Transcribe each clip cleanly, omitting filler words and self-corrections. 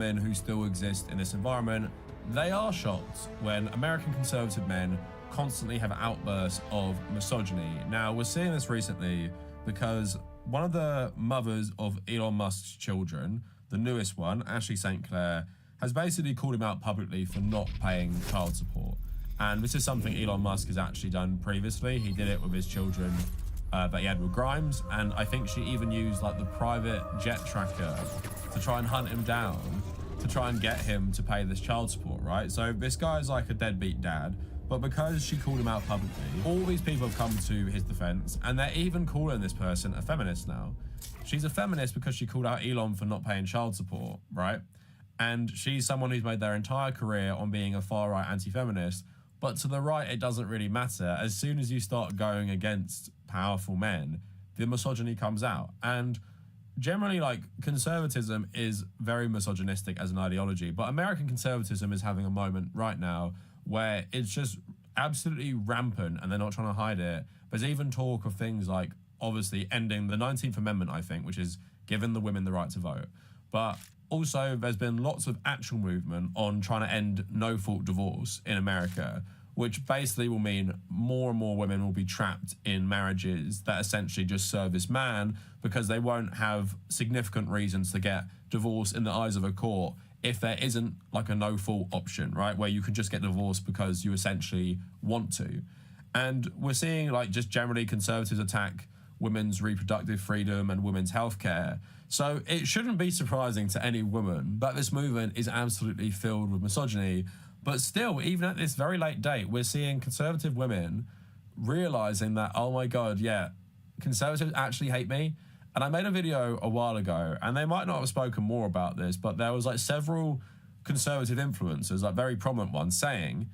men who still exist in this environment, they are shocked when American conservative men constantly have outbursts of misogyny. Now, we're seeing this recently because one of the mothers of Elon Musk's children, the newest one, Ashley St. Clair, has basically called him out publicly for not paying child support. And this is something Elon Musk has actually done previously. He did it with his children that he had with Grimes, and I think she even used like the private jet tracker to try and hunt him down, to try and get him to pay this child support, right? So this guy's like a deadbeat dad, but because she called him out publicly, all these people have come to his defense, and they're even calling this person a feminist now. She's a feminist because she called out Elon for not paying child support, right? And she's someone who's made their entire career on being a far-right anti-feminist, but to the right, it doesn't really matter. As soon as you start going against powerful men, the misogyny comes out. And generally, like, conservatism is very misogynistic as an ideology, but American conservatism is having a moment right now where it's just absolutely rampant and they're not trying to hide it. There's even talk of things like, obviously, ending the 19th Amendment, I think, which is giving the women the right to vote. But also, there's been lots of actual movement on trying to end no-fault divorce in America, which basically will mean more and more women will be trapped in marriages that essentially just serve this man because they won't have significant reasons to get divorced in the eyes of a court if there isn't like a no-fault option, right? Where you can just get divorced because you essentially want to. And we're seeing like just generally conservatives attack women's reproductive freedom and women's healthcare. So it shouldn't be surprising to any woman that this movement is absolutely filled with misogyny. But still, even at this very late date, we're seeing conservative women realizing that, oh my God, yeah, conservatives actually hate me. And I made a video a while ago, and they might not have spoken more about this, but there was like several conservative influencers, like very prominent ones, saying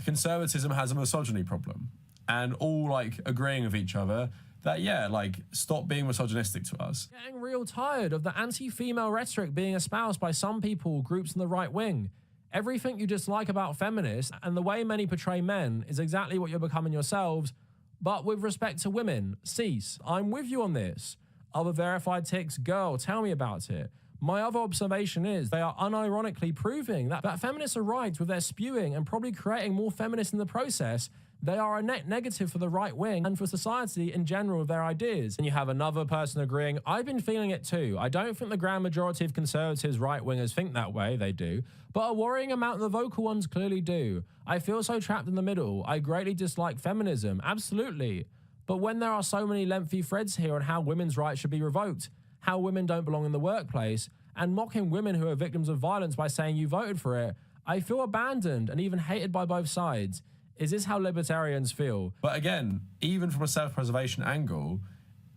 conservatism has a misogyny problem, and all like agreeing with each other that, yeah, like, stop being misogynistic to us. Getting real tired of the anti-female rhetoric being espoused by some people, groups in the right wing. Everything you dislike about feminists and the way many portray men is exactly what you're becoming yourselves, but with respect to women, cease. I'm with you on this. Other verified ticks, girl, tell me about it. My other observation is they are unironically proving that feminists are right with their spewing and probably creating more feminists in the process. They are a net negative for the right wing and for society in general with their ideas. And you have another person agreeing, I've been feeling it too. I don't think the grand majority of conservatives right-wingers think that way, they do. But a worrying amount of the vocal ones clearly do. I feel so trapped in the middle. I greatly dislike feminism, absolutely. But when there are so many lengthy threads here on how women's rights should be revoked, how women don't belong in the workplace, and mocking women who are victims of violence by saying you voted for it, I feel abandoned and even hated by both sides. Is this how libertarians feel? But again, even from a self-preservation angle,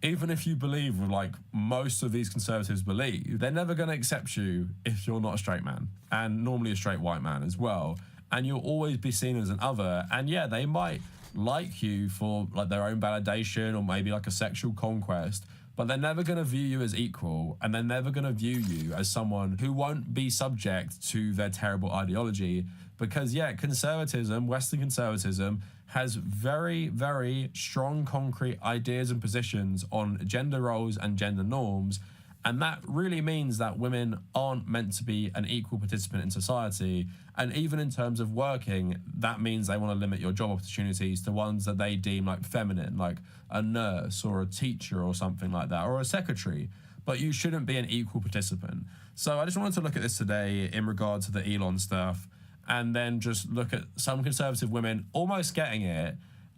even if you believe like most of these conservatives believe, they're never going to accept you if you're not a straight man, and normally a straight white man as well. And you'll always be seen as an other. And yeah, they might like you for like their own validation or maybe like a sexual conquest, but they're never going to view you as equal, and they're never going to view you as someone who won't be subject to their terrible ideology. Because, yeah, conservatism, Western conservatism, has very, very strong, concrete ideas and positions on gender roles and gender norms. And that really means that women aren't meant to be an equal participant in society. And even in terms of working, that means they want to limit your job opportunities to ones that they deem like feminine, like a nurse or a teacher or something like that, or a secretary. But you shouldn't be an equal participant. So I just wanted to look at this today in regard to the Elon stuff, and then just look at some conservative women almost getting it,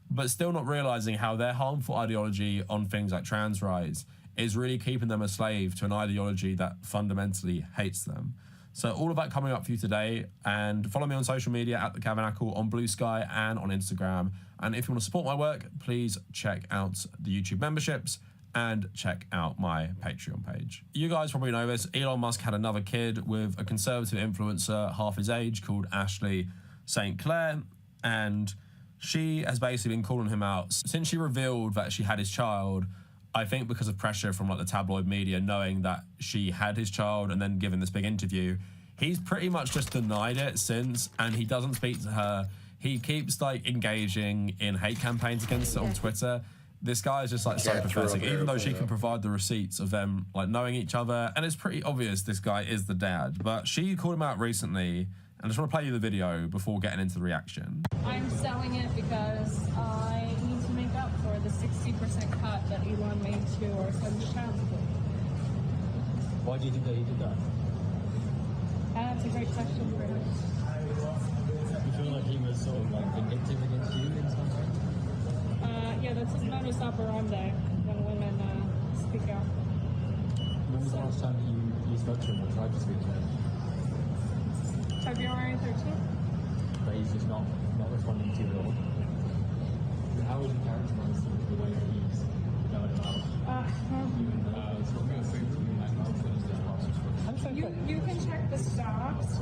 but still not realizing how their harmful ideology on things like trans rights is really keeping them a slave to an ideology that fundamentally hates them. So all of that coming up for you today, and follow me on social media at The Tabernacle on BlueSky and on Instagram. And if you want to support my work, please check out the YouTube memberships and check out my Patreon page. You guys probably know this. Elon Musk had another kid with a conservative influencer half his age called Ashley St. Clair, and she has basically been calling him out since she revealed that she had his child. I think because of pressure from like the tabloid media knowing that she had his child and then giving this big interview, he's pretty much just denied it since, and he doesn't speak to her. He keeps like engaging in hate campaigns against her on Twitter. this guy is just like so pathetic, even though she can provide the receipts of them like knowing each other, and it's pretty obvious this guy is the dad. But she called him out recently, and I just want to play you the video before getting into the reaction. I'm selling it because I need to make up for the 60% cut that Elon made to our son's child support. Why do you think that he did that? That's a great question for him. You feel like he was sort of like vindictive against you in some way? Yeah, that's his modus operandi when women speak out. When was the last time you spoke to him or tried to speak to him? February 13th. But he's just not responding to you at all. How would you characterize the way that he's going about You can check the stocks.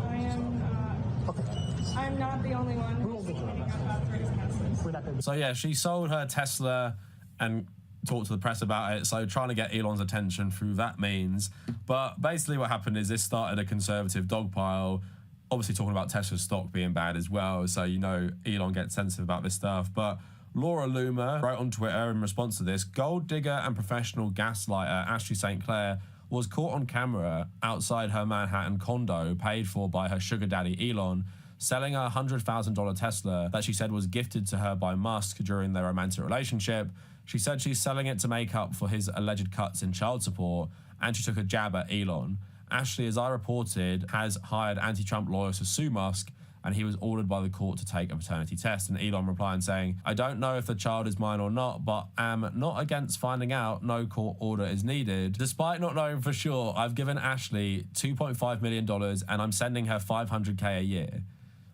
I'm not the only one who's tweeting about these messes. So yeah, she sold her Tesla and talked to the press about it, so trying to get Elon's attention through that means. But basically what happened is this started a conservative dogpile, obviously talking about Tesla's stock being bad as well, so you know Elon gets sensitive about this stuff. But Laura Loomer wrote on Twitter in response to this, gold digger and professional gaslighter Ashley St. Clair was caught on camera outside her Manhattan condo paid for by her sugar daddy Elon, selling a $100,000 Tesla that she said was gifted to her by Musk during their romantic relationship. She said she's selling it to make up for his alleged cuts in child support, and she took a jab at Elon. Ashley, as I reported, has hired anti-Trump lawyers to sue Musk, and he was ordered by the court to take a paternity test. And Elon replying saying, I don't know if the child is mine or not, but am not against finding out. No court order is needed. Despite not knowing for sure, I've given Ashley $2.5 million and I'm sending her $500K a year.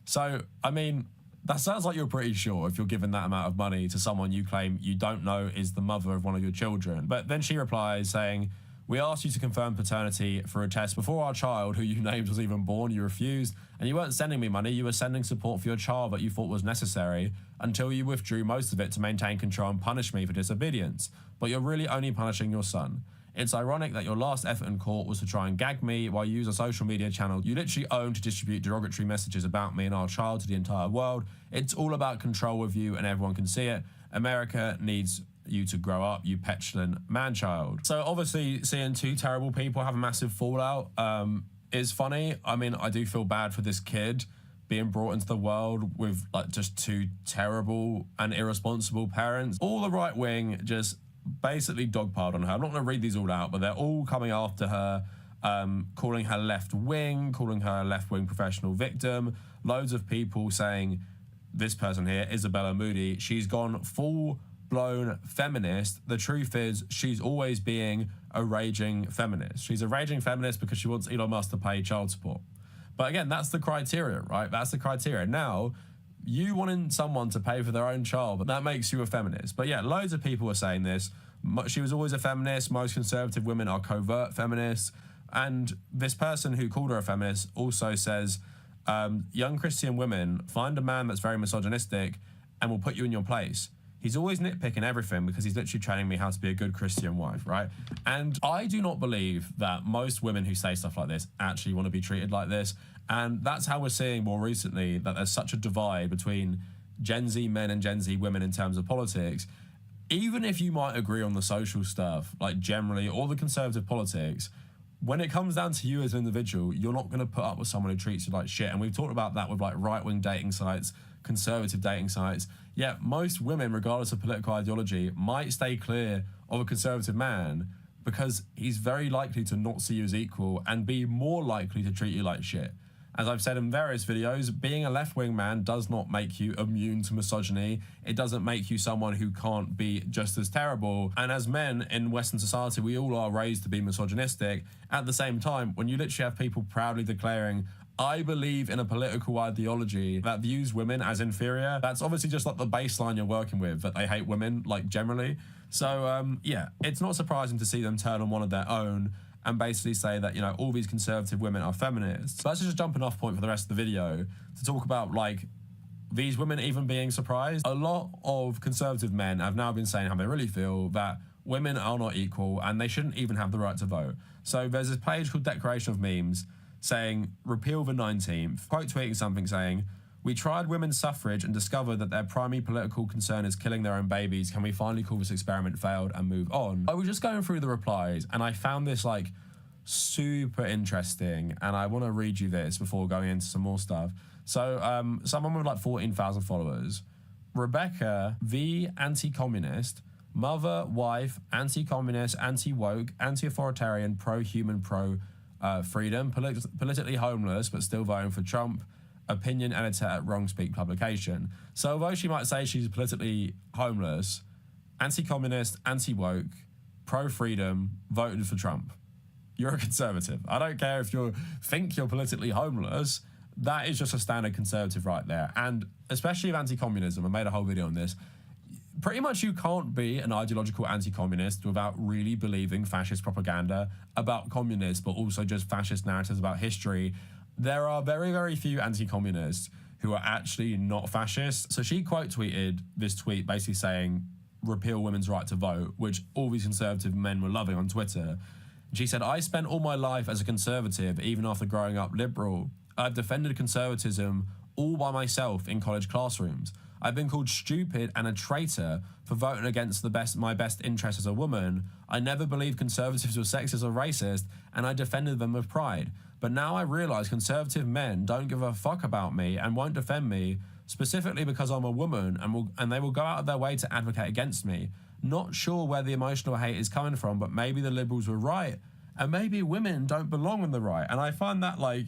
So, I mean, that sounds like you're pretty sure if you're giving that amount of money to someone you claim you don't know is the mother of one of your children. But then she replies saying, we asked you to confirm paternity for a test before our child, who you named, was even born. You refused, and you weren't sending me money. You were sending support for your child that you thought was necessary until you withdrew most of it to maintain control and punish me for disobedience. But you're really only punishing your son. It's ironic that your last effort in court was to try and gag me while you use a social media channel you literally own to distribute derogatory messages about me and our child to the entire world. It's all about control with you, and everyone can see it. America needs you to grow up, you petulant man-child. So obviously seeing two terrible people have a massive fallout is funny. I mean, I do feel bad for this kid being brought into the world with like just two terrible and irresponsible parents. All the right wing just basically dogpiled on her. I'm not going to read these all out, but they're all coming after her, calling her left wing, calling her a left wing professional victim. Loads of people saying this person here, Isabella Moody, she's gone full blown feminist. The truth is she's always being a raging feminist. She's a raging feminist because she wants Elon Musk to pay child support. But again, that's the criteria, right? That's the criteria. Now, you wanting someone to pay for their own child, but that makes you a feminist. But yeah, loads of people are saying this. She was always a feminist. Most conservative women are covert feminists. And this person who called her a feminist also says, young Christian women, find a man that's very misogynistic and will put you in your place. He's always nitpicking everything because he's literally training me how to be a good Christian wife, right? And I do not believe that most women who say stuff like this actually want to be treated like this. And that's how we're seeing more recently that there's such a divide between Gen Z men and Gen Z women in terms of politics. Even if you might agree on the social stuff, like generally, all the conservative politics, when it comes down to you as an individual, you're not going to put up with someone who treats you like shit. And we've talked about that with like right-wing dating sites, conservative dating sites. Yeah, most women, regardless of political ideology, might stay clear of a conservative man because he's very likely to not see you as equal and be more likely to treat you like shit. As I've said in various videos, being a left-wing man does not make you immune to misogyny. It doesn't make you someone who can't be just as terrible. And as men in Western society, we all are raised to be misogynistic. At the same time, when you literally have people proudly declaring, I believe in a political ideology that views women as inferior, that's obviously just like the baseline you're working with, that they hate women, like generally. So yeah, it's not surprising to see them turn on one of their own and basically say that, you know, all these conservative women are feminists. So that's just a jumping off point for the rest of the video to talk about, like, these women even being surprised. A lot of conservative men have now been saying how they really feel that women are not equal and they shouldn't even have the right to vote. So there's this page called Declaration of Memes saying, repeal the 19th, quote tweeting something saying, We tried women's suffrage and discovered that their primary political concern is killing their own babies. Can we finally call this experiment failed and move on? I was just going through the replies and I found this like super interesting, and I want to read you this before going into some more stuff. So someone with like 14,000 followers, Rebecca V, anti-communist, mother, wife, anti-communist, anti-woke, anti-authoritarian, pro-human, pro-freedom, politically homeless but still voting for Trump, opinion editor at Wrong Speak publication. So although she might say she's politically homeless, anti-communist, anti-woke, pro-freedom, voted for Trump. You're a conservative. I don't care if you think you're politically homeless. That is just a standard conservative right there. And especially with anti-communism, I made a whole video on this. Pretty much you can't be an ideological anti-communist without really believing fascist propaganda about communists, but also just fascist narratives about history. There are very, very few anti-communists who are actually not fascist. So she quote tweeted this tweet basically saying, repeal women's right to vote, which all these conservative men were loving on Twitter. She said, I spent all my life as a conservative, even after growing up liberal. I've defended conservatism all by myself in college classrooms. I've been called stupid and a traitor for voting against my best interest as a woman. I never believed conservatives were sexist or racist, and I defended them with pride. But now I realize conservative men don't give a fuck about me and won't defend me, specifically because I'm a woman, and they will go out of their way to advocate against me. Not sure where the emotional hate is coming from, but maybe the liberals were right, and maybe women don't belong on the right. And I find that like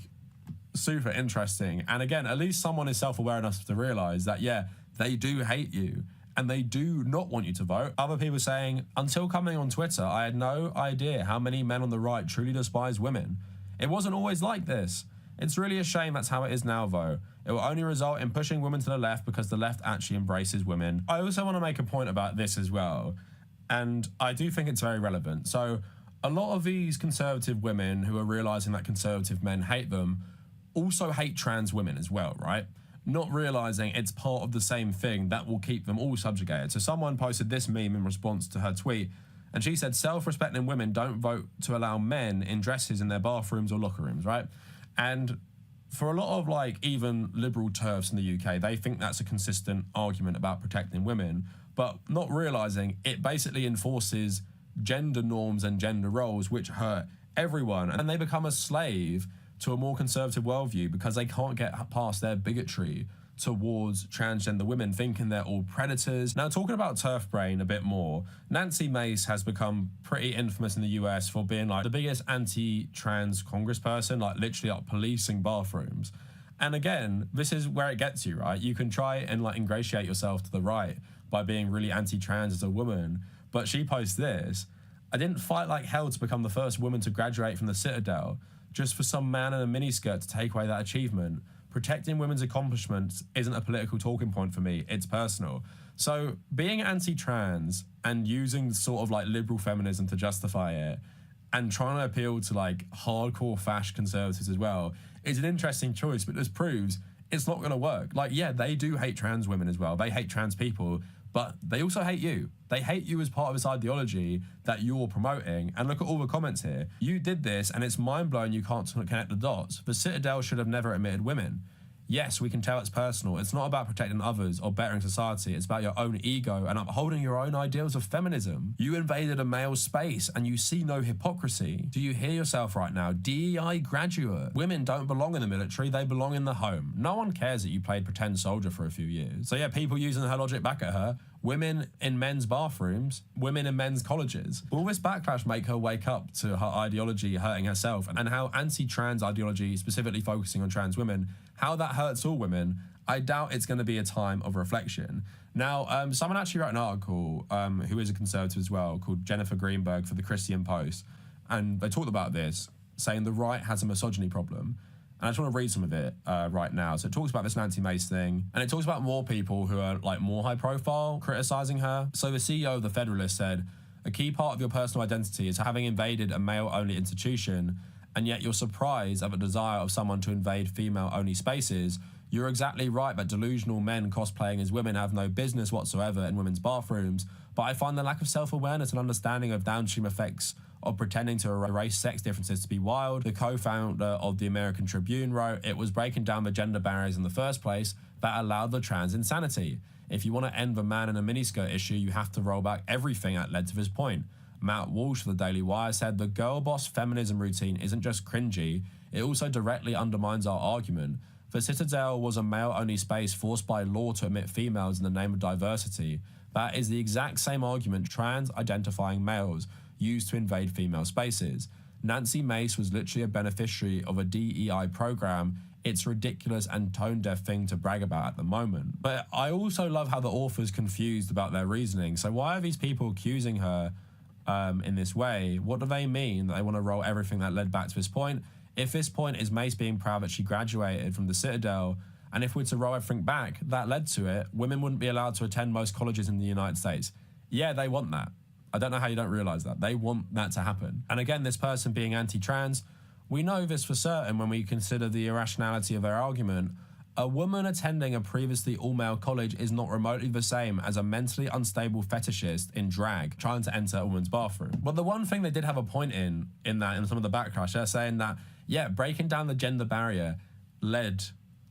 super interesting. And again, at least someone is self-aware enough to realize that, yeah, they do hate you and they do not want you to vote. Other people saying, until coming on Twitter, I had no idea how many men on the right truly despise women. It wasn't always like this. It's really a shame that's how it is now, though. It will only result in pushing women to the left because the left actually embraces women. I also want to make a point about this as well, and I do think it's very relevant. So a lot of these conservative women who are realizing that conservative men hate them also hate trans women as well, right? Not realizing it's part of the same thing that will keep them all subjugated. So someone posted this meme in response to her tweet, and she said, self-respecting women don't vote to allow men in dresses in their bathrooms or locker rooms, right? And for a lot of like even liberal TERFs in the UK, they think that's a consistent argument about protecting women, but not realizing it basically enforces gender norms and gender roles which hurt everyone, and they become a slave to a more conservative worldview because they can't get past their bigotry towards transgender women, thinking they're all predators. Now, talking about TERF brain a bit more, Nancy Mace has become pretty infamous in the US for being like the biggest anti-trans congressperson, like literally like policing bathrooms. And again, this is where it gets you, right? You can try and like ingratiate yourself to the right by being really anti-trans as a woman, but she posts this: I didn't fight like hell to become the first woman to graduate from the Citadel just for some man in a miniskirt to take away that achievement. Protecting women's accomplishments isn't a political talking point for me, it's personal. So being anti-trans and using sort of like liberal feminism to justify it and trying to appeal to like hardcore fash conservatives as well is an interesting choice, but this proves it's not gonna work. Like, yeah, they do hate trans women as well. They hate trans people, but they also hate you. They hate you as part of this ideology that you're promoting. And look at all the comments here. You did this and it's mind-blowing you can't connect the dots. The Citadel should have never admitted women. Yes, we can tell it's personal. It's not about protecting others or bettering society. It's about your own ego and upholding your own ideals of feminism. You invaded a male space and you see no hypocrisy. Do you hear yourself right now? DEI graduate. Women don't belong in the military, they belong in the home. No one cares that you played pretend soldier for a few years. So yeah, people using her logic back at her. Women in men's bathrooms, women in men's colleges. Will this backlash make her wake up to her ideology hurting herself, and how anti-trans ideology, specifically focusing on trans women, how that hurts all women? I doubt it's going to be a time of reflection. Now, someone actually wrote an article, who is a conservative as well, called Jennifer Greenberg for the Christian Post, and they talked about this, saying the right has a misogyny problem. And I just want to read some of it right now. So it talks about this Nancy Mace thing, and it talks about more people who are like more high profile criticizing her. So the CEO of the Federalist said, a key part of your personal identity is having invaded a male-only institution, and yet you're surprised at the desire of someone to invade female-only spaces. You're exactly right that delusional men cosplaying as women have no business whatsoever in women's bathrooms, but I find the lack of self-awareness and understanding of downstream effects of pretending to erase sex differences to be wild. The co-founder of the American Tribune wrote, "It was breaking down the gender barriers in the first place that allowed the trans insanity. If you want to end the man in a miniskirt issue, you have to roll back everything that led to this point." Matt Walsh of the Daily Wire said, "The girl boss feminism routine isn't just cringy, it also directly undermines our argument. The Citadel was a male-only space forced by law to admit females in the name of diversity. That is the exact same argument trans-identifying males used to invade female spaces. Nancy Mace was literally a beneficiary of a DEI program. It's a ridiculous and tone-deaf thing to brag about at the moment." But I also love how the author's confused about their reasoning. So why are these people accusing her in this way? What do they mean? That they want to roll everything that led back to this point? If this point is Mace being proud that she graduated from the Citadel, and if we're to roll everything back that led to it, women wouldn't be allowed to attend most colleges in the United States. Yeah, they want that. I don't know how you don't realize that. They want that to happen. And again, this person being anti-trans, we know this for certain when we consider the irrationality of their argument. A woman attending a previously all-male college is not remotely the same as a mentally unstable fetishist in drag trying to enter a woman's bathroom. But the one thing they did have a point in some of the backlash, they're saying that, yeah, breaking down the gender barrier led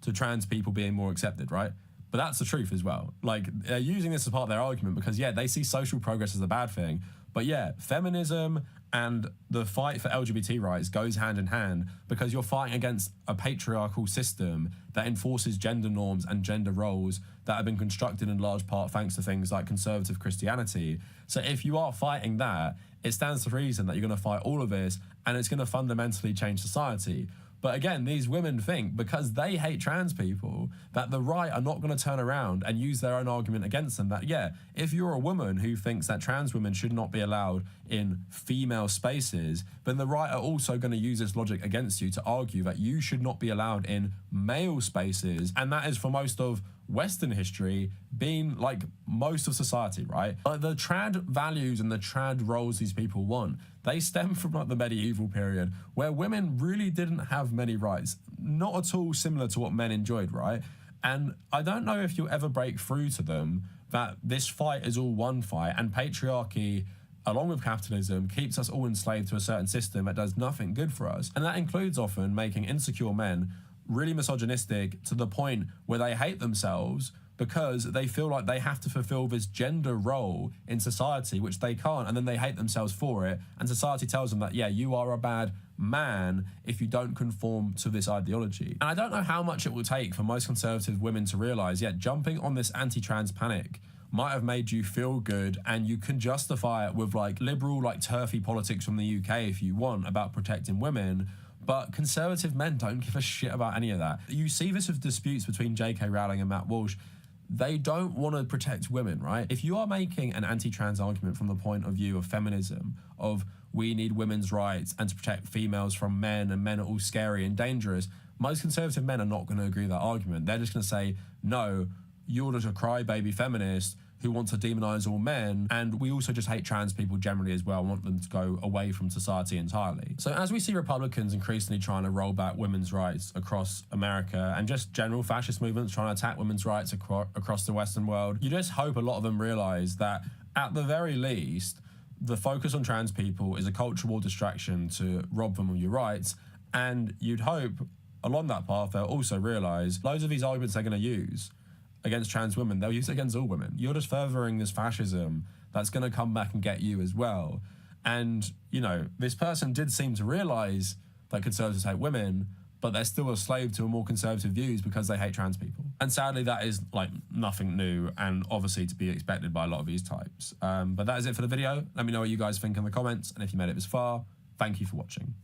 to trans people being more accepted, right? But that's the truth as well. Like, they're using this as part of their argument because, yeah, they see social progress as a bad thing. But yeah, feminism and the fight for LGBT rights goes hand in hand because you're fighting against a patriarchal system that enforces gender norms and gender roles that have been constructed in large part thanks to things like conservative Christianity. So if you are fighting that, it stands to reason that you're going to fight all of this and it's going to fundamentally change society. But again, these women think because they hate trans people that the right are not going to turn around and use their own argument against them. That, yeah, if you're a woman who thinks that trans women should not be allowed in female spaces, then the right are also going to use this logic against you to argue that you should not be allowed in male spaces. And that is for most of Western history being like most of society, right? But the trad values and the trad roles these people want, they stem from like the medieval period where women really didn't have many rights, not at all similar to what men enjoyed, right? And I don't know if you'll ever break through to them that this fight is all one fight and patriarchy, along with capitalism, keeps us all enslaved to a certain system that does nothing good for us. And that includes often making insecure men really misogynistic to the point where they hate themselves because they feel like they have to fulfill this gender role in society, which they can't, and then they hate themselves for it. And society tells them that, yeah, you are a bad man if you don't conform to this ideology. And I don't know how much it will take for most conservative women to realize, yeah, jumping on this anti-trans panic might have made you feel good and you can justify it with like liberal, like turfy politics from the UK if you want about protecting women. But conservative men don't give a shit about any of that. You see this with disputes between J.K. Rowling and Matt Walsh. They don't want to protect women, right? If you are making an anti-trans argument from the point of view of feminism, of we need women's rights and to protect females from men and men are all scary and dangerous, most conservative men are not going to agree with that argument. They're just going to say, no, you're just a crybaby feminist who want to demonize all men, and we also just hate trans people generally as well, want them to go away from society entirely. So as we see Republicans increasingly trying to roll back women's rights across America and just general fascist movements trying to attack women's rights across the Western world, you just hope a lot of them realize that at the very least, the focus on trans people is a cultural distraction to rob them of your rights, and you'd hope along that path they'll also realize loads of these arguments they're going to use against trans women, they'll use it against all women. You're just furthering this fascism that's going to come back and get you as well. And, you know, this person did seem to realize that conservatives hate women, but they're still a slave to a more conservative views because they hate trans people. And sadly, that is like nothing new and obviously to be expected by a lot of these types. But that is it for the video. Let me know what you guys think in the comments. And if you made it this far, thank you for watching.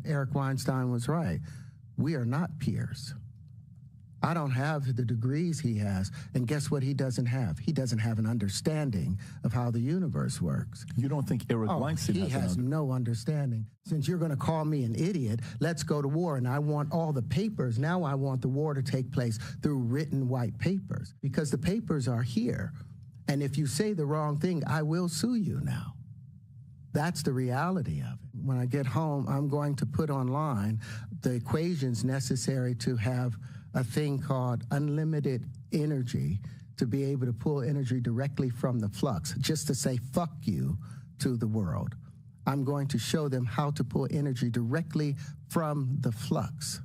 Eric Weinstein was right. We are not peers. I don't have the degrees he has. And guess what he doesn't have? He doesn't have an understanding of how the universe works. You don't think Eric Weinstein he has no understanding. Since you're going to call me an idiot, let's go to war. And I want all the papers. Now I want the war to take place through written white papers, because the papers are here. And if you say the wrong thing, I will sue you now. That's the reality of it. When I get home, I'm going to put online the equations necessary to have a thing called unlimited energy, to be able to pull energy directly from the flux, just to say fuck you to the world. I'm going to show them how to pull energy directly from the flux.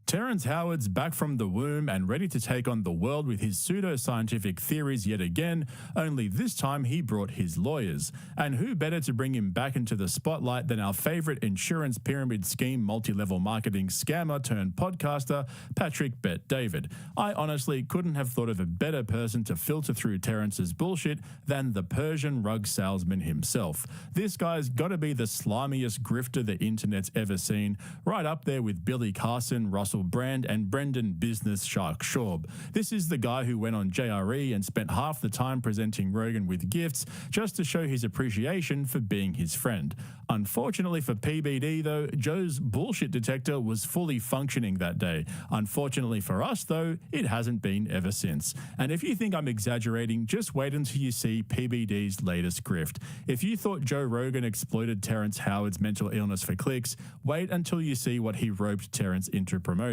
Terrence Howard's back from the womb and ready to take on the world with his pseudo-scientific theories yet again, only this time he brought his lawyers. And who better to bring him back into the spotlight than our favourite insurance pyramid scheme multi-level marketing scammer turned podcaster, Patrick Bet-David. I honestly couldn't have thought of a better person to filter through Terrence's bullshit than the Persian rug salesman himself. This guy's got to be the slimiest grifter the internet's ever seen, right up there with Billy Carson, Russell Brand and Brendan Business Shark Shorb. This is the guy who went on JRE and spent half the time presenting Rogan with gifts just to show his appreciation for being his friend. Unfortunately for PBD though, Joe's bullshit detector was fully functioning that day. Unfortunately for us though, it hasn't been ever since. And if you think I'm exaggerating, just wait until you see PBD's latest grift. If you thought Joe Rogan exploited Terrence Howard's mental illness for clicks, wait until you see what he roped Terrence into promoting.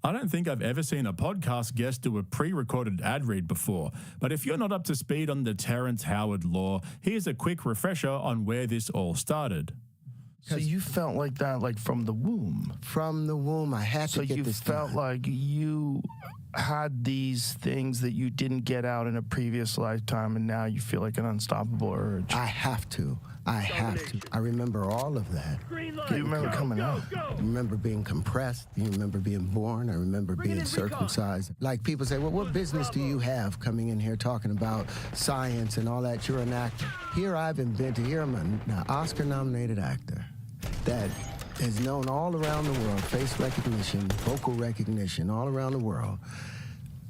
I don't think I've ever seen a podcast guest do a pre-recorded ad read before, but if you're not up to speed on the Terrence Howard lore, here's a quick refresher on where this all started. So you felt like that, like from the womb? From the womb, I had to get this So you felt done. like you had these things that you didn't get out in a previous lifetime, and now you feel like an unstoppable urge. I have to. I have to. I remember all of that. You remember coming out? I remember being compressed. You remember being born. I remember being circumcised. Like people say, well, what business do you have coming in here talking about science and all that? You're an actor. Here I've invented, here I'm an Oscar-nominated actor that is known all around the world, face recognition, vocal recognition, all around the world.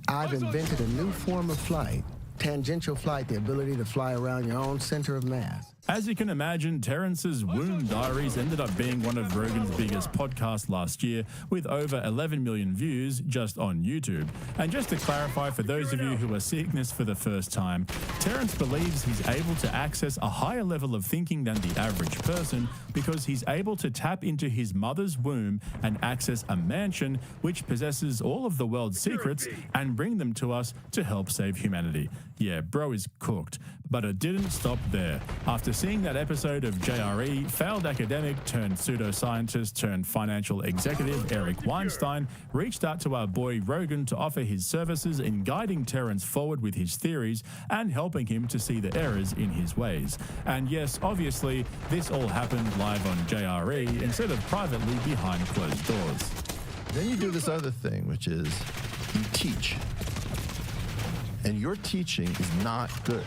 I've invented a new form of flight, tangential flight, the ability to fly around your own center of mass. As you can imagine, Terrence's Womb Diaries ended up being one of Rogan's biggest podcasts last year, with over 11 million views just on YouTube. And just to clarify for those of you who are seeing this for the first time, Terrence believes he's able to access a higher level of thinking than the average person because he's able to tap into his mother's womb and access a mansion which possesses all of the world's secrets and bring them to us to help save humanity. Yeah, bro is cooked. But it didn't stop there. After seeing that episode of JRE, failed academic turned pseudoscientist turned financial executive Eric Weinstein reached out to our boy Rogan to offer his services in guiding Terrence forward with his theories and helping him to see the errors in his ways. And yes, obviously, this all happened live on JRE instead of privately behind closed doors. Then you do this other thing, which is you teach. And your teaching is not good.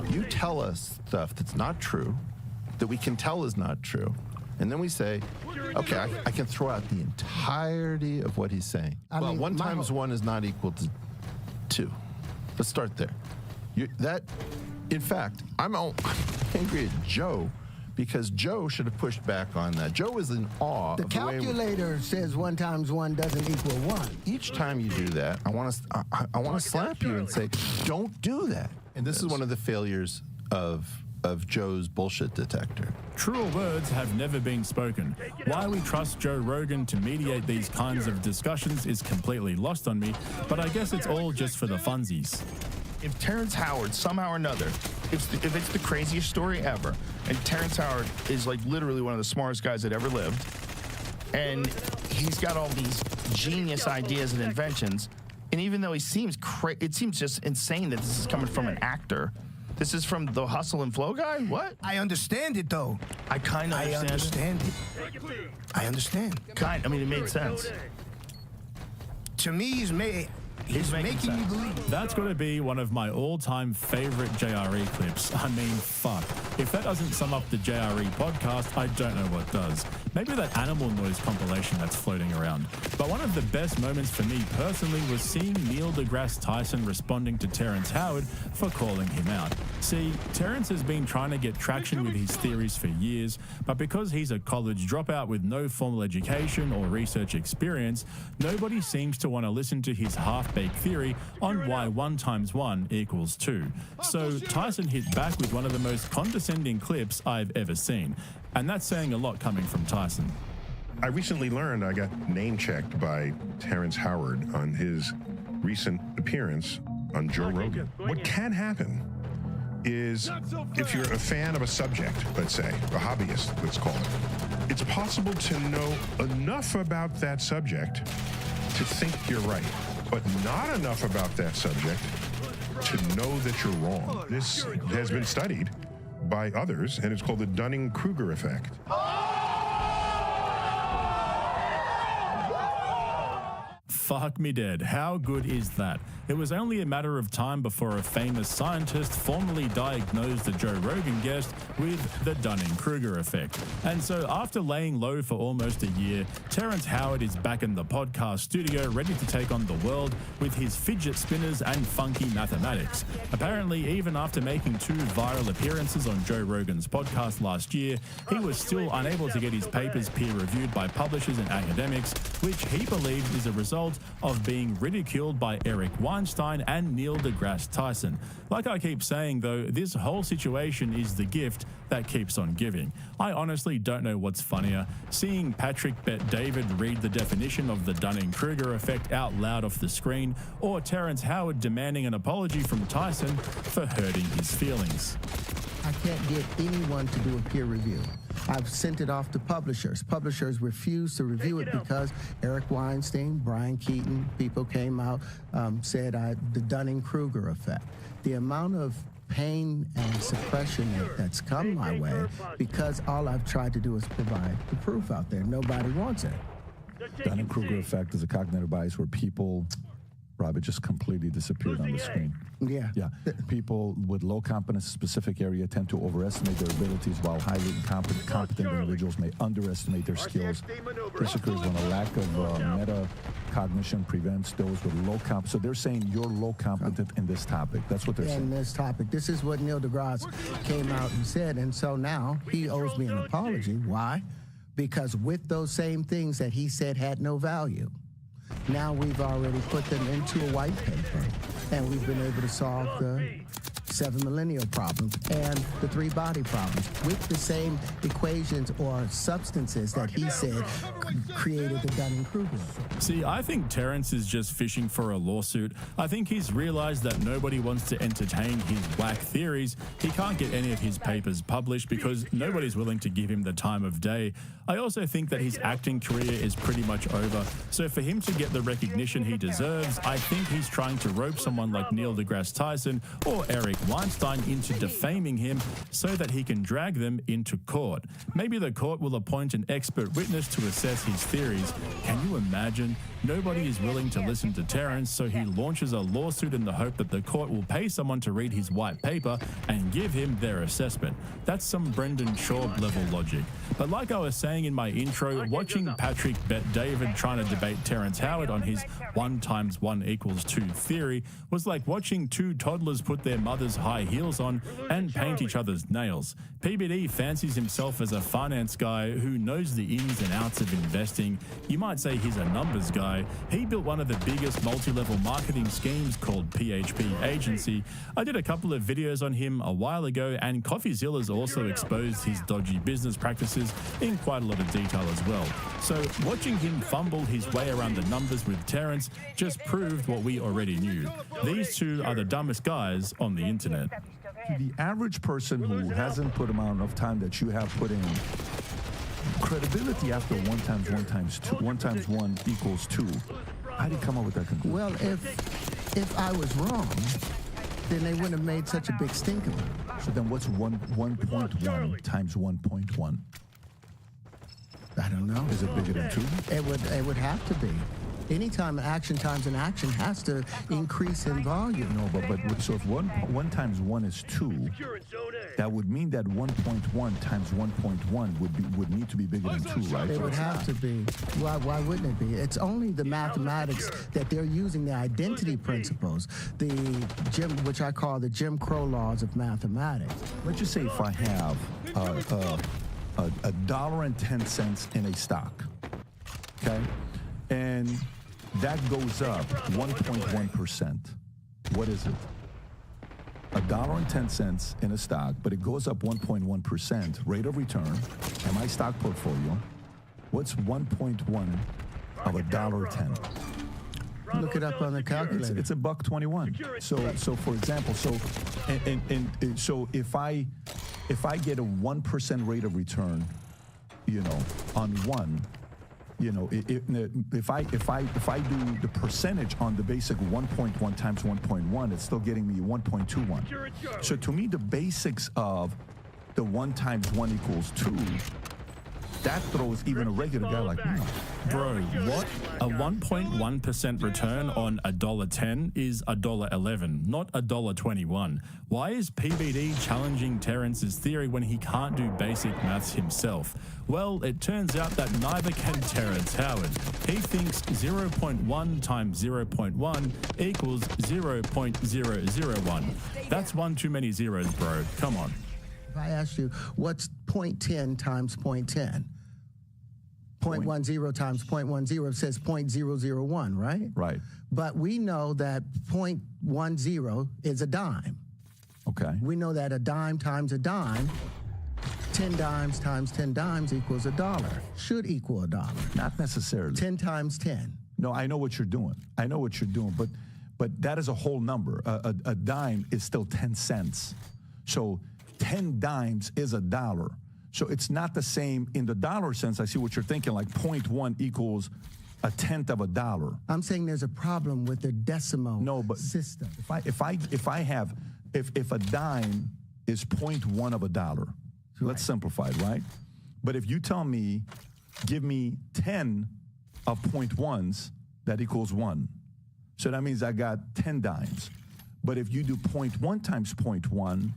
You tell us stuff that's not true, that we can tell is not true, and then we say, okay, I can throw out the entirety of what he's saying. Well, 1 times 1 is not equal to 2. Let's start there. In fact, I'm angry at Joe because Joe should have pushed back on that. Joe is in awe. The calculator says 1 times 1 doesn't equal 1. Each time you do that, I want to slap you and say, don't do that. And this is one of the failures of Joe's bullshit detector. Truer words have never been spoken. Why we trust Joe Rogan to mediate these kinds of discussions is completely lost on me, but I guess it's all just for the funsies. If Terrence Howard, somehow or another, if it's the craziest story ever, and Terrence Howard is like literally one of the smartest guys that ever lived, and he's got all these genius ideas and inventions, and even though he seems it seems just insane that this is coming from an actor. This is from the Hustle and Flow guy? What? I understand it, though. I kind of understand it. I understand. I mean, it made sense. To me, he's making you believe. That's got to be one of my all-time favorite JRE clips. I mean, fuck. If that doesn't sum up the JRE podcast, I don't know what does. Maybe that animal noise compilation that's floating around. But one of the best moments for me personally was seeing Neil deGrasse Tyson responding to Terrence Howard for calling him out. See, Terrence has been trying to get traction with his theories for years, but because he's a college dropout with no formal education or research experience, nobody seems to want to listen to his half-baked theory on why 1 × 1 = 2. So Tyson hit back with one of the most condescending clips I've ever seen. And that's saying a lot coming from Tyson. I recently learned I got name-checked by Terrence Howard on his recent appearance on Joe Rogan. What can happen is if you're a fan of a subject, let's say, a hobbyist, let's call it, it's possible to know enough about that subject to think you're right, but not enough about that subject to know that you're wrong. This has been studied by others, and it's called the Dunning-Kruger effect. Fuck me dead. How good is that? It was only a matter of time before a famous scientist formally diagnosed the Joe Rogan guest with the Dunning-Kruger effect. And so after laying low for almost a year, Terrence Howard is back in the podcast studio ready to take on the world with his fidget spinners and funky mathematics. Apparently, even after making 2 viral appearances on Joe Rogan's podcast last year, he was still unable to get his papers peer-reviewed by publishers and academics, which he believes is a result of being ridiculed by Eric Weinstein and Neil deGrasse Tyson. Like I keep saying though, this whole situation is the gift that keeps on giving. I honestly don't know what's funnier, seeing Patrick Bet-David read the definition of the Dunning-Kruger effect out loud off the screen, or Terrence Howard demanding an apology from Tyson for hurting his feelings. I can't get anyone to do a peer review. I've sent it off to publishers. Publishers refuse to review it because Eric Weinstein, Brian Keaton, people came out, said the Dunning-Kruger effect. The amount of pain and suppression that's come my way because all I've tried to do is provide the proof out there. Nobody wants it. Dunning-Kruger effect is a cognitive bias where people, Rob, it just completely disappeared on the screen. Yeah. People with low competence in a specific area tend to overestimate their abilities, while highly competent individuals may underestimate their skills. This occurs when a lack of metacognition prevents those with low competence. So they're saying you're low competent in this topic. That's what they're saying. In this topic. This is what Neil deGrasse came out and said. And so now he owes me an apology. Why? Because with those same things that he said had no value, now we've already put them into a white paper, and we've been able to solve the 7 millennial problems and the 3 body problems with the same equations or substances that he said created the Dunning-Kruger. See, I think Terrence is just fishing for a lawsuit. I think he's realized that nobody wants to entertain his whack theories. He can't get any of his papers published because nobody's willing to give him the time of day. I also think that his acting career is pretty much over. So for him to get the recognition he deserves, I think he's trying to rope someone like Neil deGrasse Tyson or Eric Weinstein into defaming him so that he can drag them into court. Maybe the court will appoint an expert witness to assess his theories. Can you imagine? Nobody is willing to listen to Terrence, so he launches a lawsuit in the hope that the court will pay someone to read his white paper and give him their assessment. That's some Brendan Schaub level logic. But like I was saying in my intro, watching Patrick Bet-David trying to debate Terrence Howard on his 1 × 1 = 2 theory was like watching 2 toddlers put their mother's high heels on and paint each other's nails. PBD fancies himself as a finance guy who knows the ins and outs of investing. You might say he's a numbers guy. He built one of the biggest multi-level marketing schemes called PHP Agency. I did a couple of videos on him a while ago, and CoffeeZilla's also exposed his dodgy business practices in quite a lot of detail as well. So watching him fumble his way around the numbers with Terrence just proved what we already knew. These 2 are the dumbest guys on the internet. To the average person who hasn't put amount of time that you have put in, credibility after 1 × 1 × 2, 1 × 1 = 2. How did you come up with that conclusion? Well, if I was wrong, then they wouldn't have made such a big stink of it. So then what's 1.1 × 1.1? I don't know. Is it bigger than 2? It would have to be. Anytime an action times an action has to increase in volume. No, but so if 1 × 1 is 2, that would mean that 1.1 times 1.1 would need to be bigger than 2, right? It would have to be. Why wouldn't it be? It's only the mathematics that they're using, the identity principles, which I call the Jim Crow laws of mathematics. Let's just say if I have $1.10 in a stock, okay, and that goes up 1.1%. What is it? $1.10 in a stock, but it goes up 1.1% rate of return in my stock portfolio. What's 1.1 of $1.10? Look it up on the calculator. It's $1.21. So for example, so if I get a 1% rate of return, on one, if I do the percentage on the basic 1.1 times 1.1, it's still getting me 1.21. So to me, the basics of the 1 times 1 equals 2, that throws even a regular guy like me. Bro, what? A 1.1% return on $1.10 is $1.11, not $1.21. Why is PBD challenging Terrence's theory when he can't do basic maths himself? Well, it turns out that neither can Terrence Howard. He thinks 0.1 times 0.1 equals 0.001. That's one too many zeros, bro. Come on. If I asked you, what's 0.10 times 0.10? 0.10 times 0.10 says 0.001, right? Right. But we know that 0.10 is a dime. Okay. We know that a dime times a dime, 10 dimes times 10 dimes equals $1. Should equal $1. Not necessarily. 10 times 10. No, I know what you're doing. But that is a whole number. A dime is still 10 cents. So 10 dimes is $1. So it's not the same in the dollar sense. I see what you're thinking, like 0.1 equals a tenth of $1. I'm saying there's a problem with the decimal system. If a dime is 0.1 of $1, let's simplify it, right? But if you tell me, give me 10 of 0.1s, that equals 1. So that means I got 10 dimes. But if you do 0.1 times 0.1,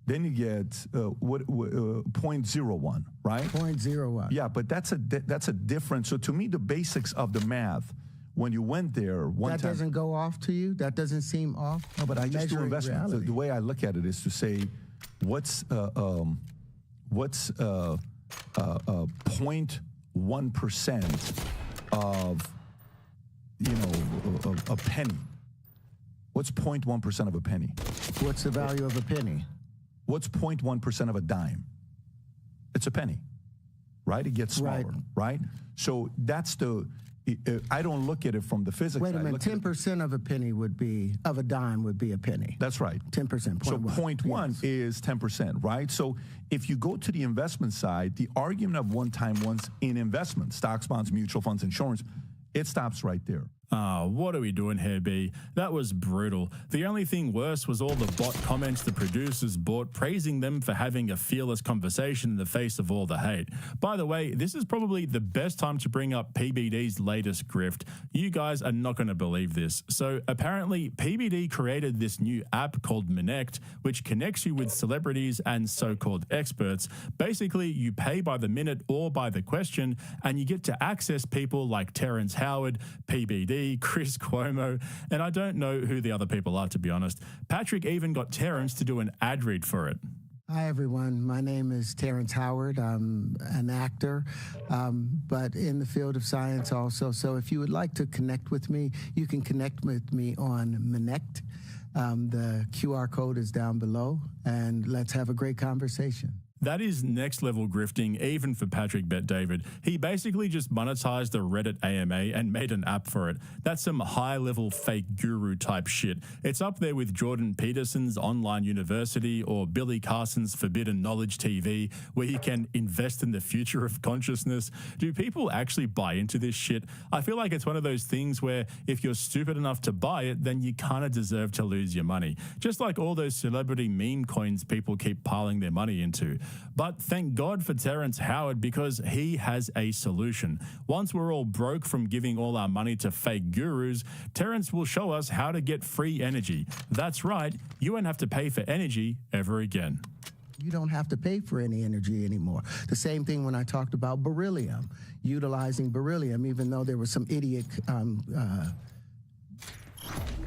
then you get 0.01, right? 0.01. Yeah, but that's a difference. So to me, the basics of the math, when you went there one time, that doesn't go off to you. That doesn't seem off. No, but I just do investments. The way I look at it is to say, what's 0.1% of a penny? What's 0.1% of a penny? What's the value of a penny? What's 0.1% of a dime? It's a penny, right? It gets smaller, right? So that's I don't look at it from the physics. Wait a minute, 10% of a penny of a dime would be a penny. That's right. 10%. So 0.1 is 10%, right? So if you go to the investment side, the argument of one-time ones in investment, stocks, bonds, mutual funds, insurance, it stops right there. What are we doing here, B? That was brutal. The only thing worse was all the bot comments the producers bought praising them for having a fearless conversation in the face of all the hate. By the way, this is probably the best time to bring up PBD's latest grift. You guys are not going to believe this. So apparently PBD created this new app called Minect, which connects you with celebrities and so-called experts. Basically, you pay by the minute or by the question, and you get to access people like Terrence Howard, PBD, Chris Cuomo, and I don't know who the other people are, to be honest. Patrick even got Terrence to do an ad read for it. Hi, everyone. My name is Terrence Howard. I'm an actor, but in the field of science also. So if you would like to connect with me, you can connect with me on Minect. The QR code is down below, and let's have a great conversation. That is next level grifting, even for Patrick Bet-David. He basically just monetized the Reddit AMA and made an app for it. That's some high level fake guru type shit. It's up there with Jordan Peterson's online university or Billy Carson's Forbidden Knowledge TV, where you can invest in the future of consciousness. Do people actually buy into this shit? I feel like it's one of those things where if you're stupid enough to buy it, then you kind of deserve to lose your money. Just like all those celebrity meme coins people keep piling their money into. But thank God for Terrence Howard, because he has a solution. Once we're all broke from giving all our money to fake gurus, Terrence will show us how to get free energy. That's right, you won't have to pay for energy ever again. You don't have to pay for any energy anymore. The same thing when I talked about beryllium, utilizing beryllium, even though there was some idiot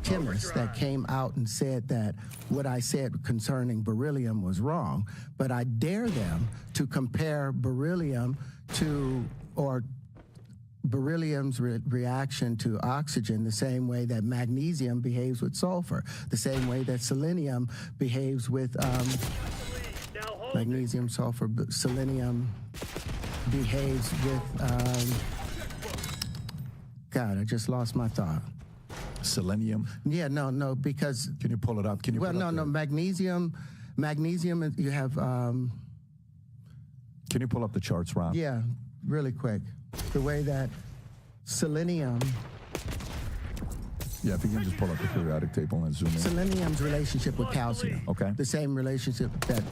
chemists that came out and said that what I said concerning beryllium was wrong. But I dare them to compare beryllium to, or beryllium's reaction to oxygen the same way that magnesium behaves with sulfur, the same way that selenium behaves with magnesium, sulfur, selenium behaves with, God, I just lost my thought. Selenium? Yeah, no, because... Can you pull it up? Magnesium, you have... Can you pull up the charts, Rob? Yeah, really quick. The way that selenium... Yeah, if you can just pull up the periodic table and zoom in. Selenium's relationship with calcium. Okay. The same relationship that...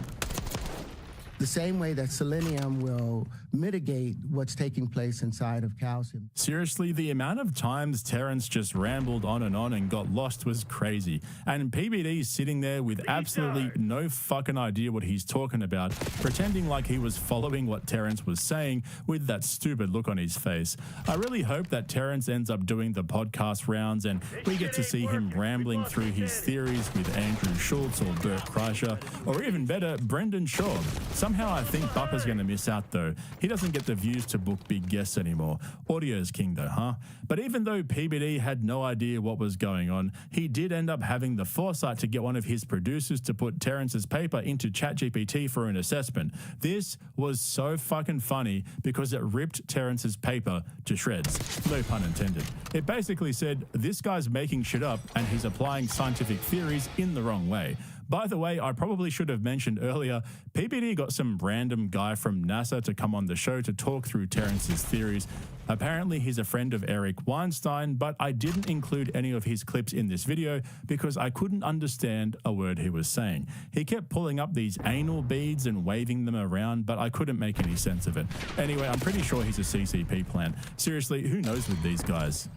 The same way that selenium will mitigate what's taking place inside of calcium. Seriously, the amount of times Terrence just rambled on and got lost was crazy. And PBD's sitting there with absolutely no fucking idea what he's talking about, pretending like he was following what Terrence was saying with that stupid look on his face. I really hope that Terrence ends up doing the podcast rounds and we get to see him rambling through his theories with Andrew Schultz or Bert Kreischer, or even better, Brendan Schaub. Somehow I think Bupper's going to miss out though. He doesn't get the views to book big guests anymore. Audio's king though, huh? But even though PBD had no idea what was going on, he did end up having the foresight to get one of his producers to put Terrence's paper into ChatGPT for an assessment. This was so fucking funny because it ripped Terrence's paper to shreds. No pun intended. It basically said, this guy's making shit up and he's applying scientific theories in the wrong way. By the way, I probably should have mentioned earlier, PBD got some random guy from NASA to come on the show to talk through Terrence's theories. Apparently he's a friend of Eric Weinstein, but I didn't include any of his clips in this video because I couldn't understand a word he was saying. He kept pulling up these anal beads and waving them around, but I couldn't make any sense of it. Anyway, I'm pretty sure he's a CCP plant. Seriously, who knows with these guys?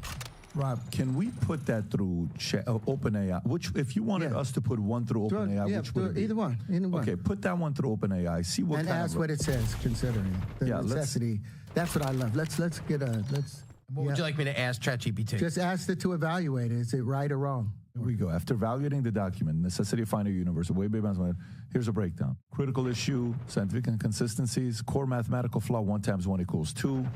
Rob, can we put that through OpenAI? Which, if you wanted us to put one through OpenAI, which would it be? Either one. Okay, put that one through OpenAI. See what and kind ask of what it says, considering the necessity. That's what I love. Let's get a What would you like me to ask ChatGPT? Just ask it to evaluate it. Is it right or wrong? Here we go. After evaluating the document, necessity of finding a universe, here's a breakdown. Critical issue, scientific inconsistencies, core mathematical flaw, 1 × 1 = 2.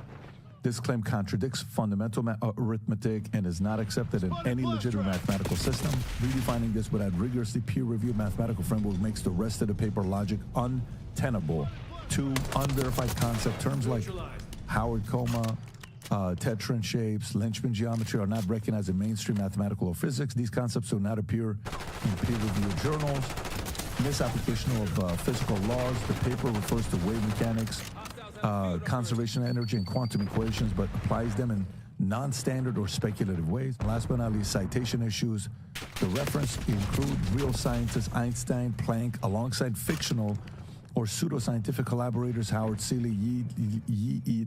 This claim contradicts fundamental arithmetic and is not accepted in any legitimate mathematical system. Redefining this without rigorously peer-reviewed mathematical framework makes the rest of the paper logic untenable. 2, unverified concept. Terms like Howard coma, tetrahedron shapes, Lynchman geometry are not recognized in mainstream mathematical or physics. These concepts do not appear in peer-reviewed journals. Misapplication of physical laws. The paper refers to wave mechanics, conservation of energy and quantum equations, but applies them in non-standard or speculative ways. Last but not least, citation issues. The reference include real scientists Einstein, Planck, alongside fictional or pseudoscientific collaborators Howard Seeley, Yi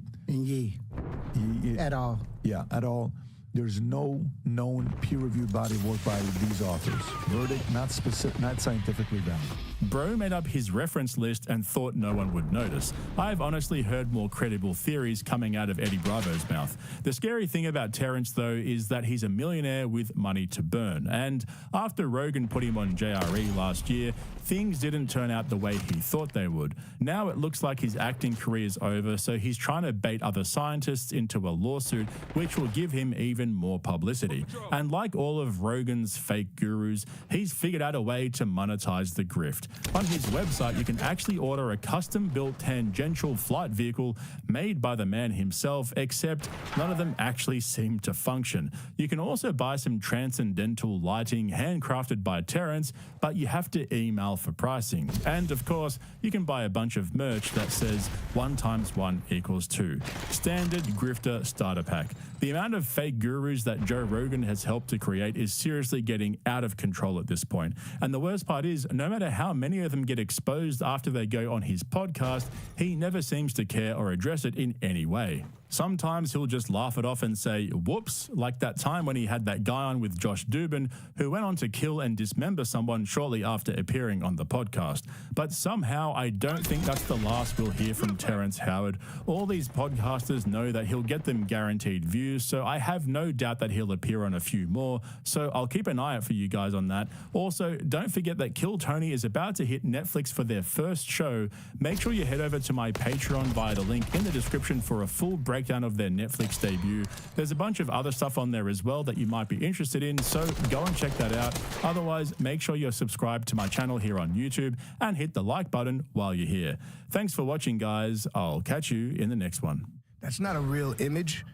et al. Yeah, et al. There's no known peer-reviewed body of work by these authors. Verdict, not scientifically valid. Bro made up his reference list and thought no one would notice. I've honestly heard more credible theories coming out of Eddie Bravo's mouth. The scary thing about Terrence, though, is that he's a millionaire with money to burn. And after Rogan put him on JRE last year, things didn't turn out the way he thought they would. Now it looks like his acting career is over, so he's trying to bait other scientists into a lawsuit, which will give him even more publicity. And like all of Rogan's fake gurus, he's figured out a way to monetize the grift. On his website, you can actually order a custom-built tangential flight vehicle made by the man himself, except none of them actually seem to function. You can also buy some transcendental lighting handcrafted by Terrence, but you have to email for pricing. And of course, you can buy a bunch of merch that says 1 × 1 = 2. Standard grifter starter pack. The amount of fake gurus that Joe Rogan has helped to create is seriously getting out of control at this point. And the worst part is, no matter how many of them get exposed after they go on his podcast, he never seems to care or address it in any way. Sometimes he'll just laugh it off and say, whoops, like that time when he had that guy on with Josh Dubin, who went on to kill and dismember someone shortly after appearing on the podcast. But somehow I don't think that's the last we'll hear from Terrence Howard. All these podcasters know that he'll get them guaranteed views, so I have no doubt that he'll appear on a few more, so I'll keep an eye out for you guys on that. Also, don't forget that Kill Tony is about to hit Netflix for their first show. Make sure you head over to my Patreon via the link in the description for a full breakdown of their Netflix debut. There's a bunch of other stuff on there as well that you might be interested in, so go and check that out. Otherwise, make sure you're subscribed to my channel here on YouTube and hit the like button while you're here. Thanks for watching, guys. I'll catch you in the next one. That's not a real image.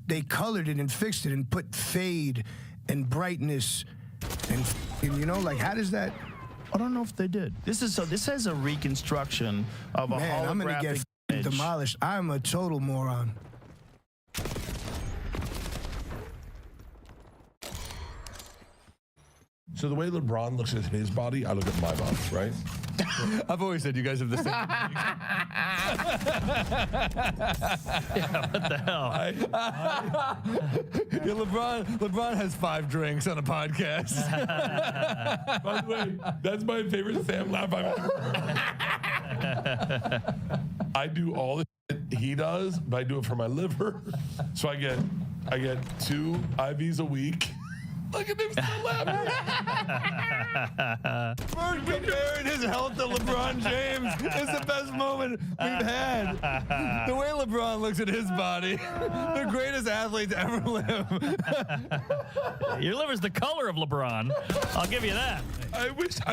They colored it and fixed it and put fade and brightness and you know, like, how does that? I don't know if they did. This has a reconstruction of a holographic I'm gonna get image. demolished. I'm a total moron. So the way LeBron looks at his body, I look at my body, right? I've always said you guys have the same. Yeah, what the hell? Yeah, LeBron has 5 drinks on a podcast. By the way, that's my favorite Sam laugh I've ever heard. I do all the shit he does, but I do it for my liver. So I get 2 IVs a week. Look at him still laughing. Bird comparing his health to LeBron James is the best moment we've had. The way LeBron looks at his body, the greatest athlete to ever live. Your liver's the color of LeBron. I'll give you that. I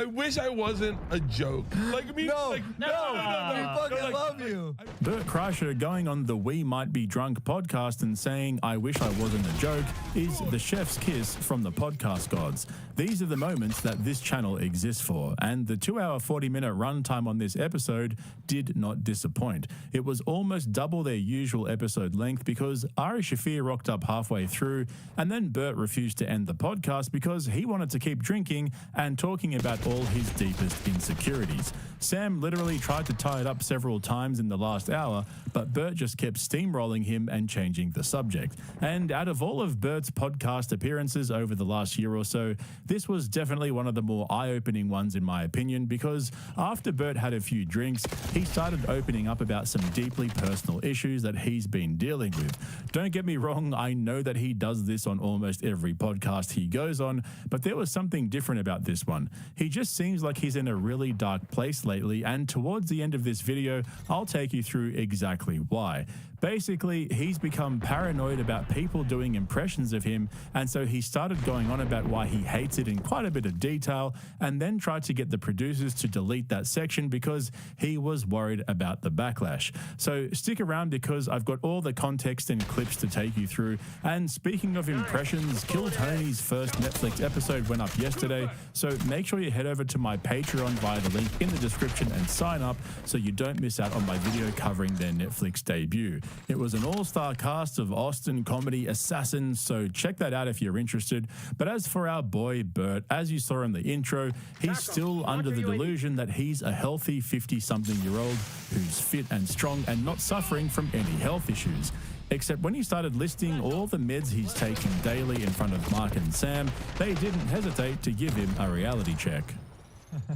wish I wasn't a joke. Like me. No, like, we fucking love you. Bert Kreischer going on the We Might Be Drunk podcast and saying, I wish I wasn't a joke, is the chef's kiss from the podcast gods. These are the moments that this channel exists for, and the 2-hour 40-minute runtime on this episode did not disappoint. It was almost double their usual episode length because Ari Shaffir rocked up halfway through, and then Bert refused to end the podcast because he wanted to keep drinking and talking about all his deepest insecurities. Sam literally tried to tie it up several times in the last hour, but Bert just kept steamrolling him and changing the subject. And out of all of Bert's podcast appearances over the last year or so, this was definitely one of the more eye-opening ones in my opinion, because after Bert had a few drinks, he started opening up about some deeply personal issues that he's been dealing with. Don't get me wrong, I know that he does this on almost every podcast he goes on, but there was something different about this one. He just seems like he's in a really dark place lately, and towards the end of this video, I'll take you through exactly why. Basically, he's become paranoid about people doing impressions of him, and so he started going on about why he hates it in quite a bit of detail, and then tried to get the producers to delete that section because he was worried about the backlash. So stick around because I've got all the context and clips to take you through. And speaking of impressions, Kill Tony's first Netflix episode went up yesterday, so make sure you head over to my Patreon via the link in the description and sign up so you don't miss out on my video covering their Netflix debut. It was an all-star cast of Austin comedy assassins, so check that out if you're interested. But as for our boy Bert, as you saw in the intro, he's still under the delusion that he's a healthy 50-something-year-old who's fit and strong and not suffering from any health issues. Except when he started listing all the meds he's taking daily in front of Mark and Sam, they didn't hesitate to give him a reality check.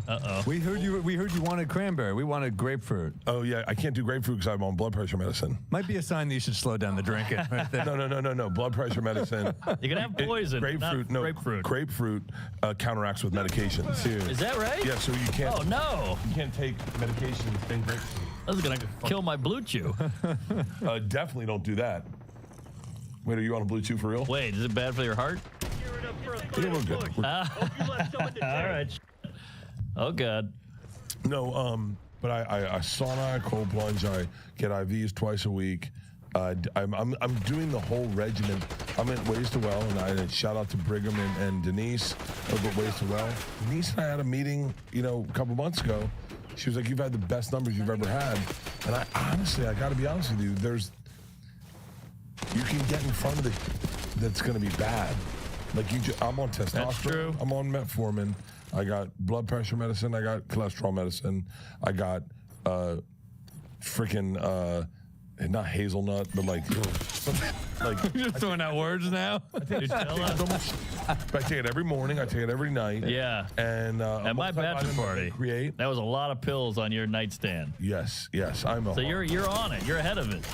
Uh-oh. We heard you wanted cranberry. We wanted grapefruit. Oh, yeah. I can't do grapefruit because I'm on blood pressure medicine. Might be a sign that you should slow down the drinking. Right there. No. Blood pressure medicine. You can have poison. Grapefruit. No, grapefruit. Grapefruit counteracts with medications. Is that right? Yeah, so you can't. Oh, no. You can't take medication and grapefruit. This is going to kill my Blue Chew. Definitely don't do that. Wait, are you on a Blue Chew for real? Wait, is it bad for your heart? Yeah, we're good. All right. Oh, God. No, but I sauna, I cold plunge, I get IVs twice a week. I'm doing the whole regimen. I'm at Ways to Well, and shout out to Brigham and Denise over at Ways to Well. Denise and I had a meeting, a couple months ago. She was like, "You've had the best numbers you've ever had," and I got to be honest with you. You can get in front of it that's going to be bad. Like I'm on testosterone. That's true. I'm on metformin. I got blood pressure medicine. I got cholesterol medicine. I got freaking not hazelnut, but like Just throwing out words now. I take it every morning. I take it every night. Yeah. And at my bachelor party, that was a lot of pills on your nightstand. Yes. I'm a So you're on it. You're ahead of it.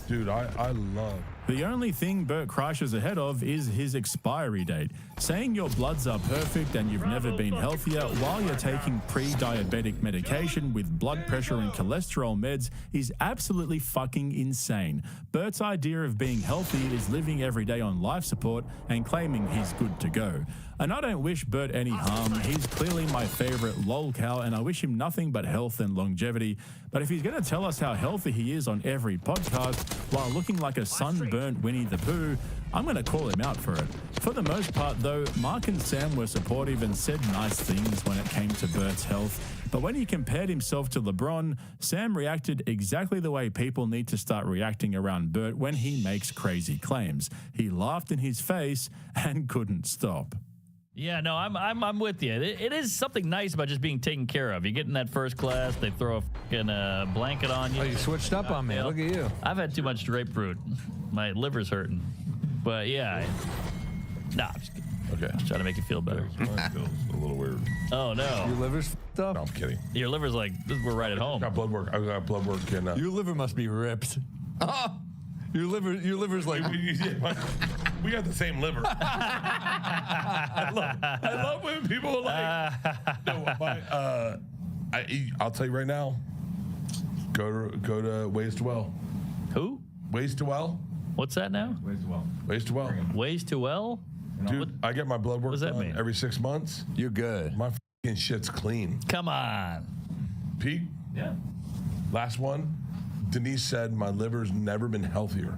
Dude, I love. The only thing Bert Kreischer's ahead of is his expiry date. Saying your bloods are perfect and you've never been healthier while you're taking pre-diabetic medication with blood pressure and cholesterol meds is absolutely fucking insane. Bert's idea of being healthy is living every day on life support and claiming he's good to go. And I don't wish Bert any harm. He's clearly my favorite lolcow, and I wish him nothing but health and longevity. But if he's going to tell us how healthy he is on every podcast while looking like a sunburnt Winnie the Pooh, I'm going to call him out for it. For the most part, though, Mark and Sam were supportive and said nice things when it came to Bert's health. But when he compared himself to LeBron, Sam reacted exactly the way people need to start reacting around Bert when he makes crazy claims. He laughed in his face and couldn't stop. Yeah, no, I'm with you. It is something nice about just being taken care of. You get in that first class, they throw a fucking blanket on you. Oh, you switched up on me. Look at you. I've had too much grapefruit. My liver's hurting. But yeah, nah, I'm just kidding. Okay. Just trying to make you feel better. Mine feels a little weird. Oh no. Your liver's f***ed up? No, I'm kidding. Your liver's like, we're right at home. I got blood work. I got blood work and Your liver must be ripped. Your liver's like. We got the same liver. I love when people are like, I'll tell you right now. Go to Ways to Well. Who? Ways to Well. What's that now? Ways to Well. Ways to Well. Ways to Well? Dude, I get my blood work What does that done mean? every 6 months. You're good. My fucking shit's clean. Come on. Pete? Yeah. Last one. Denise said my liver's never been healthier.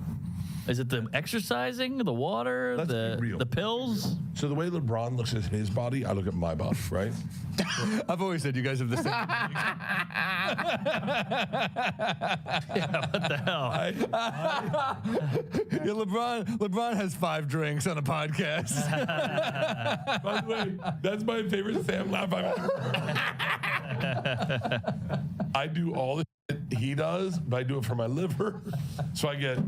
Is it the exercising, the water, Let's be real. the pills? So the way LeBron looks at his body, I look at my body, right? I've always said you guys have the same. Yeah, what the hell? Yeah, LeBron has 5 drinks on a podcast. By the way, that's my favorite Sam laugh I've ever heard. I do all the shit he does, but I do it for my liver. So I get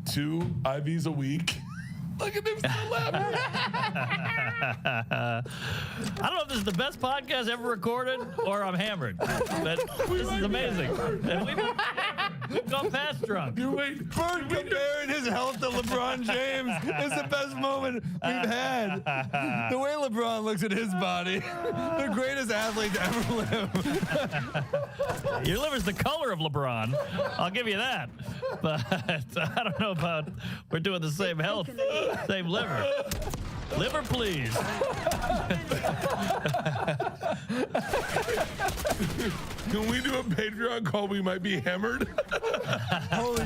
2 IVs a week. Look at them still laughing. I don't know if this is the best podcast ever recorded or I'm hammered. But this is amazing. And we've gone past drunk. Bert comparing his health to LeBron James is the best moment we've had. The way LeBron looks at his body, the greatest athlete to ever live. Your liver's the color of LeBron. I'll give you that. But I don't know about we're doing the same health, same liver. Liver, please. Can we do a Patreon call? We might be hammered. Holy.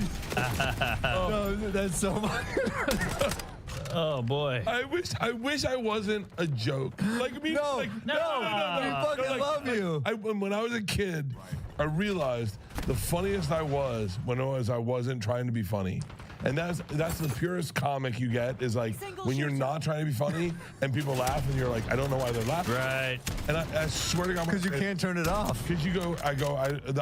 No, that's so much. Oh boy. I wish I wasn't a joke. Like me. No, like, no, we fucking love you. When I was a kid, I realized the funniest I was when I wasn't trying to be funny. And that's the purest comic you get is like when you're not trying to be funny and people laugh and you're like, I don't know why they're laughing. Right. And I swear to God, Because you can't turn it off. Because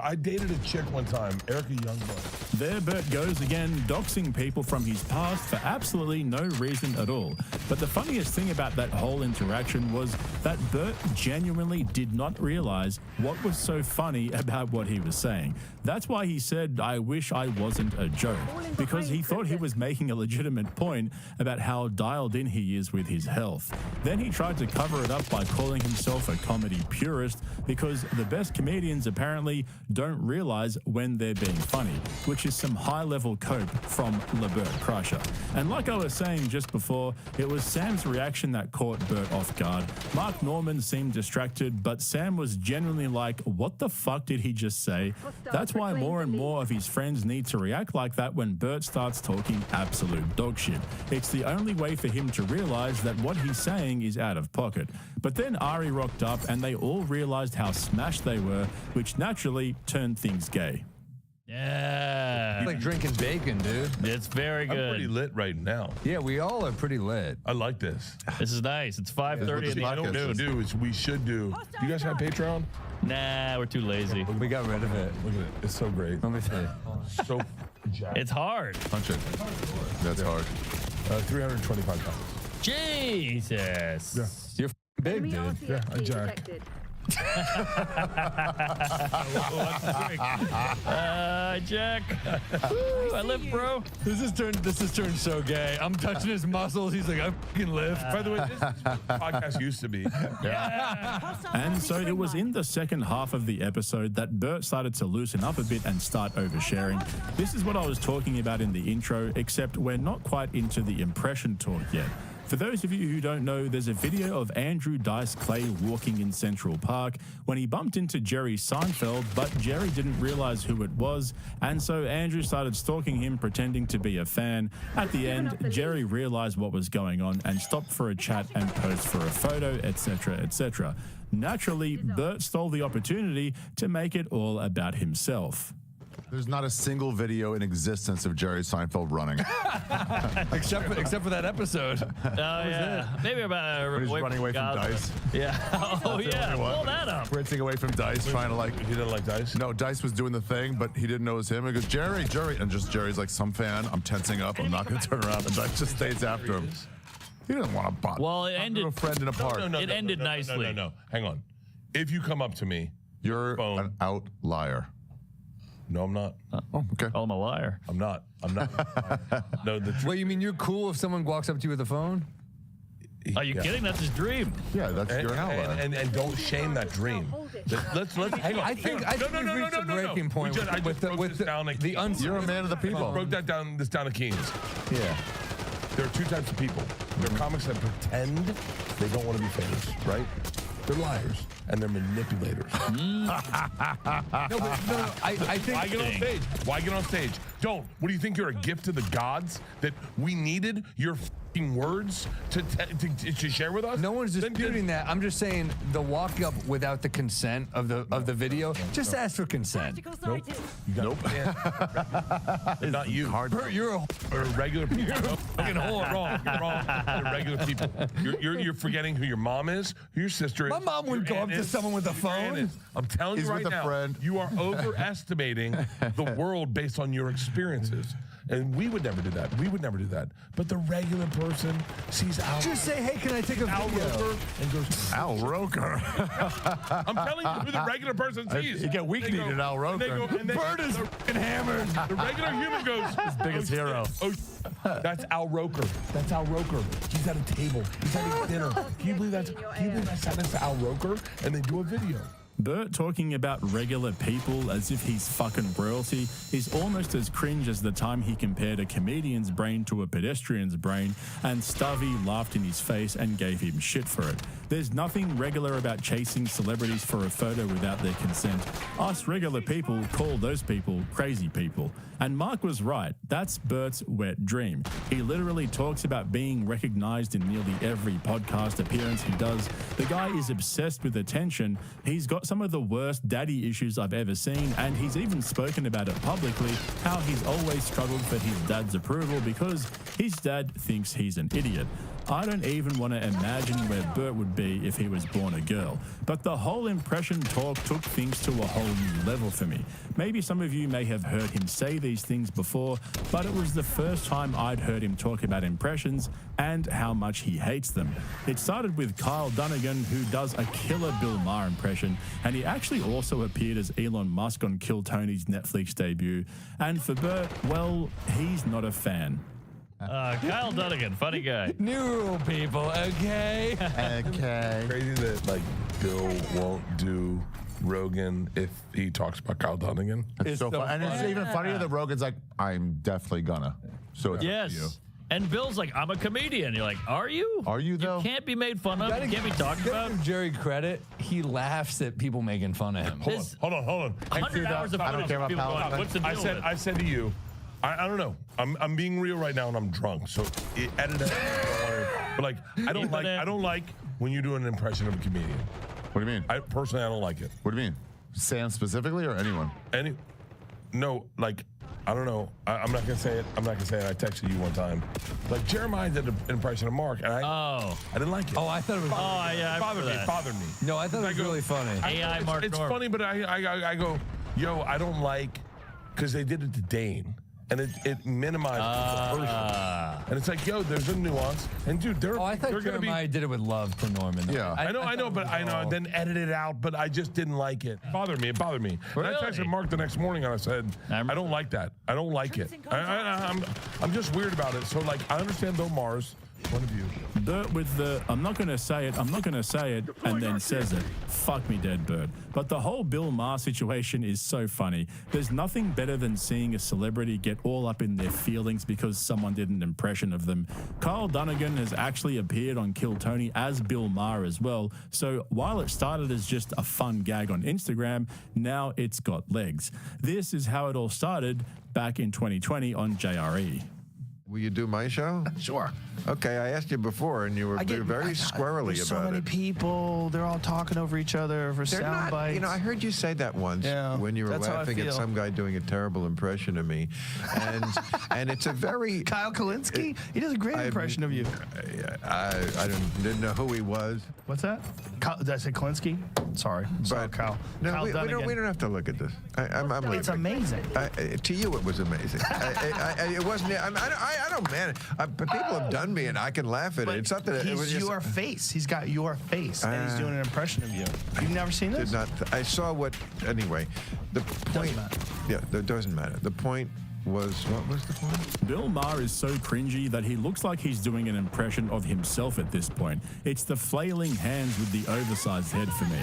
I dated a chick one time, Erica Youngblood. There Bert goes again, doxing people from his past for absolutely no reason at all. But the funniest thing about that whole interaction was that Bert genuinely did not realize what was so funny about what he was saying. That's why he said, I wish I wasn't a joke, because he thought he was making a legitimate point about how dialed in he is with his health. Then he tried to cover it up by calling himself a comedy purist, because the best comedians apparently don't realize when they're being funny, which is some high-level cope from Bert Kreischer. And like I was saying just before, it was Sam's reaction that caught Bert off guard. Mark Norman seemed distracted, but Sam was genuinely like, what the fuck did he just say? That's why more and more of his friends need to react like that when Bert starts talking absolute dog shit. It's the only way for him to realize that what he's saying is out of pocket. But then Ari rocked up and they all realized how smashed they were, which naturally turned things gay. Yeah. It's like drinking bacon, dude. It's very good. I'm pretty lit right now. Yeah, we all are pretty lit. I like this. This is nice. It's 5:30 in the afternoon. We should do. You guys have Patreon? Nah, we're too lazy. We got rid of it. Look at it. It's so great. Let me see. So It's hard. Punch it. That's hard. 325 pounds. Jesus. Yeah. You're big, dude. Yeah, I jack. Jack. I lift, bro. This has turned so gay. I'm touching his muscles. He's like, I fucking lift. By the way, this is what podcast used to be. And so it was in the second half of the episode that Bert started to loosen up a bit and start oversharing. This is what I was talking about in the intro, except we're not quite into the impression talk yet. For those of you who don't know, there's a video of Andrew Dice Clay walking in Central Park when he bumped into Jerry Seinfeld, but Jerry didn't realize who it was, and so Andrew started stalking him, pretending to be a fan. At the end, Jerry realized what was going on and stopped for a chat and posed for a photo, etc., etc. Naturally, Bert stole the opportunity to make it all about himself. There's not a single video in existence of Jerry Seinfeld running. except for that episode. Oh, yeah. Maybe about when he's running away from Dice. Yeah. Oh, yeah. Pull that up. Sprinting away from Dice, trying to like... He didn't like Dice? No, Dice was doing the thing, but he didn't know it was him. He goes, Jerry. And just Jerry's like, some fan. I'm tensing up. I'm not going to turn around. And Dice just stays after him. He didn't want to bot. Well, it ended... a friend in a park. It ended nicely. No. Hang on. If you come up to me... You're an outlier. No, I'm not. Oh, okay. I'm a liar. I'm not. No, Wait, you mean you're cool if someone walks up to you with a phone? Are you kidding? That's his dream. Yeah, you're an outlier. And don't shame that dream. Let's hang on. I think we've reached a breaking point with the unseen. You're a man of the people. Broke that down. This down to Keynes. Yeah. There are two types of people. There are comics that pretend they don't want to be famous, right? They're liars and they're manipulators. I think. Why get on stage? Why get on stage? Don't. What do you think? You're a gift to the gods that we needed your f***ing words to share with us? No one's disputing that. I'm just saying the walk up without the consent of the video. Just ask for consent. Nope. Nope. Not you. Bert, you're a regular people. You're fucking wrong. You're wrong. They're regular people. You're forgetting who your mom is, who your sister is. My mom wouldn't go up to someone with a phone. I'm telling you right with a now, friend. you are overestimating the world based on your experiences. And we would never do that. We would never do that. But the regular person sees Al. Just say, hey, can I take a Al video? Roker and goes, Al Roker. I'm telling you who the regular person sees. You get weak-kneed at Al Roker. Bert is fucking hammered. The regular human goes, his biggest hero. That's Al Roker. That's Al Roker. He's at a table. He's having dinner. Can you believe I sat next to Al Roker and they do a video? Bert talking about regular people as if he's fucking royalty is almost as cringe as the time he compared a comedian's brain to a pedestrian's brain, and Stubby laughed in his face and gave him shit for it. There's nothing regular about chasing celebrities for a photo without their consent. Us regular people call those people crazy people. And Mark was right. That's Bert's wet dream. He literally talks about being recognized in nearly every podcast appearance he does. The guy is obsessed with attention. He's got some of the worst daddy issues I've ever seen, and he's even spoken about it publicly, how he's always struggled for his dad's approval because his dad thinks he's an idiot. I don't even want to imagine where Bert would be if he was born a girl. But the whole impression talk took things to a whole new level for me. Maybe some of you may have heard him say these things before, but it was the first time I'd heard him talk about impressions and how much he hates them. It started with Kyle Dunnigan, who does a killer Bill Maher impression, and he actually also appeared as Elon Musk on Kill Tony's Netflix debut. And for Bert, well, he's not a fan. Kyle Dunnigan, funny guy. New rule, people, okay? Okay. Crazy that like Bill won't do Rogan if he talks about Kyle Dunnigan. It's so fun. And it's even funnier that Rogan's like, I'm definitely gonna. So it's up to you. Yes. And Bill's like, I'm a comedian. You're like, are you? Are you, though? You can't be made fun of. You can't be talked about. Give Jerry credit. He laughs at people making fun of him. Hold on. 100 hours of I don't care about people Kyle. going, what's the deal with it? I said to you, I don't know. I'm being real right now and I'm drunk. So edit it. But like I don't like when you do an impression of a comedian. What do you mean? I don't like it. What do you mean? Sam specifically or anyone? No, like I don't know. I'm not gonna say it. I texted you one time. Like Jeremiah did an impression of Mark, and I didn't like it. Oh, I thought it was. It bothered me. No, I thought it was really funny. AI Mark It's Norman. funny, but I go, yo, I don't like, because they did it to Dane, and it minimizes the person. And it's like, yo, there's a nuance. And dude, I thought Jeremiah did it with love to Norman. Yeah, I know, then edit it out, but I just didn't like it. It bothered me. Really? And I texted Mark the next morning and I said, I don't like that. I don't like it. I'm just weird about it. So like, I understand Bill Maher's point of view. Bert with the, I'm not going to say it, and then says it. Fuck me dead, Bert. But the whole Bill Maher situation is so funny. There's nothing better than seeing a celebrity get all up in their feelings because someone did an impression of them. Kyle Dunnigan has actually appeared on Kill Tony as Bill Maher as well. So while it started as just a fun gag on Instagram, now it's got legs. This is how it all started back in 2020 on JRE. Will you do my show? Sure. Okay, I asked you before, and you were very squirrely there's about so many it. people, they're all talking over each other for sound bites. You know, I heard you say that once when you were laughing at some guy doing a terrible impression of me, and it's a very Kyle Kalinske. He does a great impression of you. I didn't know who he was. What's that? Did I say Kalinske? Sorry, Kyle. No, Kyle we don't have to look at this. I'm leaving. It's amazing. To you, it was amazing. It wasn't. I don't man. But people have done me, and I can laugh at it. It's not that it was your face. He's got your face, and he's doing an impression of you. You've never seen this? Did not. I saw what. Anyway, the point. Yeah, that doesn't matter. The point was, what was the point? Bill Maher is so cringy that he looks like he's doing an impression of himself at this point. It's the flailing hands with the oversized head for me.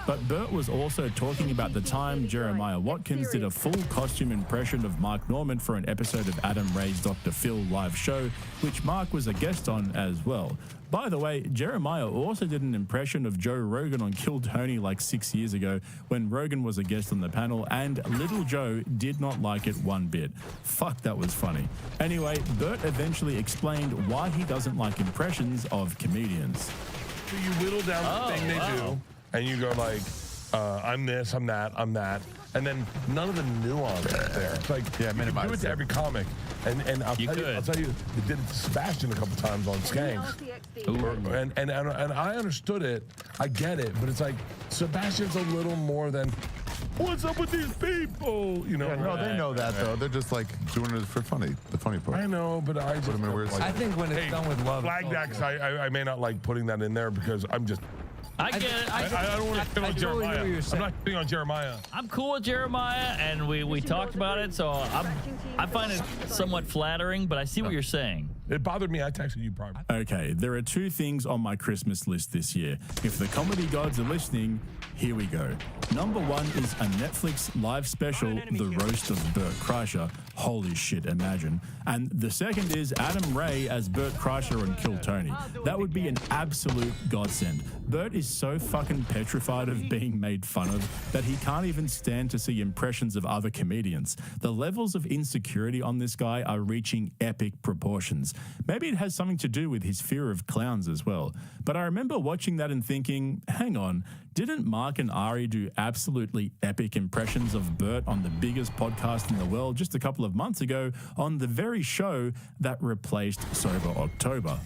But Bert was also talking about the time Jeremiah Watkins did a full costume impression of Mark Norman for an episode of Adam Ray's Dr. Phil live show, which Mark was a guest on as well. By the way, Jeremiah also did an impression of Joe Rogan on Kill Tony like 6 years ago when Rogan was a guest on the panel, and Little Joe did not like it one bit. Fuck, that was funny. Anyway, Bert eventually explained why he doesn't like impressions of comedians. So you whittle down the thing they do, and you go like, I'm this, I'm that, I'm that. And then none of the nuance is there. It's like, you can do it to every comic. And I'll tell you, it did it to Sebastian a couple times on Skanks. And I understood it, I get it, but it's like, Sebastian's a little more than, what's up with these people? You know? Yeah, no, they know that though. They're just like doing it for funny, the funny part. I know, but I just I think when it's done with love. Flag that, because I may not like putting that in there because I'm just. I get it. I don't want to spit on Jeremiah. I'm not spitting on Jeremiah. I'm cool with Jeremiah, and we talked about it, so I find it somewhat flattering, but I see what you're saying. It bothered me. I texted you probably. Okay, there are two things on my Christmas list this year. If the comedy gods are listening, here we go. Number one is a Netflix live special, The Roast of Bert Kreischer. Holy shit, imagine. And the second is Adam Ray as Bert Kreischer on Kill Tony. That would be an absolute godsend. Bert is so fucking petrified of being made fun of that he can't even stand to see impressions of other comedians. The levels of insecurity on this guy are reaching epic proportions. Maybe it has something to do with his fear of clowns as well. But I remember watching that and thinking, hang on, didn't Mark and Ari do absolutely epic impressions of Bert on the biggest podcast in the world just a couple of months ago on the very show that replaced Sober October?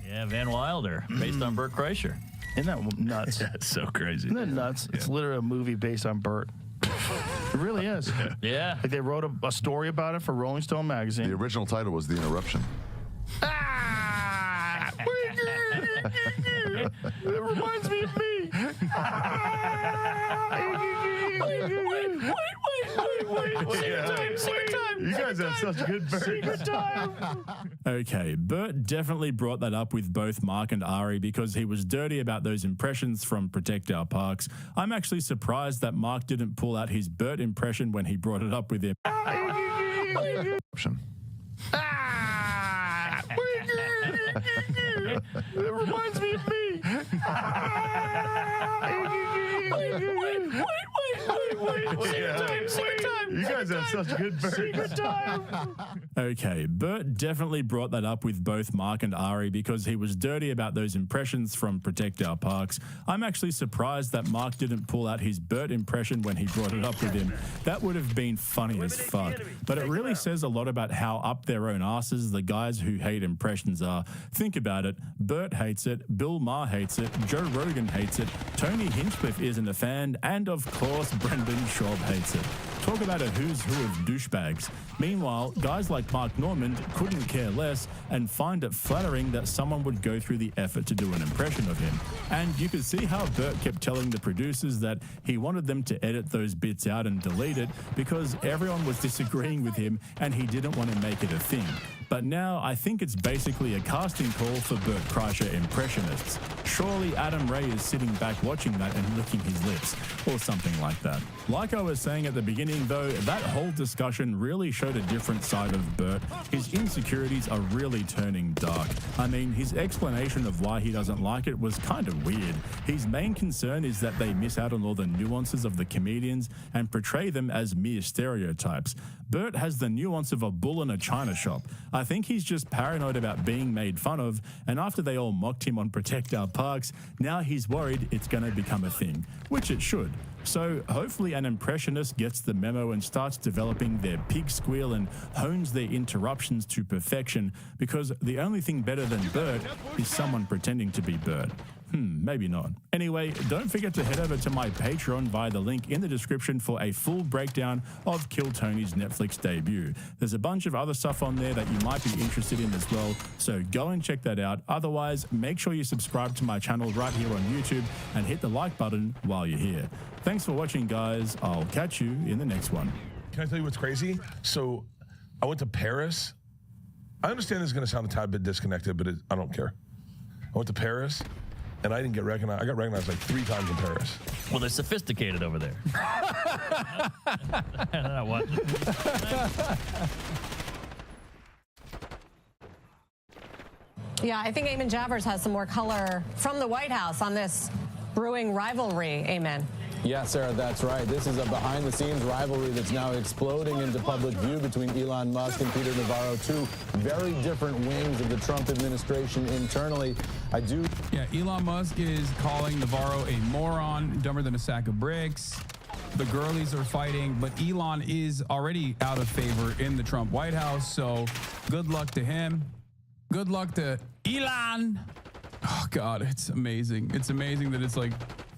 Yeah, Van Wilder, based on Bert Kreischer. Isn't that nuts? That's so crazy. Isn't that nuts? It's literally a movie based on Bert. It really is. Yeah. Like they wrote a story about it for Rolling Stone magazine. The original title was The Interruption. It reminds me of me. Secret time. You guys have such good birds. Secret time. Okay, Bert definitely brought that up with both Mark and Ari because he was dirty about those impressions from Protect Our Parks. I'm actually surprised that Mark didn't pull out his Bert impression when he brought it up with him. It reminds me of me. Secret time. You guys have such good birds. Secret time. Okay, Bert definitely brought that up with both Mark and Ari because he was dirty about those impressions from Protect Our Parks. I'm actually surprised that Mark didn't pull out his Bert impression when he brought it up with him. That would have been funny as fuck. But it really says a lot about how up their own asses the guys who hate impressions are. Think about it. Bert hates it, Bill Maher hates it, Joe Rogan hates it, Tony Hinchcliffe isn't a fan, and of course Brendan Schaub hates it. talk about a who's who of douchebags. Meanwhile, guys like Mark Normand couldn't care less and find it flattering that someone would go through the effort to do an impression of him. And you could see how Bert kept telling the producers that he wanted them to edit those bits out and delete it because everyone was disagreeing with him and he didn't want to make it a thing. But now I think it's basically a casting call for Bert Kreischer impressionists. Surely Adam Ray is sitting back watching that and licking his lips, or something like that. Like I was saying at the beginning though, that whole discussion really showed a different side of Bert. His insecurities are really turning dark. I mean, his explanation of why he doesn't like it was kind of weird. His main concern is that they miss out on all the nuances of the comedians and portray them as mere stereotypes. Bert has the nuance of a bull in a china shop. I think he's just paranoid about being made fun of, and after they all mocked him on Protect Our Parks, now he's worried it's going to become a thing, which it should. So hopefully an impressionist gets the memo and starts developing their pig squeal and hones their interruptions to perfection, because the only thing better than Bert is someone pretending to be Bert. Maybe not. Anyway, don't forget to head over to my Patreon via the link in the description for a full breakdown of Kill Tony's Netflix debut. There's a bunch of other stuff on there that you might be interested in as well, so go and check that out. Otherwise, make sure you subscribe to my channel right here on YouTube and hit the like button while you're here. Thanks for watching, guys. I'll catch you in the next one. Can I tell you what's crazy? So I went to Paris. I understand this is going to sound a tad bit disconnected, but I don't care. I went to Paris. And I didn't get recognized. I got recognized like 3 times in Paris. Well, they're sophisticated over there. What? Yeah, I think Eamon Javers has some more color from the White House on this brewing rivalry. Eamon. Yeah, Sarah, that's right. This is a behind-the-scenes rivalry that's now exploding into public view between Elon Musk and Peter Navarro, 2 very different wings of the Trump administration internally. Yeah, Elon Musk is calling Navarro a moron, dumber than a sack of bricks. The girlies are fighting, but Elon is already out of favor in the Trump White House, so good luck to him. Good luck to Elon. Oh, God, it's amazing. It's amazing that it's like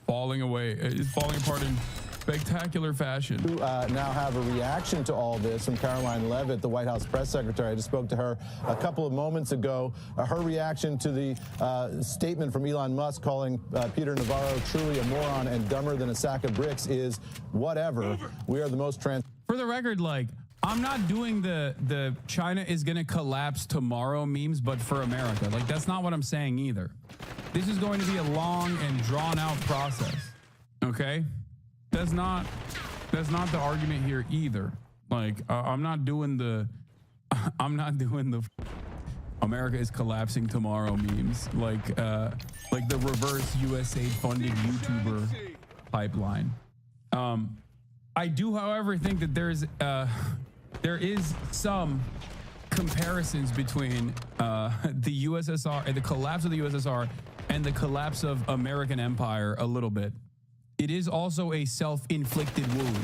falling away. It's falling apart in spectacular fashion. Now have a reaction to all this from Caroline Leavitt, the White House press secretary. I just spoke to her a couple of moments ago. Her reaction to the statement from Elon Musk calling Peter Navarro truly a moron and dumber than a sack of bricks is whatever. We are the most For the record, like, I'm not doing the China is going to collapse tomorrow memes, but for America. Like, that's not what I'm saying either. This is going to be a long and drawn out process. Okay? That's not the argument here either. Like, I'm not doing the America is collapsing tomorrow memes, like the reverse USAID funded YouTuber pipeline. I do, however, think that there is some comparisons between the USSR and the collapse of the USSR and the collapse of American empire a little bit. It is also a self-inflicted wound,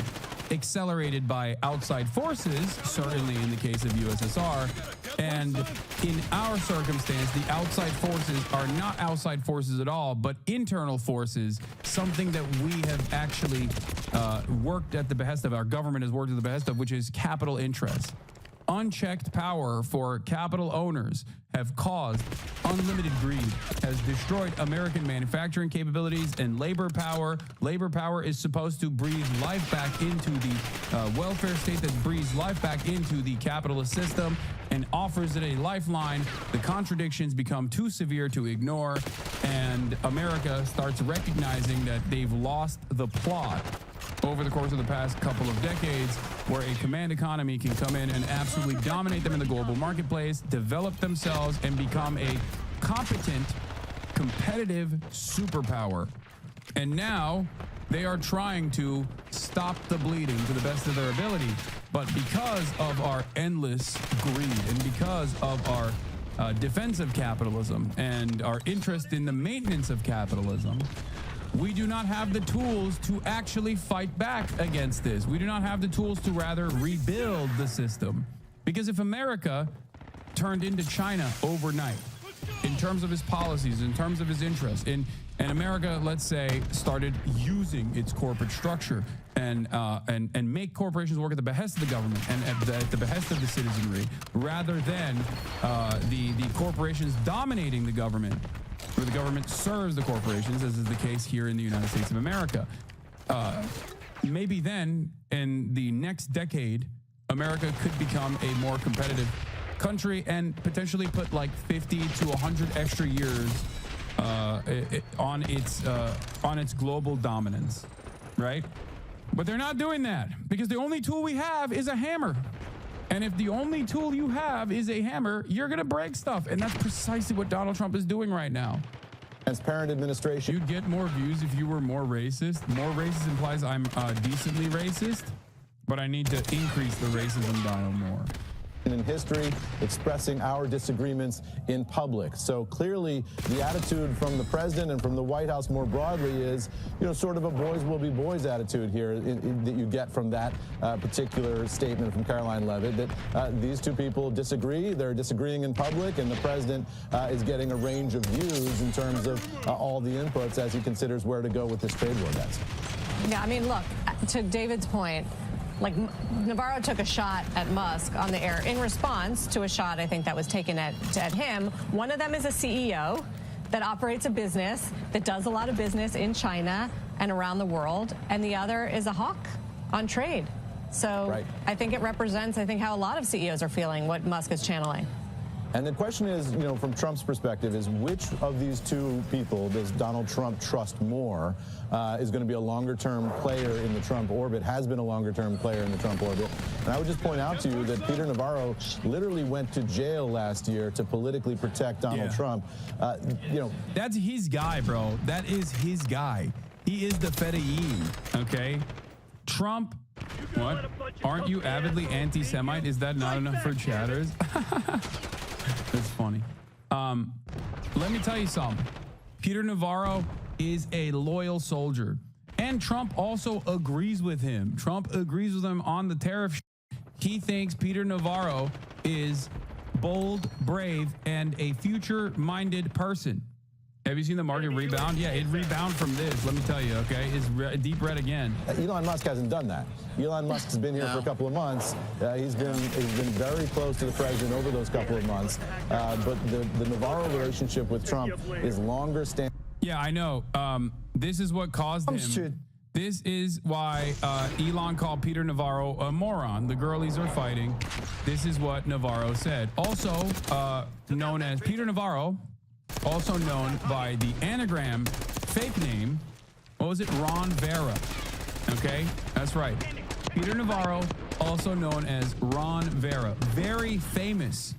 accelerated by outside forces, certainly in the case of USSR. And in our circumstance, the outside forces are not outside forces at all, but internal forces, something that we have actually worked at the behest of, our government has worked at the behest of, which is capital interests. Unchecked power for capital owners have caused unlimited greed, has destroyed American manufacturing capabilities and labor power. Labor power is supposed to breathe life back into the welfare state that breathes life back into the capitalist system and offers it a lifeline. The contradictions become too severe to ignore, and America starts recognizing that they've lost the plot over the course of the past couple of decades, where a command economy can come in and absolutely dominate them in the global marketplace, develop themselves, and become a competent, competitive superpower. And now they are trying to stop the bleeding to the best of their ability. But because of our endless greed and because of our defensive capitalism and our interest in the maintenance of capitalism, we do not have the tools to actually fight back against this. We do not have the tools to rather rebuild the system. Because if America turned into China overnight and in terms of his policies, in terms of his interests. And America, let's say, started using its corporate structure and make corporations work at the behest of the government and at the behest of the citizenry, rather than the corporations dominating the government, where the government serves the corporations, as is the case here in the United States of America. Maybe then, in the next decade, America could become a more competitive country and potentially put like 50 to 100 extra years on its global dominance, right? But they're not doing that because the only tool we have is a hammer. And if the only tool you have is a hammer, you're going to break stuff. And that's precisely what Donald Trump is doing right now. Transparent administration. You'd get more views if you were more racist. More racist implies I'm decently racist, but I need to increase the racism dial more. In history, expressing our disagreements in public. So clearly, the attitude from the president and from the White House more broadly is, sort of a boys will be boys attitude here that you get from that particular statement from Caroline Leavitt, that these two people disagree, they're disagreeing in public, and the president is getting a range of views in terms of all the inputs as he considers where to go with this trade war, guys. Yeah, I mean, look, to David's point, like Navarro took a shot at Musk on the air in response to a shot I think that was taken at him. One of them is a CEO that operates a business that does a lot of business in China and around the world, and the other is a hawk on trade. So right. I think it represents, how a lot of CEOs are feeling what Musk is channeling. And the question is, from Trump's perspective, is which of these two people does Donald Trump trust more, is going to be a longer-term player in the Trump orbit, has been a longer-term player in the Trump orbit. And I would just point out to you that Peter Navarro literally went to jail last year to politically protect Donald Trump. That's his guy, bro. That is his guy. He is the Fedayeen, okay? Trump, what? Aren't you avidly anti-Semite? Is that not enough for chatters? That's funny. Let me tell you something. Peter Navarro is a loyal soldier. And Trump also agrees with him. Trump agrees with him on the tariff. He thinks Peter Navarro is bold, brave, and a future-minded person. Have you seen the market rebound? Yeah, it rebounded from this, let me tell you, okay? It's deep red again. Elon Musk hasn't done that. Elon Musk has been here for a couple of months. He's been very close to the president over those couple of months. But the Navarro relationship with Trump is longer standing. Yeah, I know. This is what caused him. This is why Elon called Peter Navarro a moron. The girlies are fighting. This is what Navarro said. Also known as Peter Navarro, also known by the anagram fake name, what was it? Ron Vera. Okay, that's right. Peter Navarro, also known as Ron Vera. Very famous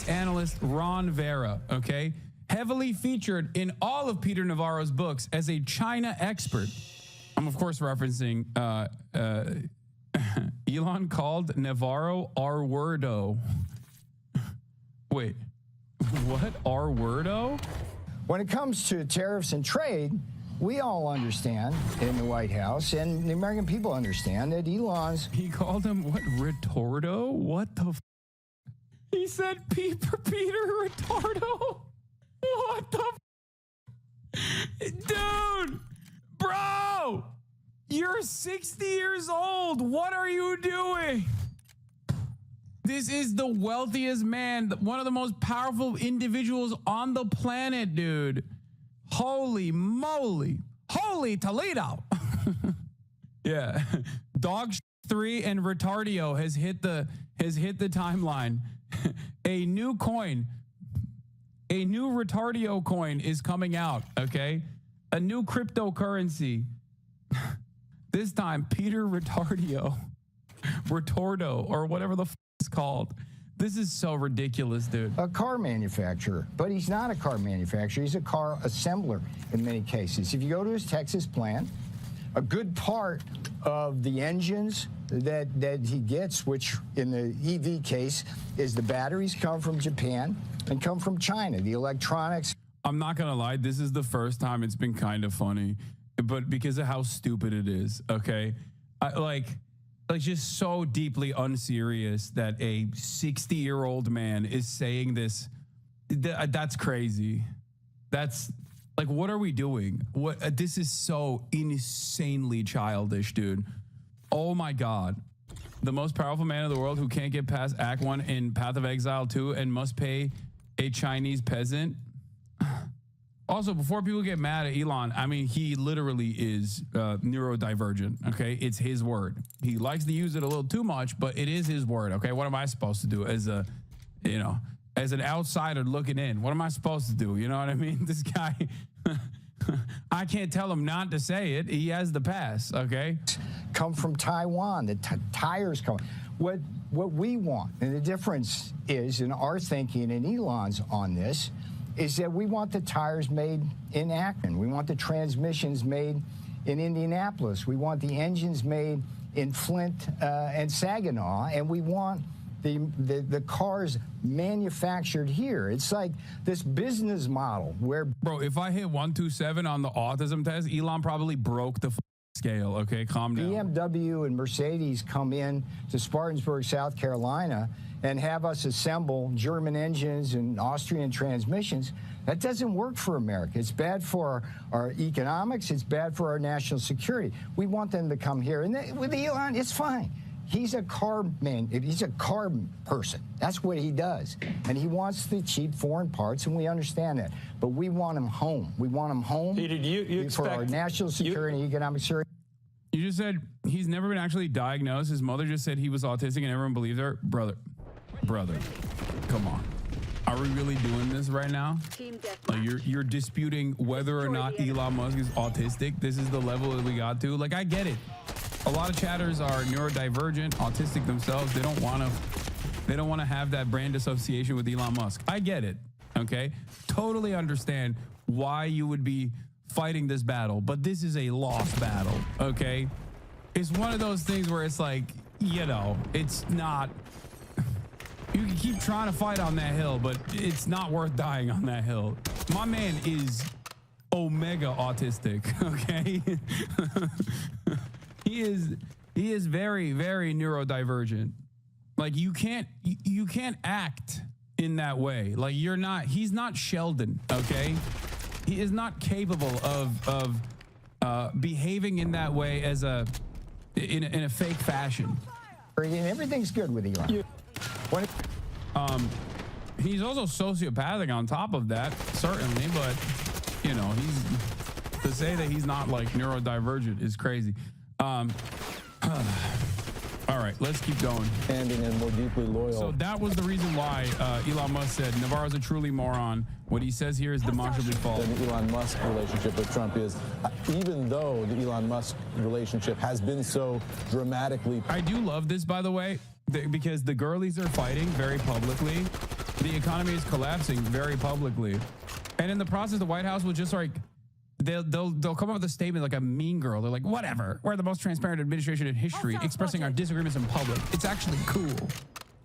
analyst Ron Vera, okay? Heavily featured in all of Peter Navarro's books as a China expert. I'm, of course, referencing Elon called Navarro R-wordo. Wait. What? R-wordo? When it comes to tariffs and trade, we all understand in the White House, and the American people understand that Elon's... He called him, what, retardo? What the He said Peter retardo? What the Dude! Bro! You're 60 years old! What are you doing? This is the wealthiest man, one of the most powerful individuals on the planet, dude. Holy moly. Holy Toledo. Yeah. Dog 3 and Retardio has hit the timeline. A new coin. A new Retardio coin is coming out, okay? A new cryptocurrency. This time, Peter Retardio. Retordo, or whatever the it's called. This is so ridiculous, dude. A car manufacturer, but he's not a car manufacturer. He's a car assembler in many cases. If you go to his Texas plant, a good part of the engines that he gets, which in the EV case is the batteries, come from Japan and come from China. The electronics. I'm not going to lie. This is the first time it's been kind of funny, but because of how stupid it is, okay? Like just so deeply unserious that a 60-year-old man is saying this That's crazy. That's like, what are we doing? What? This is so insanely childish, dude. Oh my God. The most powerful man in the world who can't get past Act 1 in Path of Exile 2 and must pay a Chinese peasant. Also, before people get mad at Elon, I mean, he literally is neurodivergent, okay? It's his word. He likes to use it a little too much, but it is his word, okay? What am I supposed to do as a, you know, as an outsider looking in? What am I supposed to do? You know what I mean? This guy, I can't tell him not to say it. He has the pass, okay? Come from Taiwan. The tires come. What we want, and the difference is in our thinking and Elon's on this, is that we want the tires made in Akron. We want the transmissions made in Indianapolis. We want the engines made in Flint and Saginaw, and we want the cars manufactured here. It's like this business model where... Bro, if I hit 127 on the autism test, Elon probably broke the scale, okay? Calm down. BMW and Mercedes come in to Spartanburg, South Carolina, and have us assemble German engines and Austrian transmissions. That doesn't work for America. It's bad for our economics. It's bad for our national security. We want them to come here. And with Elon, it's fine. He's a car man. He's a car person. That's what he does. And he wants the cheap foreign parts, and we understand that. But we want him home. We want him home for our national security and economic security. You just said he's never been actually diagnosed. His mother just said he was autistic and everyone believes her. Brother, come on. Are we really doing this right now? Like you're disputing whether or not Elon Musk is autistic. This is the level that we got to. Like, I get it. A lot of chatters are neurodivergent, autistic themselves. They don't want to have that brand association with Elon Musk. I get it. Okay? Totally understand why you would be fighting this battle, but this is a lost battle, okay? It's one of those things where it's like, you know, it's not... You can keep trying to fight on that hill, but it's not worth dying on that hill. My man is omega autistic, okay? He is very, very neurodivergent. Like, you can't act in that way. Like, he's not Sheldon, okay? He is not capable of behaving in that way as in a fake fashion. And everything's good with Elon. He's also sociopathic on top of that, certainly, but you know, to say that he's not like neurodivergent is crazy. All right, let's keep going. Standing and more deeply loyal. So that was the reason why Elon Musk said Navarro's a truly moron. What he says here is demonstrably false. The Elon Musk relationship with Trump is, even though the Elon Musk relationship has been so dramatically... I do love this, by the way, because the girlies are fighting very publicly. The economy is collapsing very publicly. And in the process, the White House will just like... They'll come up with a statement like a mean girl. They're like, whatever, we're the most transparent administration in history, expressing our disagreements in public. It's actually cool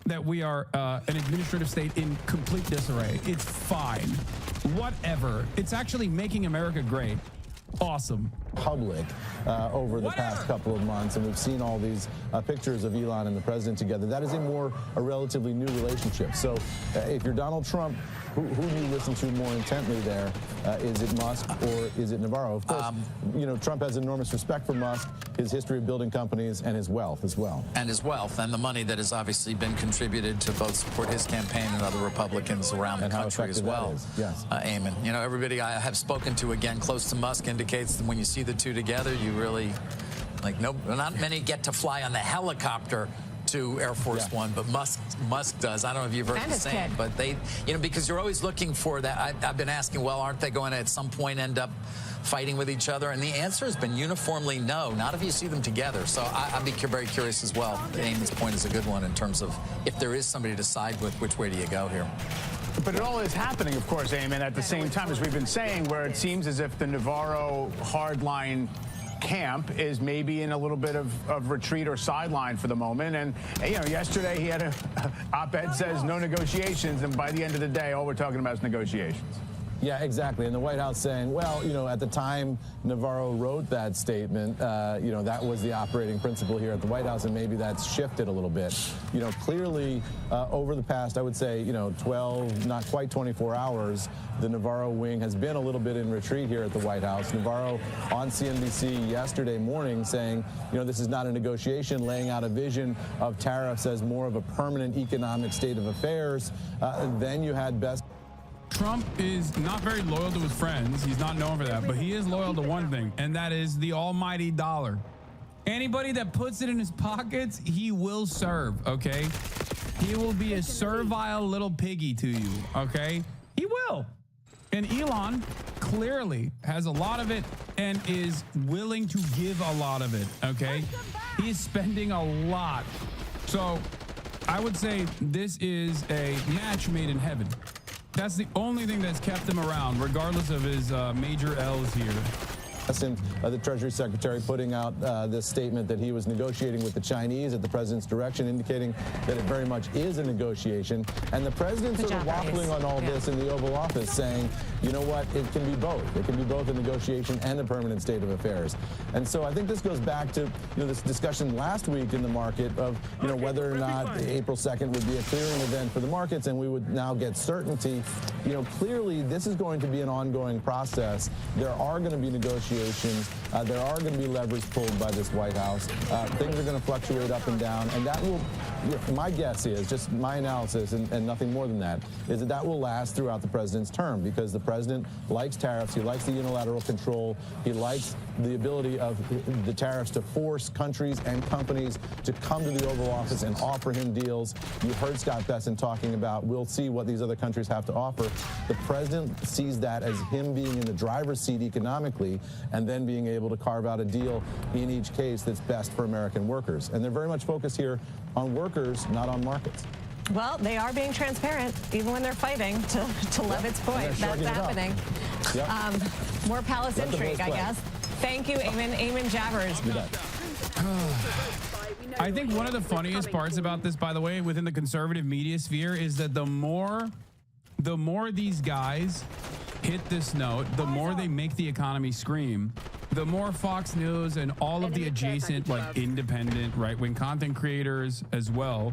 that we are an administrative state in complete disarray. It's fine. Whatever. It's actually making America great. Awesome. Public over the past couple of months, and we've seen all these pictures of Elon and the president together. That is a relatively new relationship. So if you're Donald Trump, who do you listen to more intently there? Is it Musk or is it Navarro? Of course, you know, Trump has enormous respect for Musk, his history of building companies, and his wealth as well. And his wealth, and the money that has obviously been contributed to both support his campaign and other Republicans around the country as well. Yes. Eamon, you know, everybody I have spoken to, again, close to Musk indicates that when you see the two together, you really, like, not many get to fly on the helicopter to Air Force One, but Musk does. I don't know if you've heard the same, but they, you know, because you're always looking for that. I've been asking, well, aren't they going to at some point end up fighting with each other? And the answer has been uniformly no, not if you see them together. So I'd be very curious as well. Eamon's point is a good one in terms of if there is somebody to side with, which way do you go here? But it all is happening, of course, Eamon, at the same time, as we've been saying, where it seems as if the Navarro hardline camp is maybe in a little bit of retreat or sideline for the moment. And, you know, yesterday he had a op-ed says no negotiations, and by the end of the day, all we're talking about is negotiations. Yeah, exactly. And the White House saying, well, you know, at the time Navarro wrote that statement, you know, that was the operating principle here at the White House, and maybe that's shifted a little bit. You know, clearly over the past, I would say, you know, 12, not quite 24 hours, the Navarro wing has been a little bit in retreat here at the White House. Navarro on CNBC yesterday morning saying, you know, this is not a negotiation, laying out a vision of tariffs as more of a permanent economic state of affairs. Then you had Best. Trump is not very loyal to his friends. He's not known for that, but he is loyal to one thing, and that is the almighty dollar. Anybody that puts it in his pockets, he will serve, okay? He will be a servile little piggy to you, okay? He will. And Elon clearly has a lot of it and is willing to give a lot of it, okay? He is spending a lot. So I would say this is a match made in heaven. That's the only thing that's kept him around, regardless of his major L's here. The Treasury Secretary putting out this statement that he was negotiating with the Chinese at the president's direction, indicating that it very much is a negotiation. And the president sort of waffling on all this in the Oval Office, saying, you know what, it can be both. It can be both a negotiation and a permanent state of affairs. And so I think this goes back to, you know, this discussion last week in the market of, you know, whether or not April 2nd would be a clearing event for the markets and we would now get certainty. You know, clearly this is going to be an ongoing process. There are going to be negotiations. There are going to be levers pulled by this White House. Things are going to fluctuate up and down, and that will, my guess is, just my analysis and nothing more than that, is that will last throughout the president's term, because the president likes tariffs, he likes the unilateral control, he likes the ability of the tariffs to force countries and companies to come to the Oval Office and offer him deals. You heard Scott Besson talking about, we'll see what these other countries have to offer. The president sees that as him being in the driver's seat economically, and then being able to carve out a deal in each case that's best for American workers. And they're very much focused here on workers, not on markets. Well, they are being transparent, even when they're fighting, to Levitt's point. That's happening. More palace intrigue, I guess. Thank you, Eamon Javers. I think one of the funniest parts about this, by the way, within the conservative media sphere, is that the more these guys hit this note, the more they make the economy scream, the more Fox News and all of the adjacent, like, independent right-wing content creators as well,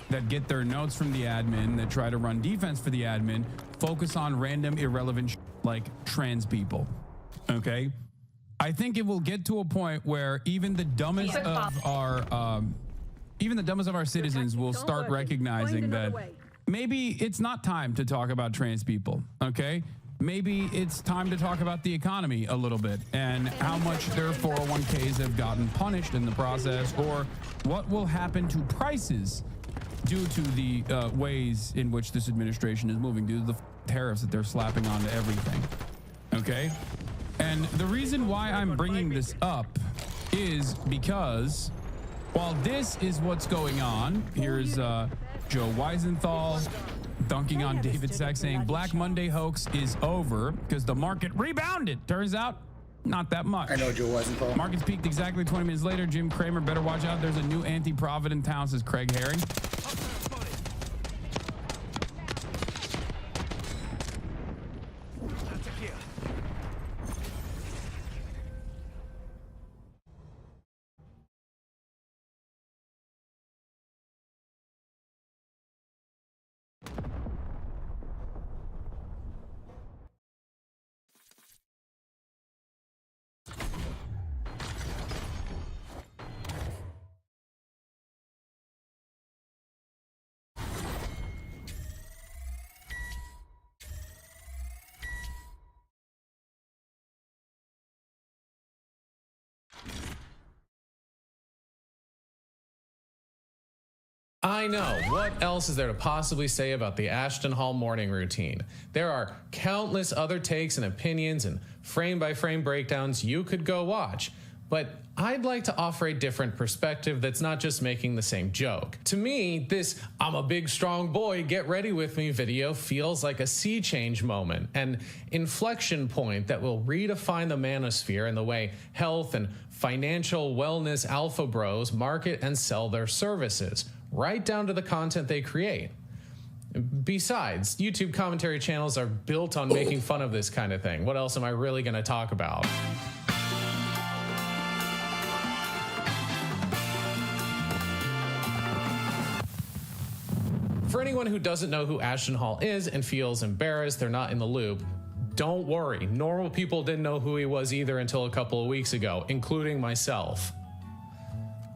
that get their notes from the admin, that try to run defense for the admin, focus on random irrelevant like trans people. Okay? I think it will get to a point where even the dumbest of our citizens will start recognizing that maybe it's not time to talk about trans people, okay? Maybe it's time to talk about the economy a little bit and how much their 401ks have gotten punished in the process, or what will happen to prices due to the ways in which this administration is moving, due to the tariffs that they're slapping onto everything, okay? And the reason why I'm bringing this up is because while this is what's going on, here's Joe Weisenthal dunking on David Sack, saying Black Monday hoax is over because the market rebounded. Turns out, not that much. I know Joe Weisenthal. Markets peaked exactly 20 minutes later. Jim Cramer, better watch out. There's a new anti-prophet in town, says Craig Herring. I know. What else is there to possibly say about the Ashton Hall morning routine? There are countless other takes and opinions and frame-by-frame breakdowns you could go watch. But I'd like to offer a different perspective that's not just making the same joke. To me, this "I'm a big strong boy, get ready with me" video feels like a sea change moment, an inflection point that will redefine the manosphere and the way health and financial wellness alpha bros market and sell their services, right down to the content they create. Besides, YouTube commentary channels are built on making fun of this kind of thing. What else am I really going to talk about? For anyone who doesn't know who Ashton Hall is and feels embarrassed they're not in the loop, don't worry. Normal people didn't know who he was either until a couple of weeks ago, including myself.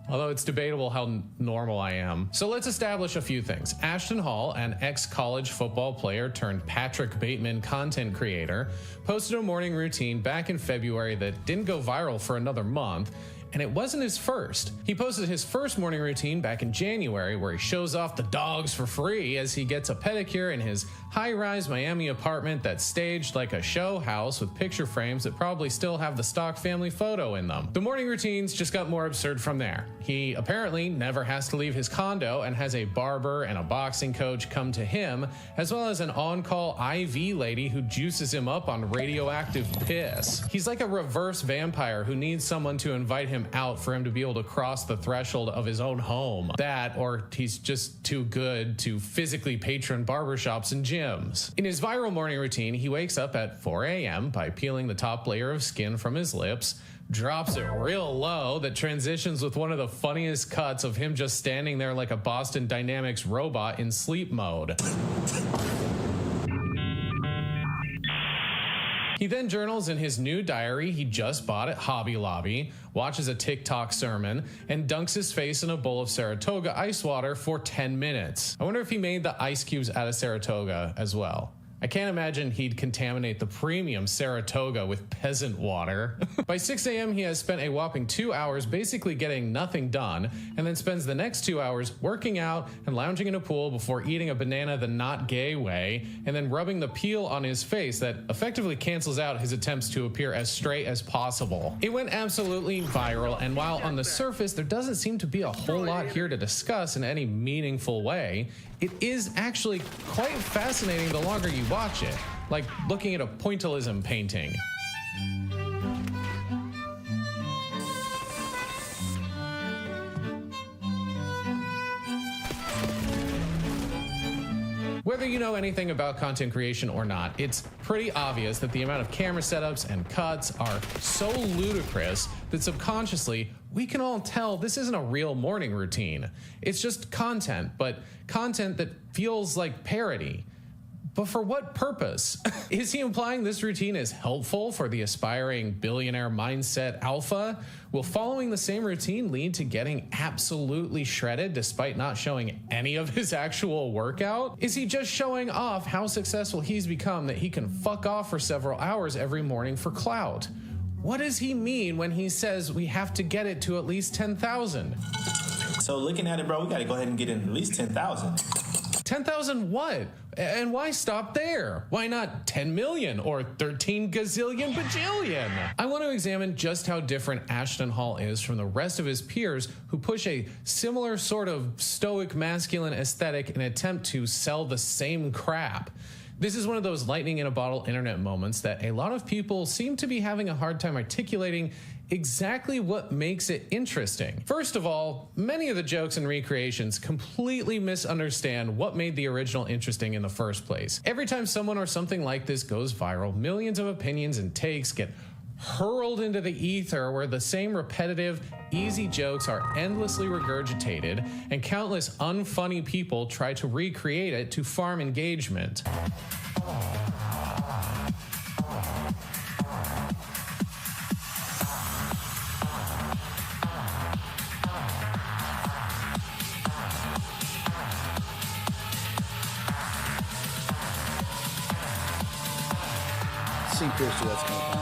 Although it's debatable how normal I am. So let's establish a few things. Ashton Hall, an ex-college football player turned Patrick Bateman content creator, posted a morning routine back in February that didn't go viral for another month, and it wasn't his first. He posted his first morning routine back in January where he shows off the dogs for free as he gets a pedicure in his high-rise Miami apartment that's staged like a show house with picture frames that probably still have the stock family photo in them. The morning routines just got more absurd from there. He apparently never has to leave his condo and has a barber and a boxing coach come to him, as well as an on-call IV lady who juices him up on radioactive piss. He's like a reverse vampire who needs someone to invite him out for him to be able to cross the threshold of his own home. That, or he's just too good to physically patron barbershops and gyms. In his viral morning routine, he wakes up at 4 a.m. by peeling the top layer of skin from his lips, drops it real low that transitions with one of the funniest cuts of him just standing there like a Boston Dynamics robot in sleep mode. He then journals in his new diary he just bought at Hobby Lobby, watches a TikTok sermon, and dunks his face in a bowl of Saratoga ice water for 10 minutes. I wonder if he made the ice cubes out of Saratoga as well. I can't imagine he'd contaminate the premium Saratoga with peasant water. By 6 a.m., he has spent a whopping 2 hours basically getting nothing done, and then spends the next 2 hours working out and lounging in a pool before eating a banana the not gay way, and then rubbing the peel on his face that effectively cancels out his attempts to appear as straight as possible. It went absolutely viral, and while on the surface there doesn't seem to be a whole lot here to discuss in any meaningful way, it is actually quite fascinating the longer you watch it, like looking at a pointillism painting. Whether you know anything about content creation or not, it's pretty obvious that the amount of camera setups and cuts are so ludicrous that subconsciously we can all tell this isn't a real morning routine. It's just content, but content that feels like parody. But for what purpose? Is he implying this routine is helpful for the aspiring billionaire mindset alpha? Will following the same routine lead to getting absolutely shredded despite not showing any of his actual workout? Is he just showing off how successful he's become that he can fuck off for several hours every morning for clout? What does he mean when he says we have to get it to at least 10,000? So looking at it, bro, we got to go ahead and get in at least 10,000. 10,000 what? And why stop there? Why not 10 million or 13 gazillion bajillion? I want to examine just how different Ashton Hall is from the rest of his peers who push a similar sort of stoic masculine aesthetic in an attempt to sell the same crap. This is one of those lightning in a bottle internet moments that a lot of people seem to be having a hard time articulating exactly what makes it interesting. First of all, many of the jokes and recreations completely misunderstand what made the original interesting in the first place. Every time someone or something like this goes viral, millions of opinions and takes get hurled into the ether where the same repetitive, easy jokes are endlessly regurgitated, and countless unfunny people try to recreate it to farm engagement. See Pierce, that's kind of fun.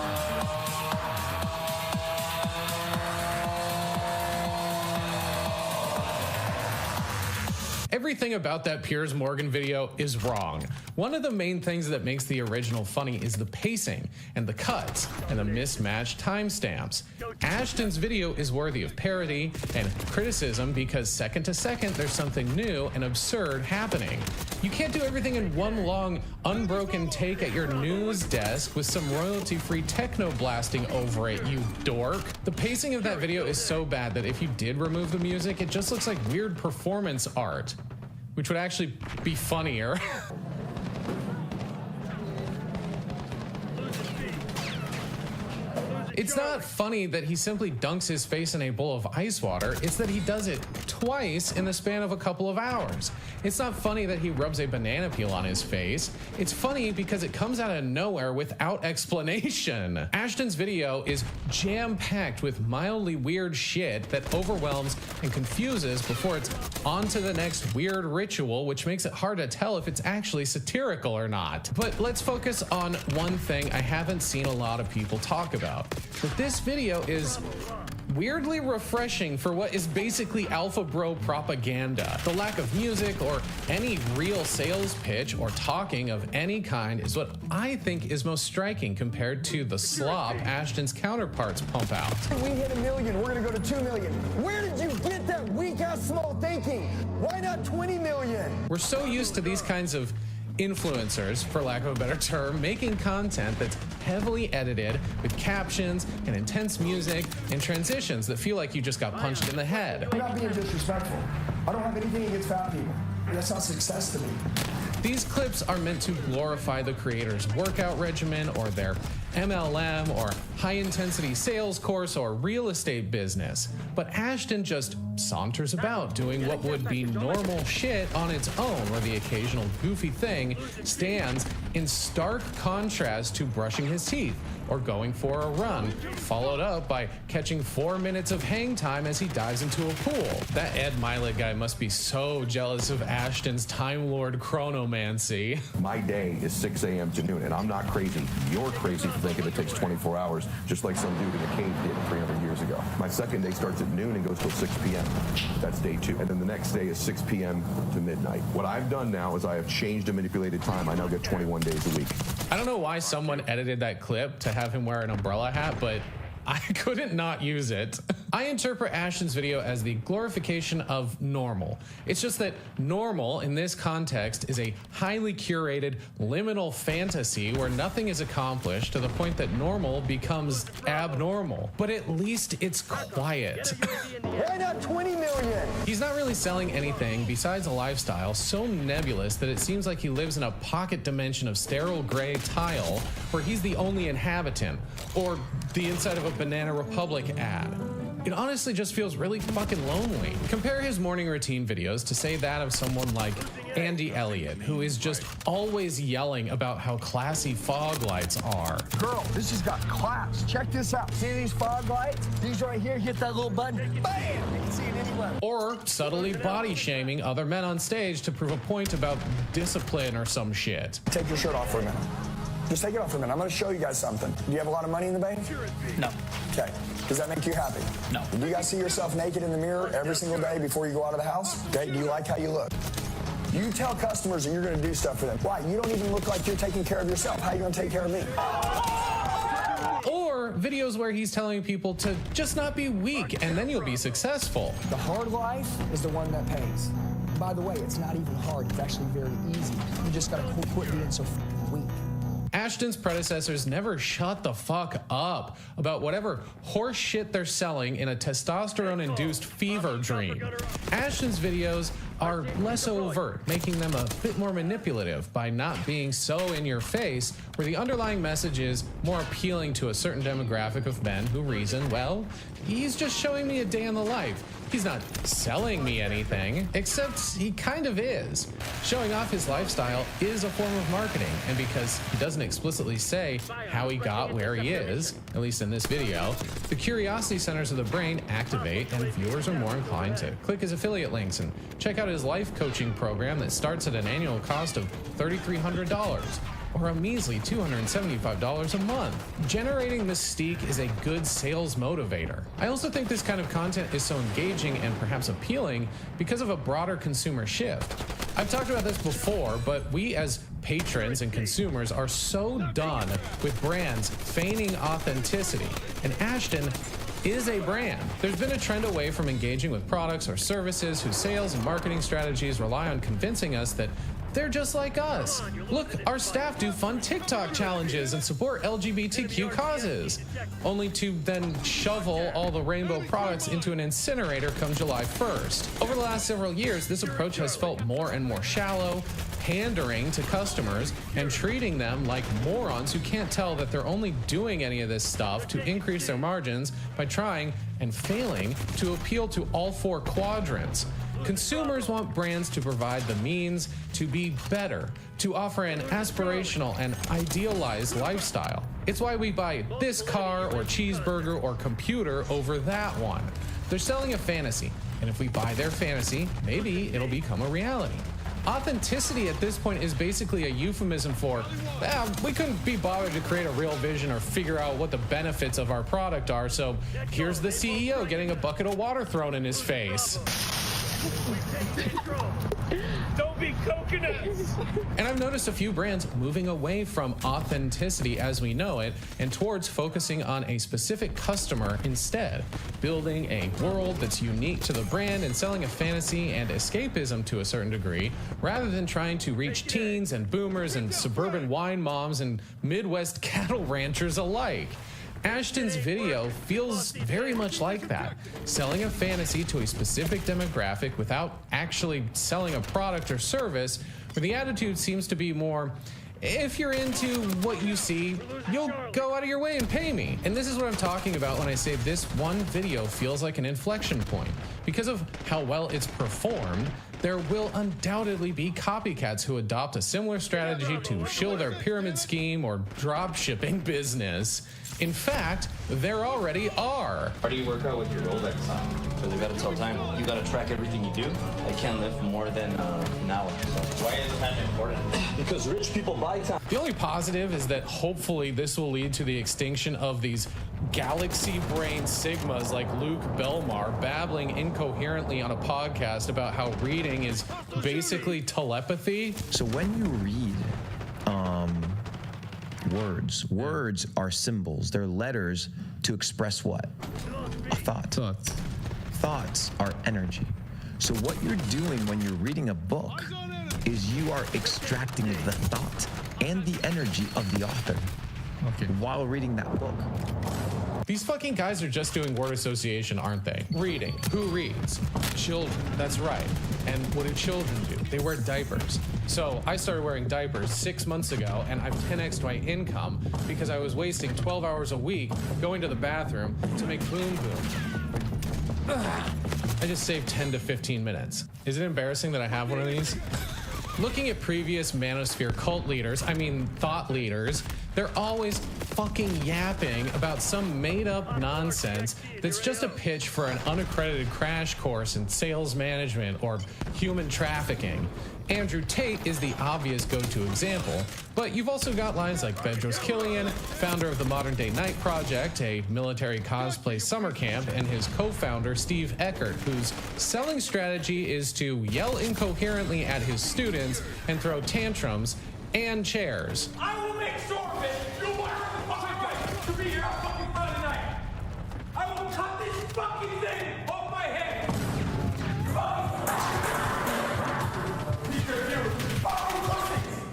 Everything about that Piers Morgan video is wrong. One of the main things that makes the original funny is the pacing and the cuts and the mismatched timestamps. Ashton's video is worthy of parody and criticism because second to second there's something new and absurd happening. You can't do everything in one long, unbroken take at your news desk with some royalty-free techno blasting over it, you dork. The pacing of that video is so bad that if you did remove the music, it just looks like weird performance art. which would actually be funnier. It's not funny that he simply dunks his face in a bowl of ice water. It's that he does it twice in the span of a couple of hours. It's not funny that he rubs a banana peel on his face. It's funny because it comes out of nowhere without explanation. Ashton's video is jam-packed with mildly weird shit that overwhelms and confuses before it's on to the next weird ritual, which makes it hard to tell if it's actually satirical or not. But let's focus on one thing I haven't seen a lot of people talk about. But this video is weirdly refreshing for what is basically alpha bro propaganda. The lack of music or any real sales pitch or talking of any kind is what I think is most striking compared to the slop Ashton's counterparts pump out. We hit 1 million, we're gonna go to 2 million. Where did you get that weak-ass small thinking? Why not 20 million? We're so used to these kinds of influencers, for lack of a better term, making content that's heavily edited with captions and intense music and transitions that feel like you just got punched in the head. I'm not being disrespectful. I don't have anything against fat people. That's not success to me. These clips are meant to glorify the creator's workout regimen or their MLM or high-intensity sales course or real estate business. But Ashton just saunters about doing what would be normal shit on its own, where the occasional goofy thing stands in stark contrast to brushing his teeth or going for a run, followed up by catching 4 minutes of hang time as he dives into a pool. That Ed Milet guy must be so jealous of Ashton's Time Lord chronomancy. My day is 6 a.m. to noon, and I'm not crazy. You're crazy for thinking it takes 24 hours, just like some dude in a cave did 300 years ago. My second day starts at noon and goes till 6 p.m. That's day 2. And then the next day is 6 p.m. to midnight. What I've done now is I have changed and manipulated time. I now get 21 days a week. I don't know why someone edited that clip to have him wear an umbrella hat, but I couldn't not use it. I interpret Ashton's video as the glorification of normal. It's just that normal in this context is a highly curated liminal fantasy where nothing is accomplished to the point that normal becomes abnormal. But at least it's quiet. Why not 20 million? He's not really selling anything besides a lifestyle so nebulous that it seems like he lives in a pocket dimension of sterile gray tile where he's the only inhabitant, or the inside of a Banana Republic ad. It honestly just feels really fucking lonely. Compare his morning routine videos to, say, that of someone like Andy Elliott, who is just always yelling about how classy fog lights are. Girl, this has got class. Check this out. See these fog lights? These right here, hit that little button. Bam! You can see it anywhere. Or subtly body shaming other men on stage to prove a point about discipline or some shit. Take your shirt off for a minute. Just take it off for a minute. I'm going to show you guys something. Do you have a lot of money in the bank? No. Okay. Does that make you happy? No. Do you guys see yourself naked in the mirror every single day before you go out of the house? Okay. Do you like how you look? You tell customers that you're going to do stuff for them. Why? You don't even look like you're taking care of yourself. How are you going to take care of me? Or videos where he's telling people to just not be weak and then you'll be successful. The hard life is the one that pays. By the way, it's not even hard. It's actually very easy. You just got to quit being so weak. Ashton's predecessors never shut the fuck up about whatever horse shit they're selling in a testosterone-induced fever dream. Ashton's videos are less overt, making them a bit more manipulative by not being so in your face, where the underlying message is more appealing to a certain demographic of men who reason, well, he's just showing me a day in the life. He's not selling me anything, except he kind of is. Showing off his lifestyle is a form of marketing, and because he doesn't explicitly say how he got where he is, at least in this video, the curiosity centers of the brain activate and viewers are more inclined to click his affiliate links and check out his life coaching program that starts at an annual cost of $3,300. Or a measly $275 a month. Generating mystique is a good sales motivator. I also think this kind of content is so engaging and perhaps appealing because of a broader consumer shift. I've talked about this before, but we as patrons and consumers are so done with brands feigning authenticity, and Ashton is a brand. There's been a trend away from engaging with products or services whose sales and marketing strategies rely on convincing us that They're just like us. Look, our staff do fun TikTok challenges and support LGBTQ causes, only to then shovel all the rainbow products into an incinerator come July 1st. Over the last several years, this approach has felt more and more shallow, pandering to customers and treating them like morons who can't tell that they're only doing any of this stuff to increase their margins by trying and failing to appeal to all four quadrants. Consumers want brands to provide the means to be better, to offer an aspirational and idealized lifestyle. It's why we buy this car or cheeseburger or computer over that one. They're selling a fantasy, and if we buy their fantasy, maybe it'll become a reality. Authenticity at this point is basically a euphemism for, we couldn't be bothered to create a real vision or figure out what the benefits of our product are, so here's the CEO getting a bucket of water thrown in his face. Don't be coconuts! And I've noticed a few brands moving away from authenticity as we know it and towards focusing on a specific customer instead, building a world that's unique to the brand and selling a fantasy and escapism to a certain degree, rather than trying to reach teens and boomers and suburban wine moms and Midwest cattle ranchers alike. Ashton's video feels very much like that, selling a fantasy to a specific demographic without actually selling a product or service, where the attitude seems to be more, if you're into what you see, you'll go out of your way and pay me. And this is what I'm talking about when I say this one video feels like an inflection point. Because of how well it's performed, there will undoubtedly be copycats who adopt a similar strategy to shill their pyramid scheme or drop shipping business. In fact, there already are. How do you work out with your Rolex on? Because you gotta tell time. You gotta track everything you do. I can't live more than an hour. So why is time important? Because rich people buy time. The only positive is that hopefully this will lead to the extinction of these galaxy brain sigmas like Luke Belmar babbling incoherently on a podcast about how reading is basically telepathy. So when you read words are symbols. They're letters to express what? A thought. Thoughts are energy. So what you're doing when you're reading a book is you are extracting the thought and the energy of the author while reading that book. These fucking guys are just doing word association, aren't they? Reading. Who reads? Children. That's right. And what do children do? They wear diapers. So I started wearing diapers 6 months ago, and I've 10x'd my income because I was wasting 12 hours a week going to the bathroom to make boom boom. I just saved 10 to 15 minutes. Is it embarrassing that I have one of these? Looking at previous manosphere cult leaders, thought leaders, they're always fucking yapping about some made-up nonsense that's just a pitch for an unaccredited crash course in sales management or human trafficking. Andrew Tate is the obvious go-to example, but you've also got lines like Bedros Killian, founder of the Modern Day Night Project, a military cosplay summer camp, and his co-founder Steve Eckert, whose selling strategy is to yell incoherently at his students and throw tantrums and chairs. I will make sure that you wear the fucking right to be here on fucking Friday night. I will cut this fucking thing off my head.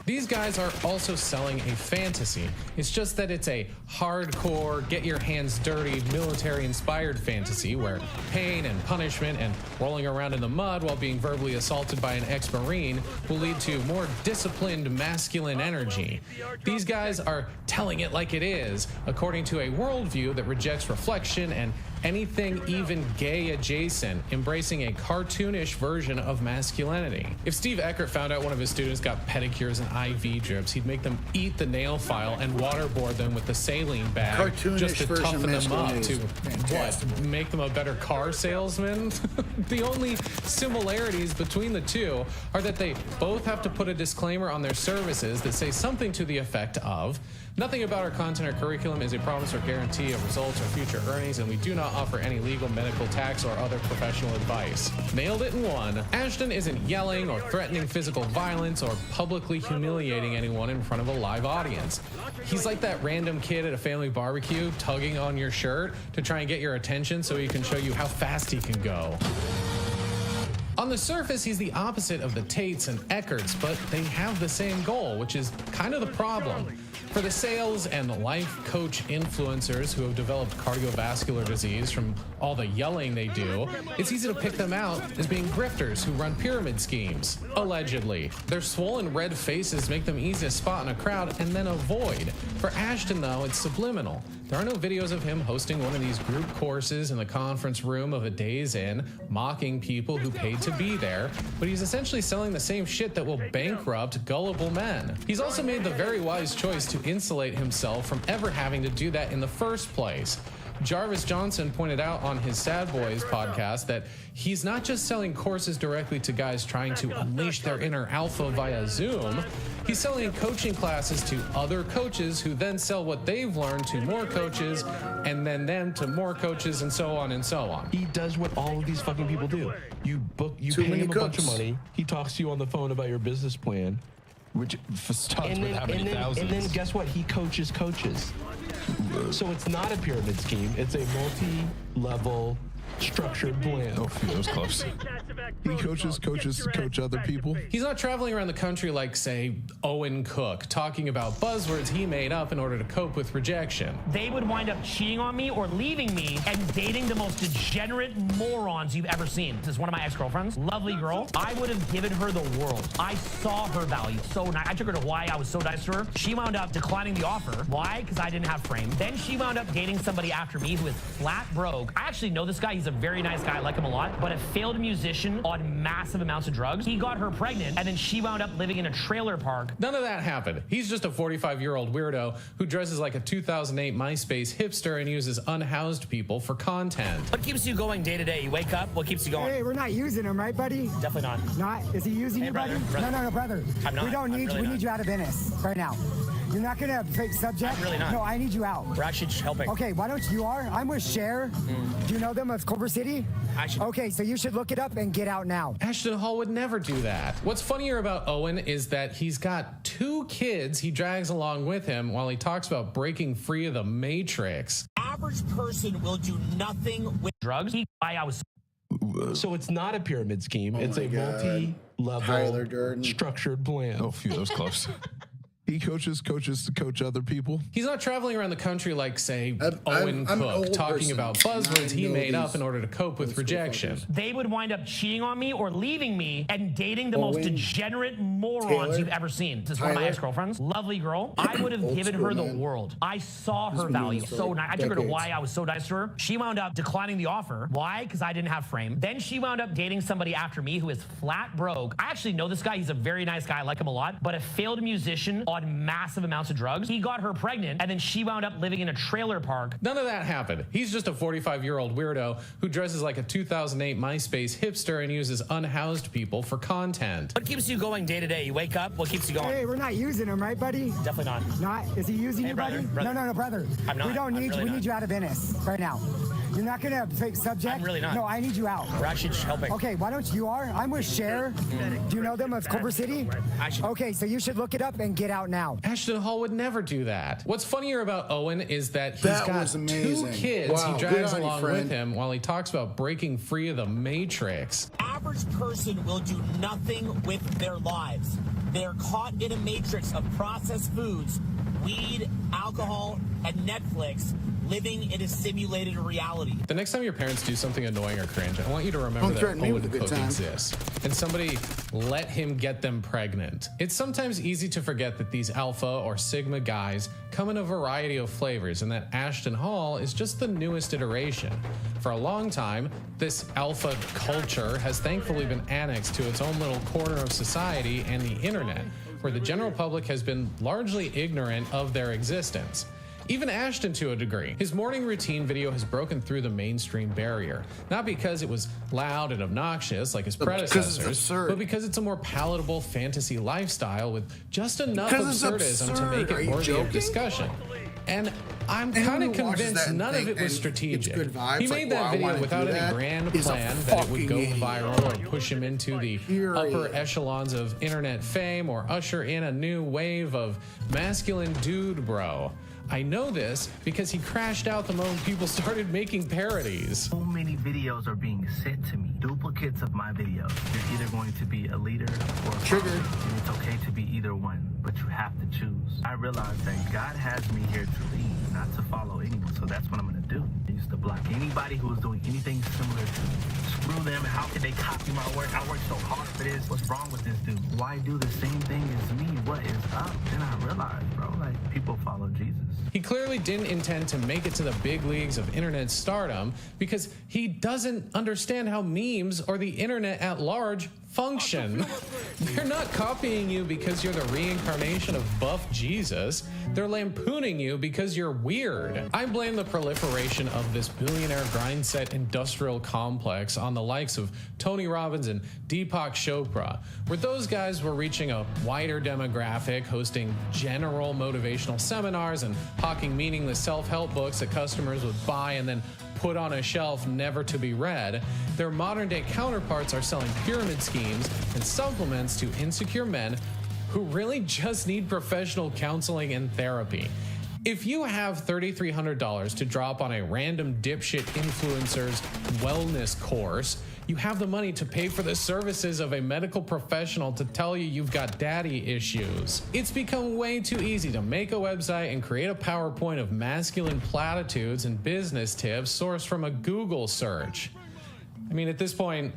These guys are also selling a fantasy. It's just that it's a hardcore, get your hands dirty, military-inspired fantasy where pain and punishment and rolling around in the mud while being verbally assaulted by an ex-Marine will lead to more disciplined masculine energy. These guys are telling it like it is, according to a worldview that rejects reflection and anything even gay adjacent, embracing a cartoonish version of masculinity. If Steve Eckert found out one of his students got pedicures and IV drips, he'd make them eat the nail file and waterboard them with the saline bag Cartoonish just to version of toughen them up masculinity to, is fantastic. what, make them a better car salesman? The only similarities between the two are that they both have to put a disclaimer on their services that say something to the effect of, nothing about our content or curriculum is a promise or guarantee of results or future earnings, and we do not offer any legal, medical, tax, or other professional advice. Nailed it in one. Ashton isn't yelling or threatening physical violence or publicly humiliating anyone in front of a live audience. He's like that random kid at a family barbecue tugging on your shirt to try and get your attention so he can show you how fast he can go. On the surface, he's the opposite of the Tates and Eckerts, but they have the same goal, which is kind of the problem. For the sales and life coach influencers who have developed cardiovascular disease from all the yelling they do, it's easy to pick them out as being grifters who run pyramid schemes, allegedly. Their swollen red faces make them easy to spot in a crowd and then avoid. For Ashton, though, it's subliminal. There are no videos of him hosting one of these group courses in the conference room of a Days Inn, mocking people who paid to be there, but he's essentially selling the same shit that will bankrupt gullible men. He's also made the very wise choice to insulate himself from ever having to do that in the first place. Jarvis Johnson pointed out on his Sad Boys podcast that he's not just selling courses directly to guys trying to unleash their inner alpha via Zoom. He's selling coaching classes to other coaches who then sell what they've learned to more coaches and then them to more coaches and so on and so on. He does what all of these fucking people do. You pay him a bunch of money. He talks to you on the phone about your business plan. Which starts with how many thousands. And then guess what? He coaches coaches. So it's not a pyramid scheme. It's a multi-level structured plan. Oh, phew, that was close. He coaches to coach other people. He's not traveling around the country like, say, Owen Cook, talking about buzzwords he made up in order to cope with rejection. They would wind up cheating on me or leaving me and dating the most degenerate morons you've ever seen. This is one of my ex-girlfriends. Lovely girl. I would have given her the world. I saw her value so nice. I took her to Hawaii. I was so nice to her. She wound up declining the offer. Why? Because I didn't have frame. Then she wound up dating somebody after me who is flat broke. I actually know this guy. He's a very nice guy. I like him a lot. But a failed musician on massive amounts of drugs. He got her pregnant, and then she wound up living in a trailer park. None of that happened. He's just a 45-year-old weirdo who dresses like a 2008 MySpace hipster and uses unhoused people for content. What keeps you going day to day? You wake up, what keeps you going? Hey, we're not using him, right, buddy? Definitely not. Not? Is he using you, buddy? No, brother. I'm not. We don't need you. We need you out of Venice right now. You're not going to fake subject? I'm really not. No, I need you out. We're actually just helping. Okay, why don't you are? I'm with Cher. Do you know them of Culver City? Okay, so you should look it up and get out now. Ashton Hall would never do that. What's funnier about Owen is that he's got 2 kids he drags along with him while he talks about breaking free of the Matrix. Average person will do nothing with drugs. I was. So it's not a pyramid scheme. It's a multi-level structured plan. Oh, phew, that was close. He coaches to coach other people. He's not traveling around the country like, say, Owen Cook, talking about buzzwords he made up in order to cope with rejection. They would wind up cheating on me or leaving me and dating the most degenerate morons you've ever seen. This is one of my ex-girlfriends. Lovely girl. I would have given her the world. I saw her value so nice. I took her to Hawaii. I was so nice to her. She wound up declining the offer. Why? Because I didn't have frame. Then she wound up dating somebody after me who is flat broke. I actually know this guy. He's a very nice guy. I like him a lot. But a failed musician on massive amounts of drugs. He got her pregnant, and then she wound up living in a trailer park. None of that happened. He's just a 45-year-old weirdo who dresses like a 2008 MySpace hipster and uses unhoused people for content. What keeps you going day to day? You wake up, what keeps you going? Hey, we're not using him, right, buddy? Definitely not. Not? Is he using you, buddy? No, brother. I'm not. We don't need you. We need you out of Venice right now. You're not going to fake subject? I'm really not. No, I need you out. We're actually just helping. Okay, why don't you are? I'm with Cher. Do you know them of Culver City? Okay, so you should look it up and get out now. Ashton Hall would never do that. What's funnier about Owen is that he's got 2 kids Wow, he drags good on you, along friend. with him while he talks about breaking free of the Matrix. Average person will do nothing with their lives. They're caught in a matrix of processed foods, weed, alcohol, and Netflix, living in a simulated reality. The next time your parents do something annoying or cringe, I want you to remember that Owen Cook exists. And somebody let him get them pregnant. It's sometimes easy to forget that these alpha or sigma guys come in a variety of flavors and that Ashton Hall is just the newest iteration. For a long time, this alpha culture has thankfully been annexed to its own little corner of society and the internet, where the general public has been largely ignorant of their existence. Even Ashton to a degree. His morning routine video has broken through the mainstream barrier, not because it was loud and obnoxious like his predecessors, but because it's a more palatable fantasy lifestyle with just enough absurdism to make it worthy of discussion. And I'm kind of convinced none of it was strategic. He made that video without any grand plan that it would go viral or push him into the upper echelons of internet fame or usher in a new wave of masculine dude bro. I know this because he crashed out the moment people started making parodies. So many videos are being sent to me, duplicates of my videos. You're either going to be a leader or a follower, and it's okay to be either one, but you have to choose. I realize that God has me here to lead, not to follow anyone, so that's what I'm going to do. I used to block anybody who was doing anything similar to me. Screw them, how can they copy my work? I worked so hard for this. What's wrong with this dude? Why do the same thing as me? What is up? Then I realized, bro, like, people follow Jesus. He clearly didn't intend to make it to the big leagues of internet stardom because he doesn't understand how memes or the internet at large function. They're not copying you because you're the reincarnation of buff Jesus. They're lampooning you because you're weird. I blame the proliferation of this billionaire grindset industrial complex on the likes of Tony Robbins and Deepak Chopra, where those guys were reaching a wider demographic, hosting general motivational seminars and hawking meaningless self-help books that customers would buy and then put on a shelf never to be read. Their modern day counterparts are selling pyramid schemes and supplements to insecure men who really just need professional counseling and therapy. If you have $3,300 to drop on a random dipshit influencer's wellness course, you have the money to pay for the services of a medical professional to tell you you've got daddy issues. It's become way too easy to make a website and create a PowerPoint of masculine platitudes and business tips sourced from a Google search. I mean, at this point,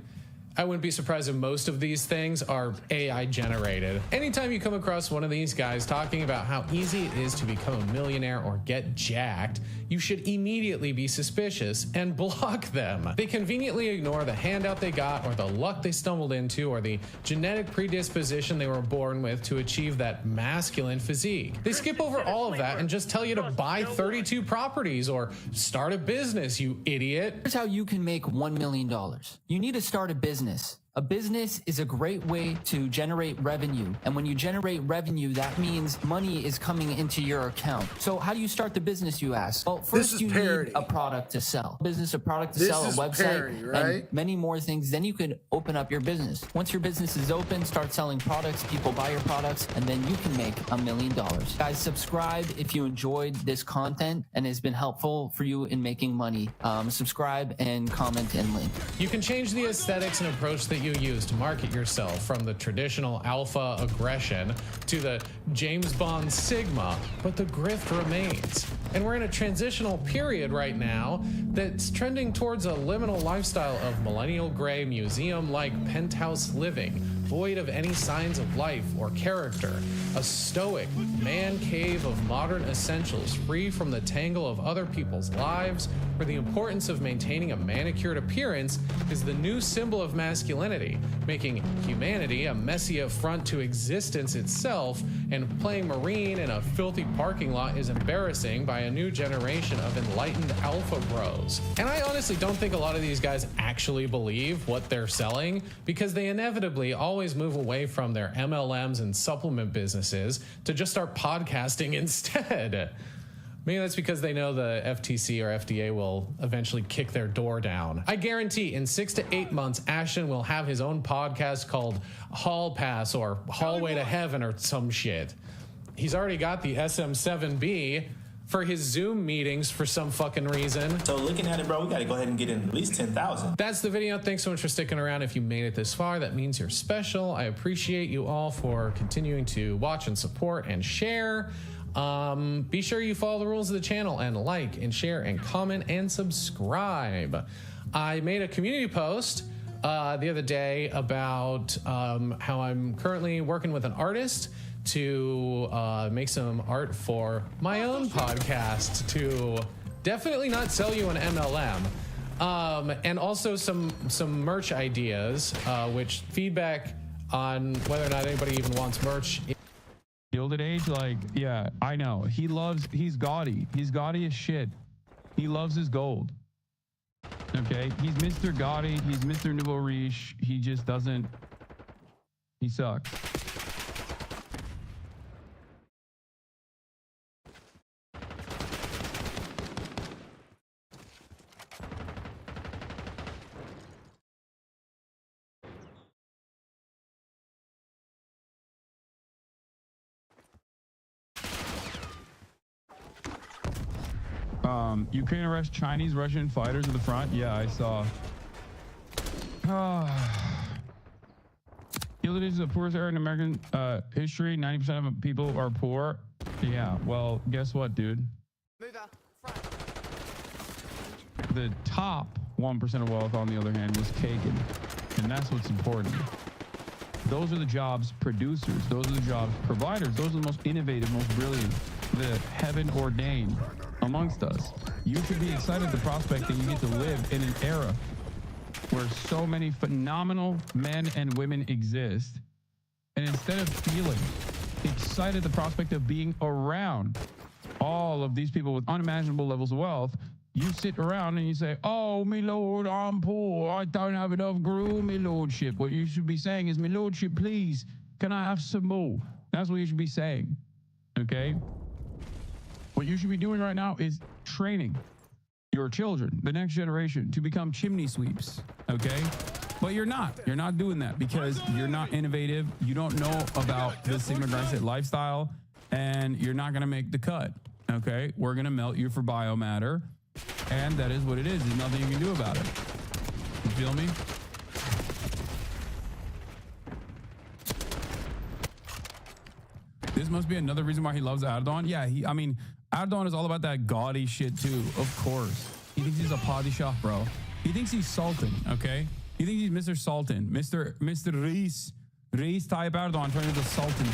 I wouldn't be surprised if most of these things are AI generated. Anytime you come across one of these guys talking about how easy it is to become a millionaire or get jacked, you should immediately be suspicious and block them. They conveniently ignore the handout they got or the luck they stumbled into or the genetic predisposition they were born with to achieve that masculine physique. They skip over all of that and just tell you to buy 32 properties or start a business, you idiot. Here's how you can make $1 million. You need to start a business. A business is a great way to generate revenue. And when you generate revenue, that means money is coming into your account. So how do you start the business, you ask? Well, first you need a product to sell. A product to sell, a website, and many more things. Then you can open up your business. Once your business is open, start selling products, people buy your products, and then you can make $1 million. Guys, subscribe if you enjoyed this content and has been helpful for you in making money. Subscribe and comment and link. You can change the aesthetics and approach that you use to market yourself, from the traditional alpha aggression to the James Bond Sigma, but the grift remains. And we're in a transitional period right now that's trending towards a liminal lifestyle of millennial gray, museum-like penthouse living, void of any signs of life or character. A stoic man cave of modern essentials, free from the tangle of other people's lives, where the importance of maintaining a manicured appearance is the new symbol of masculinity, making humanity a messy affront to existence itself, and playing Marine in a filthy parking lot is embarrassing by a new generation of enlightened alpha bros. And I honestly don't think a lot of these guys actually believe what they're selling, because they inevitably always move away from their MLMs and supplement businesses to just start podcasting instead. Maybe that's because they know the FTC or FDA will eventually kick their door down. I guarantee in 6 to 8 months, Ashton will have his own podcast called Hall Pass or Hallway to Heaven or some shit. He's already got the SM7B for his Zoom meetings for some fucking reason. So looking at it, bro, we gotta go ahead and get in at least 10,000. That's the video. Thanks so much for sticking around. If you made it this far, that means you're special. I appreciate you all for continuing to watch and support and share. Be sure you follow the rules of the channel and like and share and comment and subscribe. I made a community post the other day about how I'm currently working with an artist to make some art for my own podcast to definitely not sell you an MLM, and also some merch ideas, which feedback on whether or not anybody even wants merch. Gilded Age, like, yeah, I know. He's gaudy. He's gaudy as shit. He loves his gold. Okay? He's Mr. Gaudy. He's Mr. Nouveau Riche. He just doesn't. He sucks. Ukraine arrests Chinese, Russian fighters at the front. Yeah, I saw. Gilded is the poorest area in American history. 90% of people are poor. Yeah, well, guess what, dude? The top 1% of wealth, on the other hand, was Kagan. And that's what's important. Those are the jobs producers. Those are the jobs providers. Those are the most innovative, most brilliant, the heaven ordained amongst us. You should be excited at the prospect that you get to live in an era where so many phenomenal men and women exist. And instead of feeling excited at the prospect of being around all of these people with unimaginable levels of wealth, you sit around and you say, oh, me lord, I'm poor. I don't have enough gruel, me lordship. What you should be saying is, me lordship, please, can I have some more? That's what you should be saying, okay? What you should be doing right now is training your children, the next generation, to become chimney sweeps, okay? But you're not. You're not doing that because you're not innovative. You don't know about the Sigma Grindset lifestyle, and you're not going to make the cut, okay? We're going to melt you for biomatter, and that is what it is. There's nothing you can do about it. You feel me? This must be another reason why he loves Erdogan. Yeah, I mean, Erdogan is all about that gaudy shit too, of course. He thinks he's a padishah, bro. He thinks he's Sultan, okay? He thinks he's Mr. Sultan, Mr. Reis Tayyip Erdogan, turning into Sultan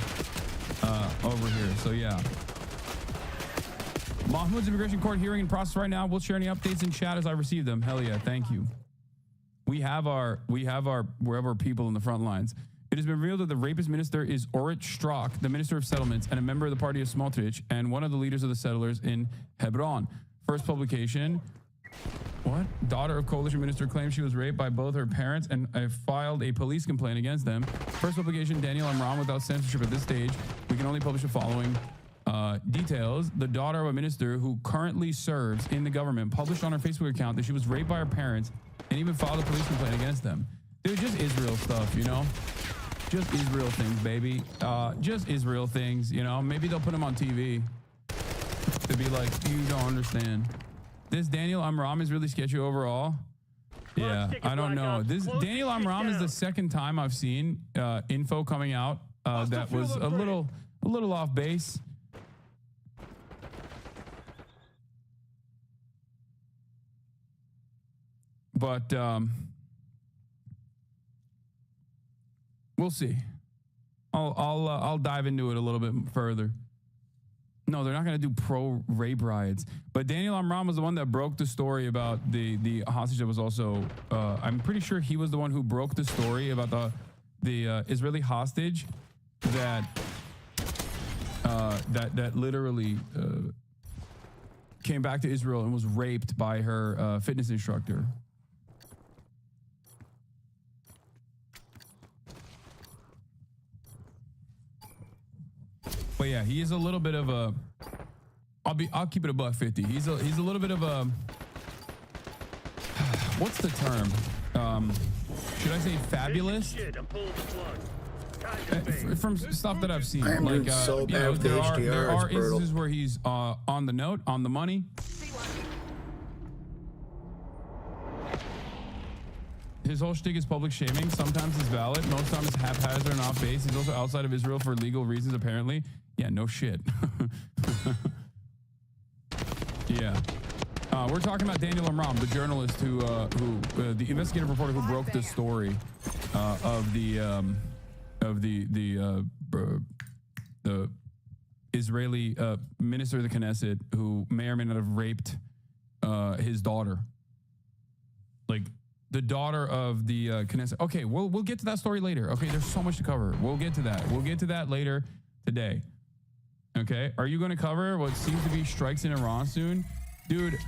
over here. So yeah. Mahmoud's immigration court hearing in process right now. We'll share any updates in chat as I receive them. Hell yeah, thank you. We have our wherever people in the front lines. It has been revealed that the rapist minister is Orit Strock, the minister of settlements and a member of the party of Smotrich and one of the leaders of the settlers in Hebron. First publication. What? Daughter of coalition minister claims she was raped by both her parents and filed a police complaint against them. First publication, Daniel Amram, without censorship at this stage. We can only publish the following details. The daughter of a minister who currently serves in the government published on her Facebook account that she was raped by her parents and even filed a police complaint against them. Dude, just Israel stuff, you know? Just Israel things, baby. Just Israel things, you know? Maybe they'll put them on TV to be like, you don't understand. This Daniel Amram is really sketchy overall. Yeah, I don't know. This Daniel Amram is the second time I've seen info coming out that was a little off base. But we'll see. I'll dive into it a little bit further. No, they're not going to do pro-rape riots. But Daniel Amram was the one that broke the story about the hostage that was also... I'm pretty sure he was the one who broke the story about the Israeli hostage that literally came back to Israel and was raped by her fitness instructor. But yeah, he is a little bit of a. I'll keep it $150. He's a little bit of a. What's the term? Should I say fabulous? From stuff that I've seen, like there are instances where he's on the note, on the money. His whole shtick is public shaming. Sometimes it's valid. Most times it's haphazard and off base. He's also outside of Israel for legal reasons, apparently. Yeah, no shit. Yeah. We're talking about Daniel Amram, the journalist who the investigative reporter who broke the story of the Israeli minister of the Knesset who may or may not have raped his daughter. Like, the daughter of the Knesset. Okay, we'll get to that story later. Okay, there's so much to cover. We'll get to that. We'll get to that later today. Okay, are you going to cover what seems to be strikes in Iran soon? Dude,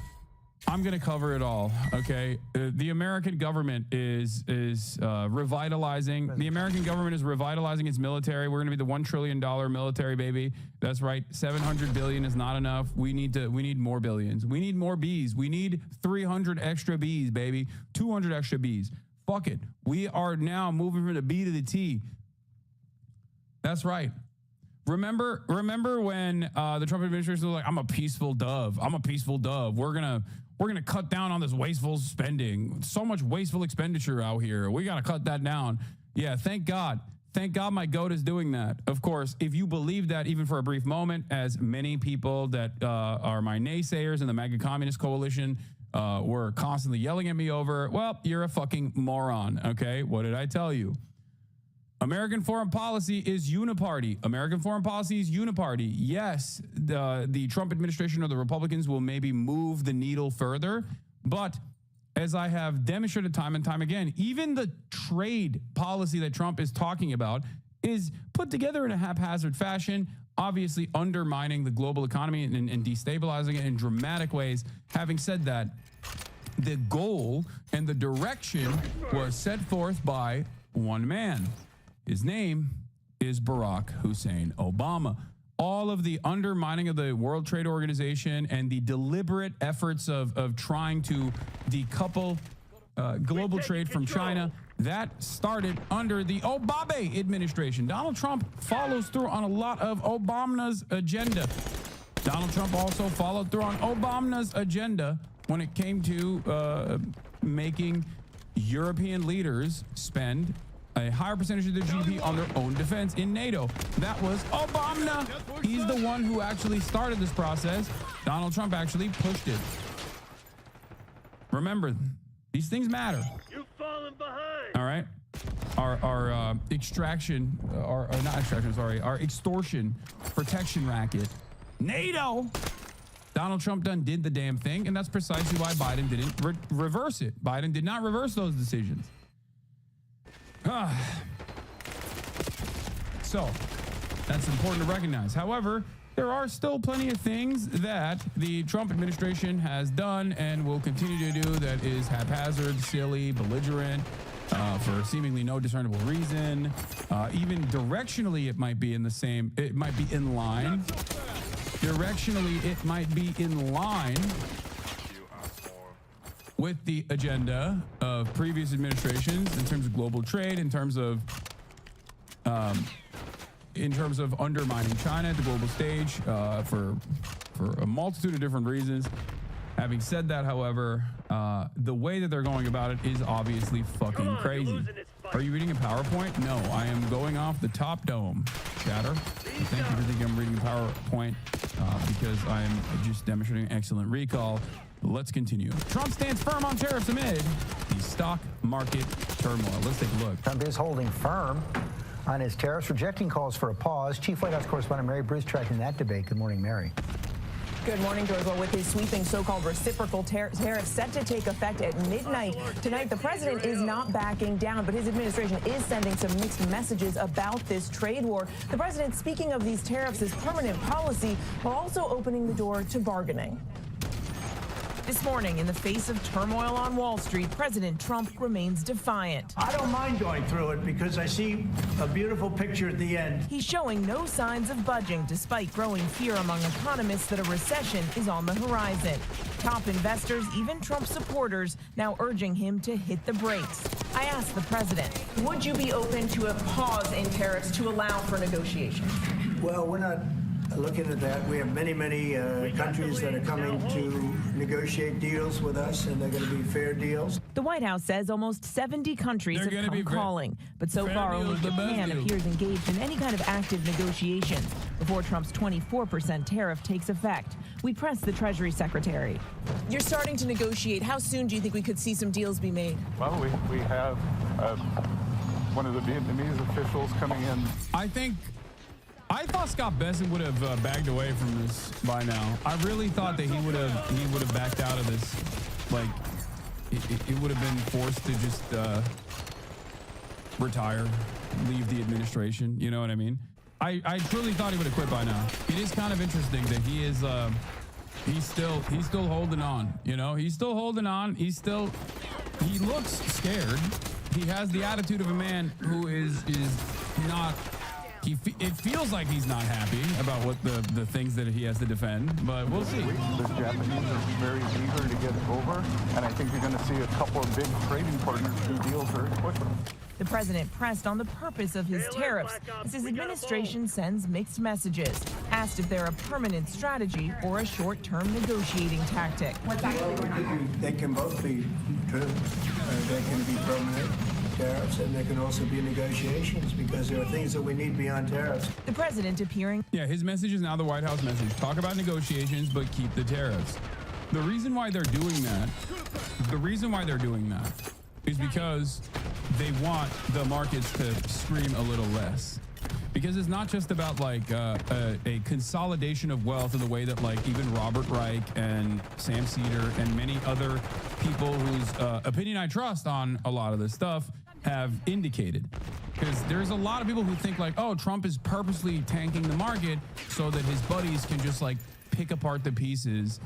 I'm going to cover it all, okay? The American government is revitalizing. The American government is revitalizing its military. We're going to be the $1 trillion military, baby. That's right. 700 billion is not enough. We need more billions. We need more bees. We need 300 extra bees, baby. 200 extra bees. Fuck it. We are now moving from the B to the T. That's right. Remember when the Trump administration was like, I'm a peaceful dove. I'm a peaceful dove. We're gonna cut down on this wasteful spending. So much wasteful expenditure out here. We gotta cut that down. Yeah, thank God. Thank God my goat is doing that. Of course, if you believe that even for a brief moment, as many people that are my naysayers in the MAGA Communist Coalition were constantly yelling at me over, well, you're a fucking moron, okay? What did I tell you? American foreign policy is uniparty. American foreign policy is uniparty. Yes, the Trump administration or the Republicans will maybe move the needle further, but as I have demonstrated time and time again, even the trade policy that Trump is talking about is put together in a haphazard fashion, obviously undermining the global economy and destabilizing it in dramatic ways. Having said that, the goal and the direction was set forth by one man. His name is Barack Hussein Obama. All of the undermining of the World Trade Organization and the deliberate efforts of trying to decouple global trade from China, that started under the Obama administration. Donald Trump follows through on a lot of Obama's agenda. Donald Trump also followed through on Obama's agenda when it came to making European leaders spend a higher percentage of their GDP on their own defense in NATO. That was Obama. He's the one who actually started this process. Donald Trump actually pushed it. Remember, these things matter. You've fallen behind. All right. Our extraction, our extortion protection racket, NATO. Donald Trump did the damn thing, and that's precisely why Biden didn't reverse it. Biden did not reverse those decisions. So that's important to recognize. However, there are still plenty of things that the Trump administration has done and will continue to do that is haphazard, silly, belligerent, for seemingly no discernible reason. Even directionally, it might be in line. Directionally, it might be in line with the agenda of previous administrations in terms of global trade, in terms of undermining China at the global stage for a multitude of different reasons. Having said that, however, the way that they're going about it is obviously fucking crazy. Are you reading a PowerPoint? No, I am going off the top dome, chatter. Thank you for thinking I'm reading a PowerPoint because I am just demonstrating excellent recall. Let's continue. Trump stands firm on tariffs amid the stock market turmoil. Let's take a look. Trump is holding firm on his tariffs, rejecting calls for a pause. Chief White House correspondent Mary Bruce tracking that debate. Good morning, Mary. Good morning, George. Well, with his sweeping so-called reciprocal tariffs set to take effect at midnight tonight, the president is not backing down, but his administration is sending some mixed messages about this trade war. The president speaking of these tariffs as permanent policy while also opening the door to bargaining. This morning, in the face of turmoil on Wall Street, President Trump remains defiant. I don't mind going through it because I see a beautiful picture at the end. He's showing no signs of budging, despite growing fear among economists that a recession is on the horizon. Top investors, even Trump supporters, now urging him to hit the brakes. I asked the president, would you be open to a pause in tariffs to allow for negotiations? Well, we're not looking at that. We have many countries that are coming to negotiate deals with us, and they're going to be fair deals. The White House says almost 70 countries have come calling, but so far only Japan appears engaged in any kind of active negotiations before Trump's 24% tariff takes effect. We pressed the Treasury Secretary. You're starting to negotiate. How soon do you think we could see some deals be made? Well, we have one of the Vietnamese officials coming in. I thought Scott Bessent would have backed away from this by now. I really thought that he would have backed out of this. Like, it would have been forced to just retire, leave the administration. You know what I mean? I truly thought he would have quit by now. It is kind of interesting that he is he's still holding on. You know, he's still holding on. He looks scared. He has the attitude of a man who is not. It feels like he's not happy about what the things that he has to defend, but we'll see. The Japanese are very eager to get over, and I think you're going to see a couple of big trading partners do deals very quickly. The president pressed on the purpose of his tariffs as his administration sends mixed messages, asked if they're a permanent strategy or a short-term negotiating tactic. They can both be true. They can be permanent tariffs, and there can also be negotiations, because there are things that we need beyond tariffs. The president appearing. Yeah, his message is now the White House message. Talk about negotiations, but keep the tariffs. The reason why they're doing that is because they want the markets to scream a little less. Because it's not just about like a consolidation of wealth in the way that like even Robert Reich and Sam Cedar and many other people whose opinion I trust on a lot of this stuff have indicated. Because there's a lot of people who think like, oh, Trump is purposely tanking the market so that his buddies can just like pick apart the pieces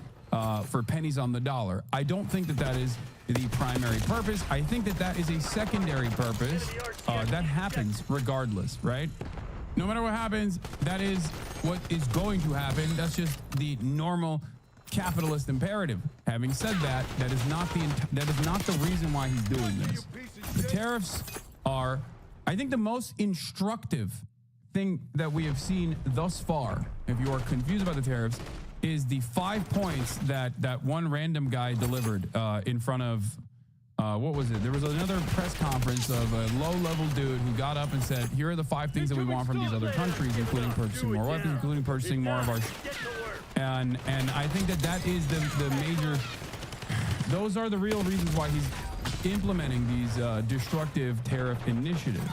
for pennies on the dollar. I don't think that that is the primary purpose. I think that that is a secondary purpose that happens regardless, right? No matter what happens, that is what is going to happen. That's just the normal capitalist imperative. Having said that, that is not the reason why he's doing this. The tariffs are, I think, the most instructive thing that we have seen thus far. If you are confused about the tariffs, is the 5 points that one random guy delivered in front of, what was it? There was another press conference of a low-level dude who got up and said, here are the 5 things that we want from these other countries, including purchasing more weapons, including purchasing more of our... And I think that that is the major... Those are the real reasons why he's implementing these destructive tariff initiatives.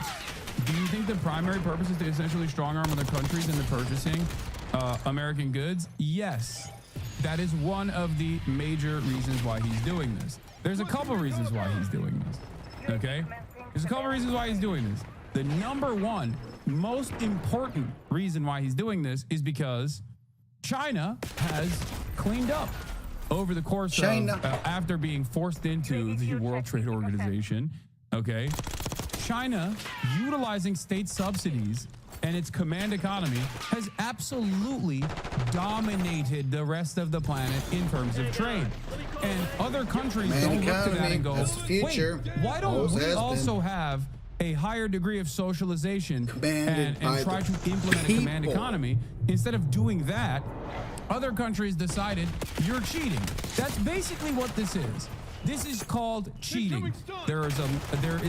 Do you think the primary purpose is to essentially strong-arm other countries into purchasing American goods? Yes. That is one of the major reasons why he's doing this. There's a couple reasons why he's doing this, okay? There's a couple reasons why he's doing this. The number one, most important reason why he's doing this is because China has cleaned up over the course of, after being forced into the World Trade Organization, okay? China, utilizing state subsidies and its command economy, has absolutely dominated the rest of the planet in terms of trade. And other countries don't look to that and go, wait, why don't we also have a higher degree of socialization and try to implement a command economy? Instead of doing that, other countries decided you're cheating. That's basically what this is. This is called cheating. There is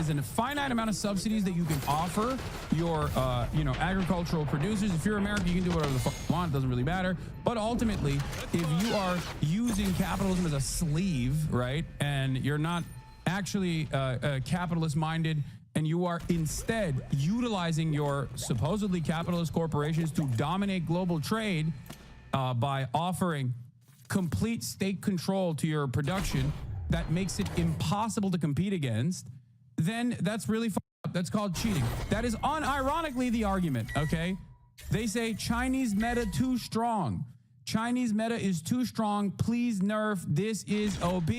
a finite amount of subsidies that you can offer your agricultural producers. If you're American, you can do whatever the fuck you want. It doesn't really matter. But ultimately, if you are using capitalism as a sleeve, right, and you're not actually capitalist minded, and you are instead utilizing your supposedly capitalist corporations to dominate global trade by offering complete state control to your production, that makes it impossible to compete against, then that's really fucked up. That's called cheating. That is unironically the argument, okay? They say Chinese meta too strong. Chinese meta is too strong. Please nerf. This is OP.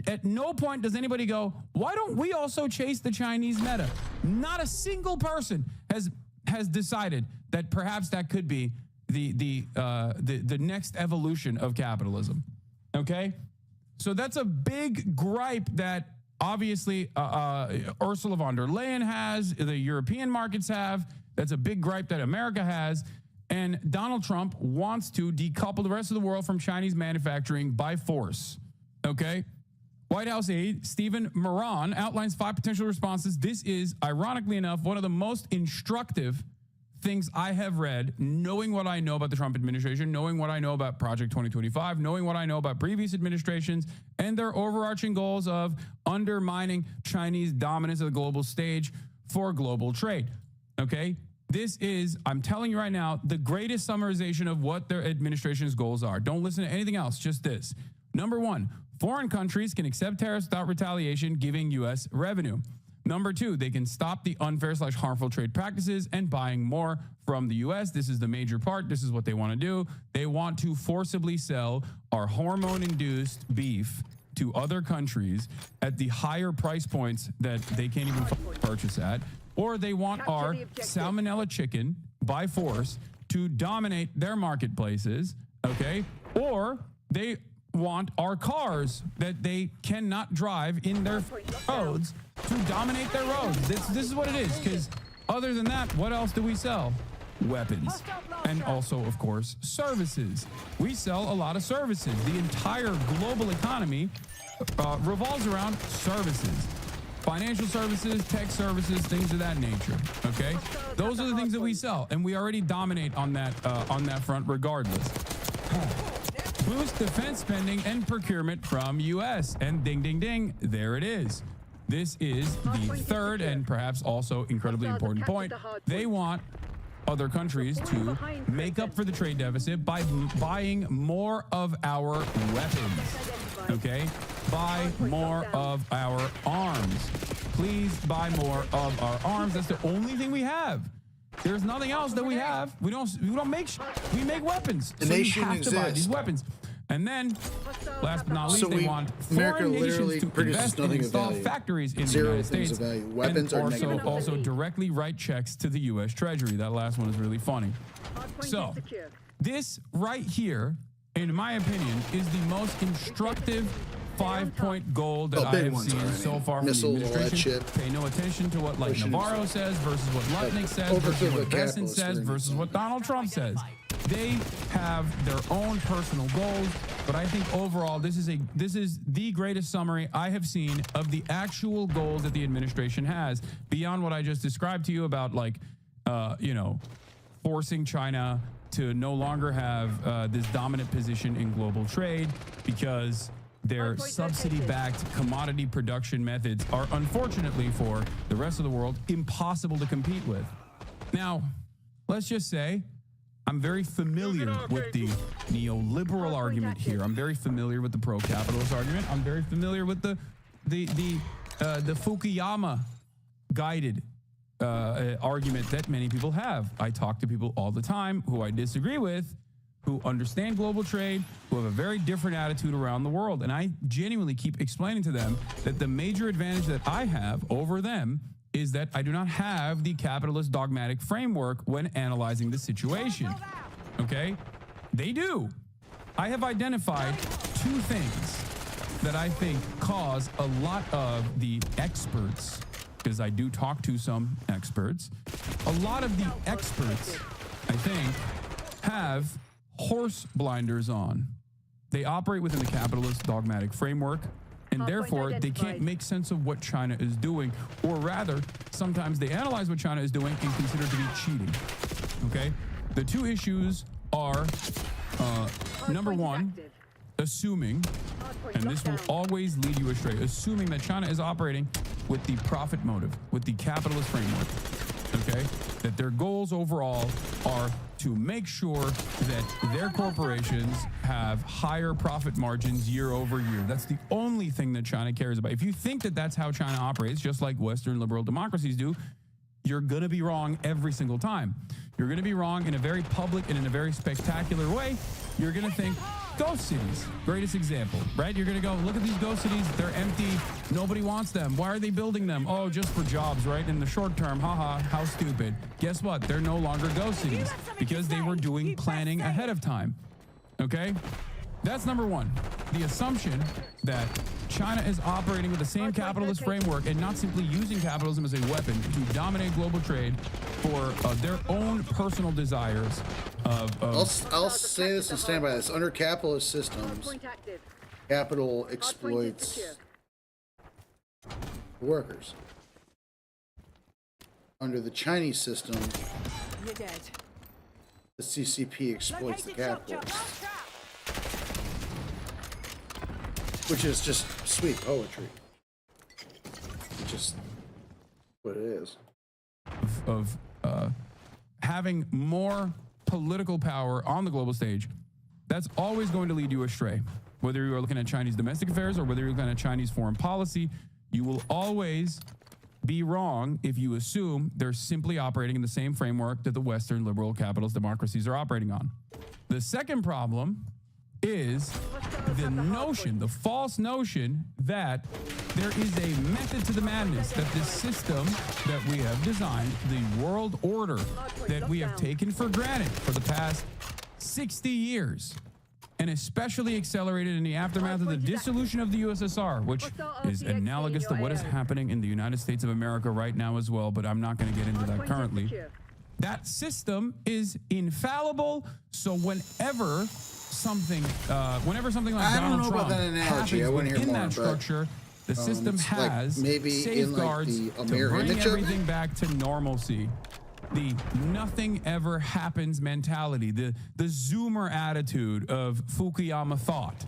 At no point does anybody go, why don't we also chase the Chinese meta? Not a single person has decided that perhaps that could be the next evolution of capitalism, okay? So that's a big gripe that obviously Ursula von der Leyen has, the European markets have. That's a big gripe that America has. And Donald Trump wants to decouple the rest of the world from Chinese manufacturing by force. Okay? White House aide Stephen Moran outlines 5 potential responses. This is, ironically enough, one of the most instructive things I have read, knowing what I know about the Trump administration, knowing what I know about Project 2025, knowing what I know about previous administrations and their overarching goals of undermining Chinese dominance of the global stage for global trade. Okay? This is, I'm telling you right now, the greatest summarization of what their administration's goals are. Don't listen to anything else, just this. Number 1, foreign countries can accept tariffs without retaliation, giving U.S. revenue. Number 2, they can stop the unfair/harmful trade practices and buying more from the U.S. This is the major part. This is what they want to do. They want to forcibly sell our hormone-induced beef to other countries at the higher price points that they can't even purchase at. Or they want our salmonella chicken by force to dominate their marketplaces, okay? Or they want our cars that they cannot drive in their roads to dominate their roads. This is what it is, because other than that, what else do we sell? Weapons. And also, of course, services. We sell a lot of services. The entire global economy revolves around services. Financial services, tech services, things of that nature. Okay, those are the things that we sell, and we already dominate on that front, regardless. Boost defense spending and procurement from U.S. and ding, ding, ding, there it is. This is the third and perhaps also incredibly important point. They want other countries to make up for the trade deficit by buying more of our weapons. Okay? Buy more of our arms. Please buy more of our arms. That's the only thing we have. There's nothing else that we have. We don't make we make weapons. The so nation you have exists. to buy these weapons. And then, last but not least, So they want America foreign literally nations to produces invest and nothing of install value. factories in the Zero United things States. of value. Weapons and are negative value. also directly write checks to the U.S. Treasury. That last one is really funny. So, this right here, in my opinion, is the most instructive 5-point goal that I have seen so far from the Missiles, all that administration. shit. Pay no attention to what Pushing Navarro says versus what Lutnick says versus what Bessent says versus what Donald Trump says. They have their own personal goals, but I think overall this is the greatest summary I have seen of the actual goals that the administration has, beyond what I just described to you about, like, forcing China to no longer have this dominant position in global trade because their subsidy-backed commodity production methods are, unfortunately for the rest of the world, impossible to compete with. Now, let's just say I'm very familiar with the neoliberal argument here. I'm very familiar with the pro-capitalist argument. I'm very familiar with the Fukuyama guided argument that many people have. I talk to people all the time who I disagree with, who understand global trade, who have a very different attitude around the world. And I genuinely keep explaining to them that the major advantage that I have over them is that I do not have the capitalist dogmatic framework when analyzing the situation. Okay? They do. I have identified two things that I think cause a lot of the experts, because I do talk to some experts, a lot of the experts, I think, have horse blinders on. They operate within the capitalist dogmatic framework, and therefore they can't make sense of what China is doing, or rather, sometimes they analyze what China is doing and consider it to be cheating. Okay? The two issues are, number one, assuming, and this will always lead you astray, assuming that China is operating with the profit motive, with the capitalist framework, okay? That their goals overall are to make sure that their corporations have higher profit margins year over year. That's the only thing that China cares about. If you think that that's how China operates, just like Western liberal democracies do, you're going to be wrong every single time. You're going to be wrong in a very public and in a very spectacular way. You're going to think, ghost cities, greatest example, right? You're going to go, look at these ghost cities. They're empty. Nobody wants them. Why are they building them? Oh, just for jobs, right? In the short term, haha, how stupid. Guess what? They're no longer ghost cities because they were doing planning ahead of time. Okay? That's number one. The assumption that China is operating with the same capitalist framework and not simply using capitalism as a weapon to dominate global trade for their own personal desires I'll say this and stand by this. Under capitalist systems, capital exploits workers. Under the Chinese system, the CCP exploits the capitalists. Which is just sweet poetry. It's just what it is. Of having more political power on the global stage, that's always going to lead you astray. Whether you are looking at Chinese domestic affairs or whether you're looking at Chinese foreign policy, you will always be wrong if you assume they're simply operating in the same framework that the Western liberal capitalist democracies are operating on. The second problem is the notion, the false notion that there is a method to the madness, that this system that we have designed, the world order that we have taken for granted for the past 60 years, and especially accelerated in the aftermath of the dissolution of the USSR, which is analogous to what is happening in the United States of America right now as well, but I'm not going to get into that currently. That system is infallible, so whenever something like Donald Trump happens within that structure, the system has safeguards to bring everything back to normalcy. The nothing ever happens mentality, the Zoomer attitude of Fukuyama thought,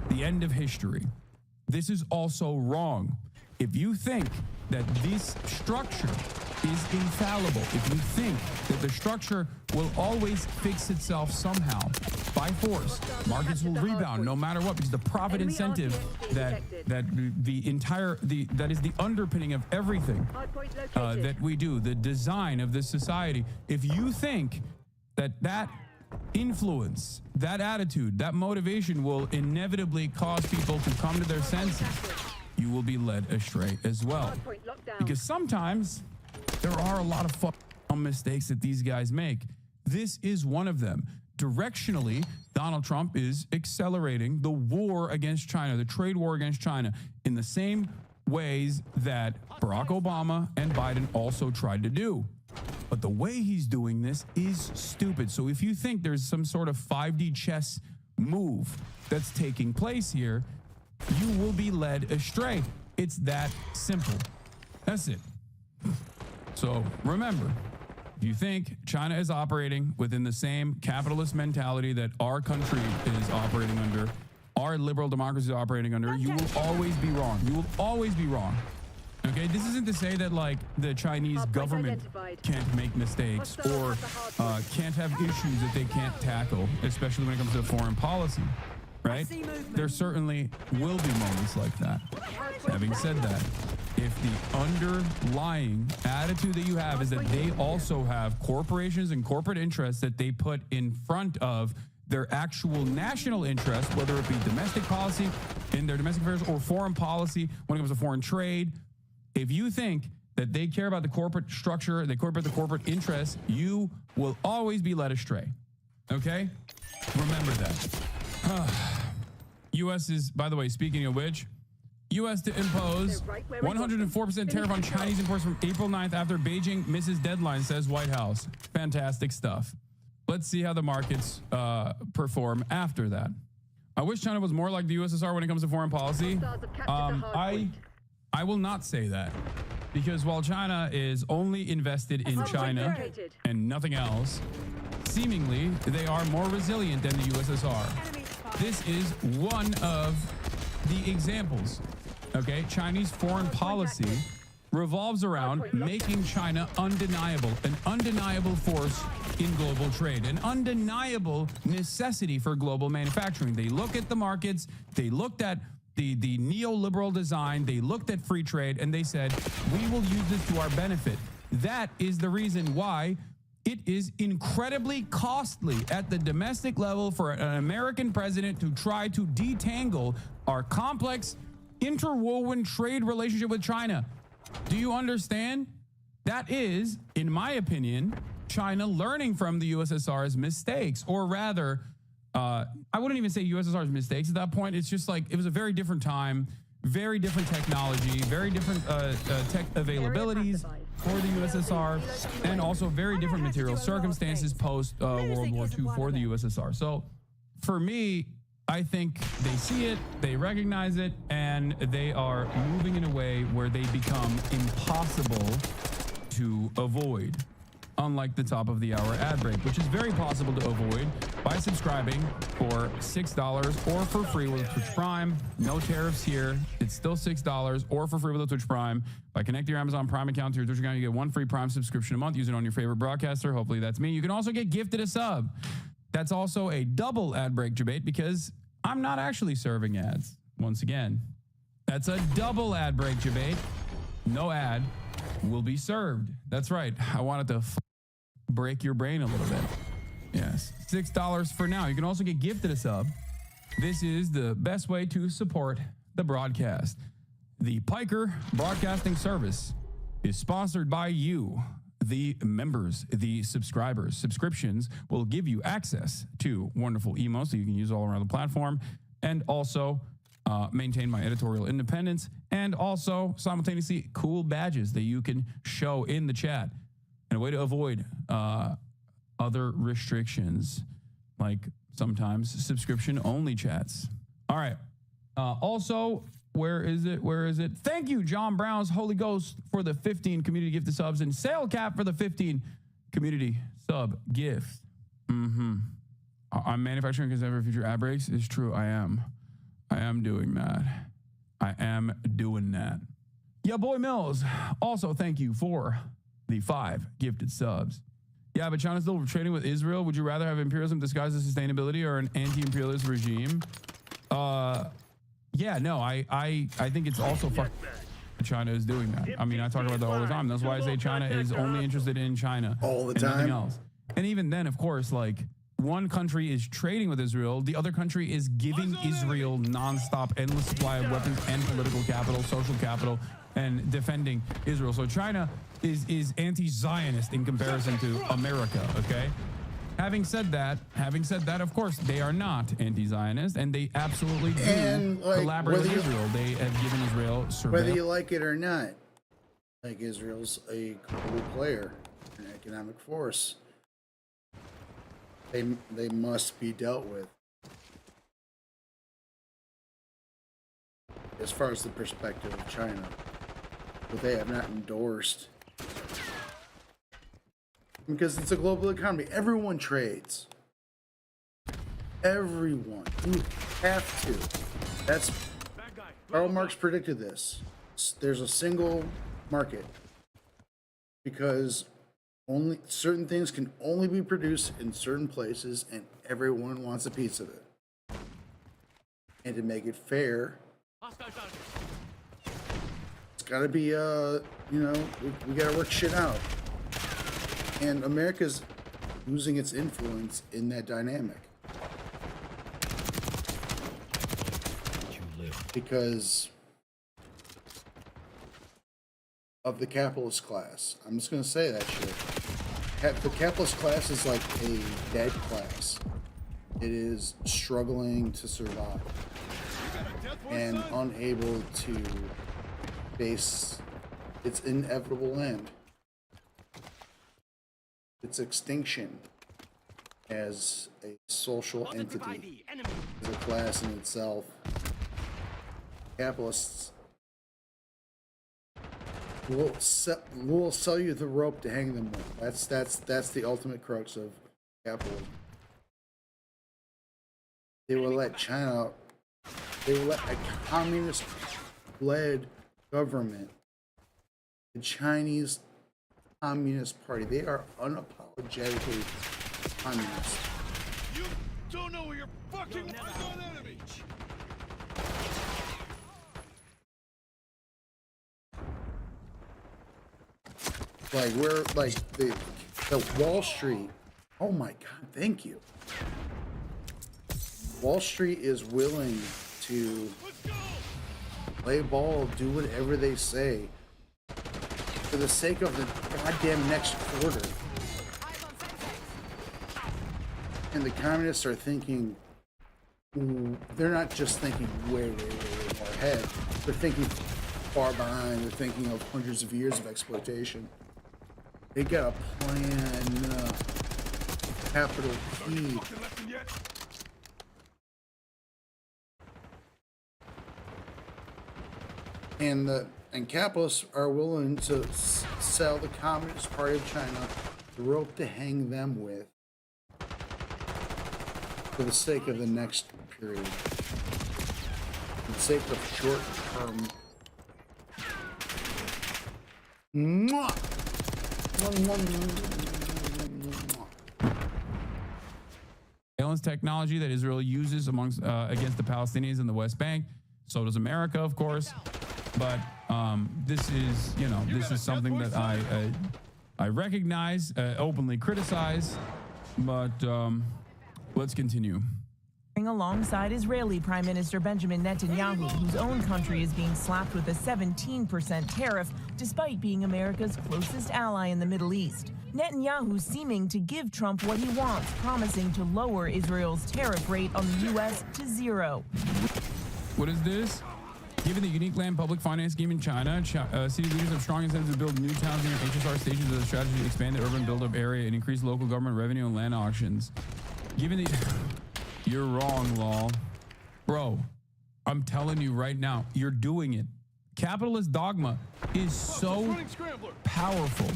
the end of history. This is also wrong. If you think that this structure is infallible, if you think that the structure will always fix itself somehow by force, markets will rebound no matter what, because the profit incentive that is the underpinning of everything that we do, the design of this society. If you think that influence, that attitude, that motivation will inevitably cause people to come to their senses, you will be led astray as well. Because sometimes there are a lot of mistakes that these guys make. This is one of them. Directionally, Donald Trump is accelerating the war against China, the trade war against China, in the same ways that Barack Obama and Biden also tried to do. But the way he's doing this is stupid. So if you think there's some sort of 5D chess move that's taking place here, you will be led astray. It's that simple. That's it. So remember, if you think China is operating within the same capitalist mentality that our country is operating under, our liberal democracy is operating under, you will always be wrong. You will always be wrong. Okay, this isn't to say that like the Chinese government can't make mistakes or can't have issues that they can't tackle, especially when it comes to foreign policy, right? There certainly will be moments like that. Having said that, if the underlying attitude that you have is that they also have corporations and corporate interests that they put in front of their actual national interests, whether it be domestic policy in their domestic affairs or foreign policy when it comes to foreign trade, if you think that they care about the corporate structure, they care about the corporate interests, you will always be led astray. Okay? Remember that. U.S. is, by the way, speaking of which, U.S. to impose 104% tariff on Chinese imports from April 9th after Beijing misses deadline, says White House. Fantastic stuff. Let's see how the markets perform after that. I wish China was more like the USSR when it comes to foreign policy. I will not say that, because while China is only invested in China and nothing else, seemingly they are more resilient than the USSR. This is one of the examples. Okay, Chinese foreign policy revolves around making China undeniable, an undeniable force in global trade, an undeniable necessity for global manufacturing. They look at the markets, they looked at the neoliberal design, they looked at free trade, and they said, we will use this to our benefit. That is the reason why it is incredibly costly at the domestic level for an American president to try to detangle our complex, interwoven trade relationship with China. Do you understand? That is, in my opinion, China learning from the USSR's mistakes, or rather, I wouldn't even say USSR's mistakes at that point. It's just like it was a very different time, very different technology, very different tech availabilities for the USSR, and also very different material circumstances post World War II for the USSR. So for me, I think they see it, they recognize it, and they are moving in a way where they become impossible to avoid. Unlike the top of the hour ad break, which is very possible to avoid by subscribing for $6 or for free with Twitch Prime. No tariffs here. It's still $6 or for free with a Twitch Prime. By connecting your Amazon Prime account to your Twitch account, you get one free Prime subscription a month. Use it on your favorite broadcaster. Hopefully that's me. You can also get gifted a sub. That's also a double ad break debate because I'm not actually serving ads. Once again, that's a double ad break debate. No ad will be served. That's right. I wanted to break your brain a little bit. Yes, $6 for now. You can also get gifted a sub. This is the best way to support the broadcast. The Piker Broadcasting Service is sponsored by you. the members, the subscribers. Subscriptions will give you access to wonderful emotes that you can use all around the platform, and also maintain my editorial independence, and also simultaneously cool badges that you can show in the chat. And a way to avoid other restrictions, like sometimes subscription-only chats. All right. Also, where is it? Where is it? Thank you, John Brown's Holy Ghost, for the 15 community gifted subs, and Sale Cap for the 15 community sub gift. I'm manufacturing because every future ad breaks. It's true. I am doing that. I am doing that. Yeah, boy Mills. Also, thank you for the 5 gifted subs. Yeah, but China's still trading with Israel. Would you rather have imperialism disguised as sustainability or an anti-imperialist regime? Yeah, no, I think it's also China is doing that. I mean, I talk about that all the time. That's why I say China is only interested in China all the and time. Nothing else. And even then, of course, like one country is trading with Israel, the other country is giving Israel nonstop, endless supply of weapons and political capital, social capital, and defending Israel. So China is anti-Zionist in comparison to America. Okay. Having said that, of course, they are not anti-Zionist, and they absolutely do collaborate with Israel. They have given Israel surveillance. Whether you like it or not, like Israel's a global player, an economic force. They must be dealt with. As far as the perspective of China, but they have not endorsed. Because it's a global economy. Everyone trades. Everyone. You have to. That's Karl Marx predicted this. There's a single market because only certain things can only be produced in certain places, and everyone wants a piece of it. And to make it fair, it's got to be we got to work shit out. And America's losing its influence in that dynamic. Because of the capitalist class. I'm just going to say that shit. The capitalist class is like a dead class. It is struggling to survive and unable to face its inevitable end. Its extinction as a social entity, as a class in itself. Capitalists will sell you the rope to hang them with. That's the ultimate crux of capitalism. They will let China, they will let a communist-led government, the Chinese Communist Party. They are unapologetically communist. You don't know where you're fucking enemy. Like we're like the Wall Street. Oh my God! Thank you. Wall Street is willing to play ball, do whatever they say, for the sake of the goddamn next quarter. And the communists are thinking, they're not just thinking way more ahead. They're thinking far behind. They're thinking of hundreds of years of exploitation. They got a plan, capital P. And capitalists are willing to sell the Communist Party of China the rope to hang them with for the sake of the next period, for the sake of short-term. Surveillance technology that Israel uses amongst against the Palestinians in the West Bank. So does America, of course. But this is something that I recognize, openly criticize. But let's continue. alongside Israeli Prime Minister Benjamin Netanyahu, whose own country is being slapped with a 17% tariff, despite being America's closest ally in the Middle East. Netanyahu seeming to give Trump what he wants, promising to lower Israel's tariff rate on the U.S. to 0. What is this? Given the unique land public finance scheme in China, city leaders have strong incentives to build new towns near HSR stations as a strategy to expand the urban build-up area and increase local government revenue and land auctions. Given the... You're wrong, lol. Bro, I'm telling you right now, you're doing it. Capitalist dogma is so powerful.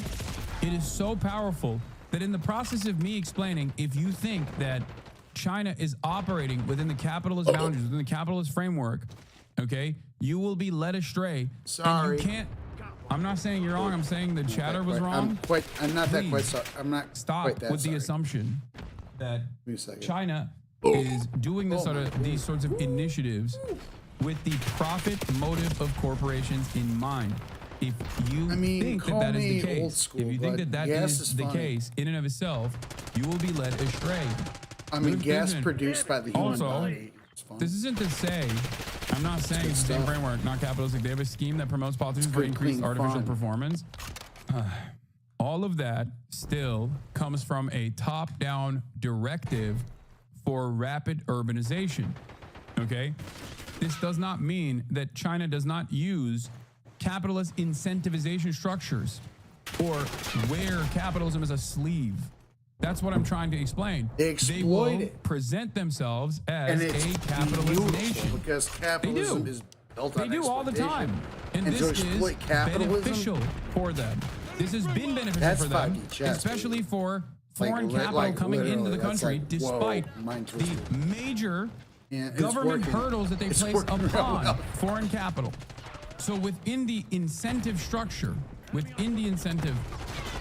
It is so powerful that in the process of me explaining, if you think that China is operating within the capitalist boundaries, within the capitalist framework, okay, you will be led astray. Sorry. And you can't. I'm not saying you're wrong. I'm saying the chatter was wrong. I'm not that quite sorry. I'm not Stop quite that with the sorry. assumption that Give me a second. China is doing this these sorts of initiatives with the profit motive of corporations in mind. If you think that is the case, if you think that is the case in and of itself, you will be led astray. I mean, gas produced by the human body. This isn't to say, I'm not saying it's the same framework, not capitalistic. They have a scheme that promotes politicians for increased artificial performance. All of that still comes from a top-down directive for rapid urbanization, okay? This does not mean that China does not use capitalist incentivization structures or wear capitalism as a sleeve. That's what I'm trying to explain. They exploit will it. present themselves as a capitalist nation. Because capitalism is built on They do all the time. And this to is exploit capitalism, beneficial for them. This has been beneficial for them, especially for foreign capital coming into the country, despite the major government hurdles that they place upon foreign capital. So within the incentive structure, within the incentive,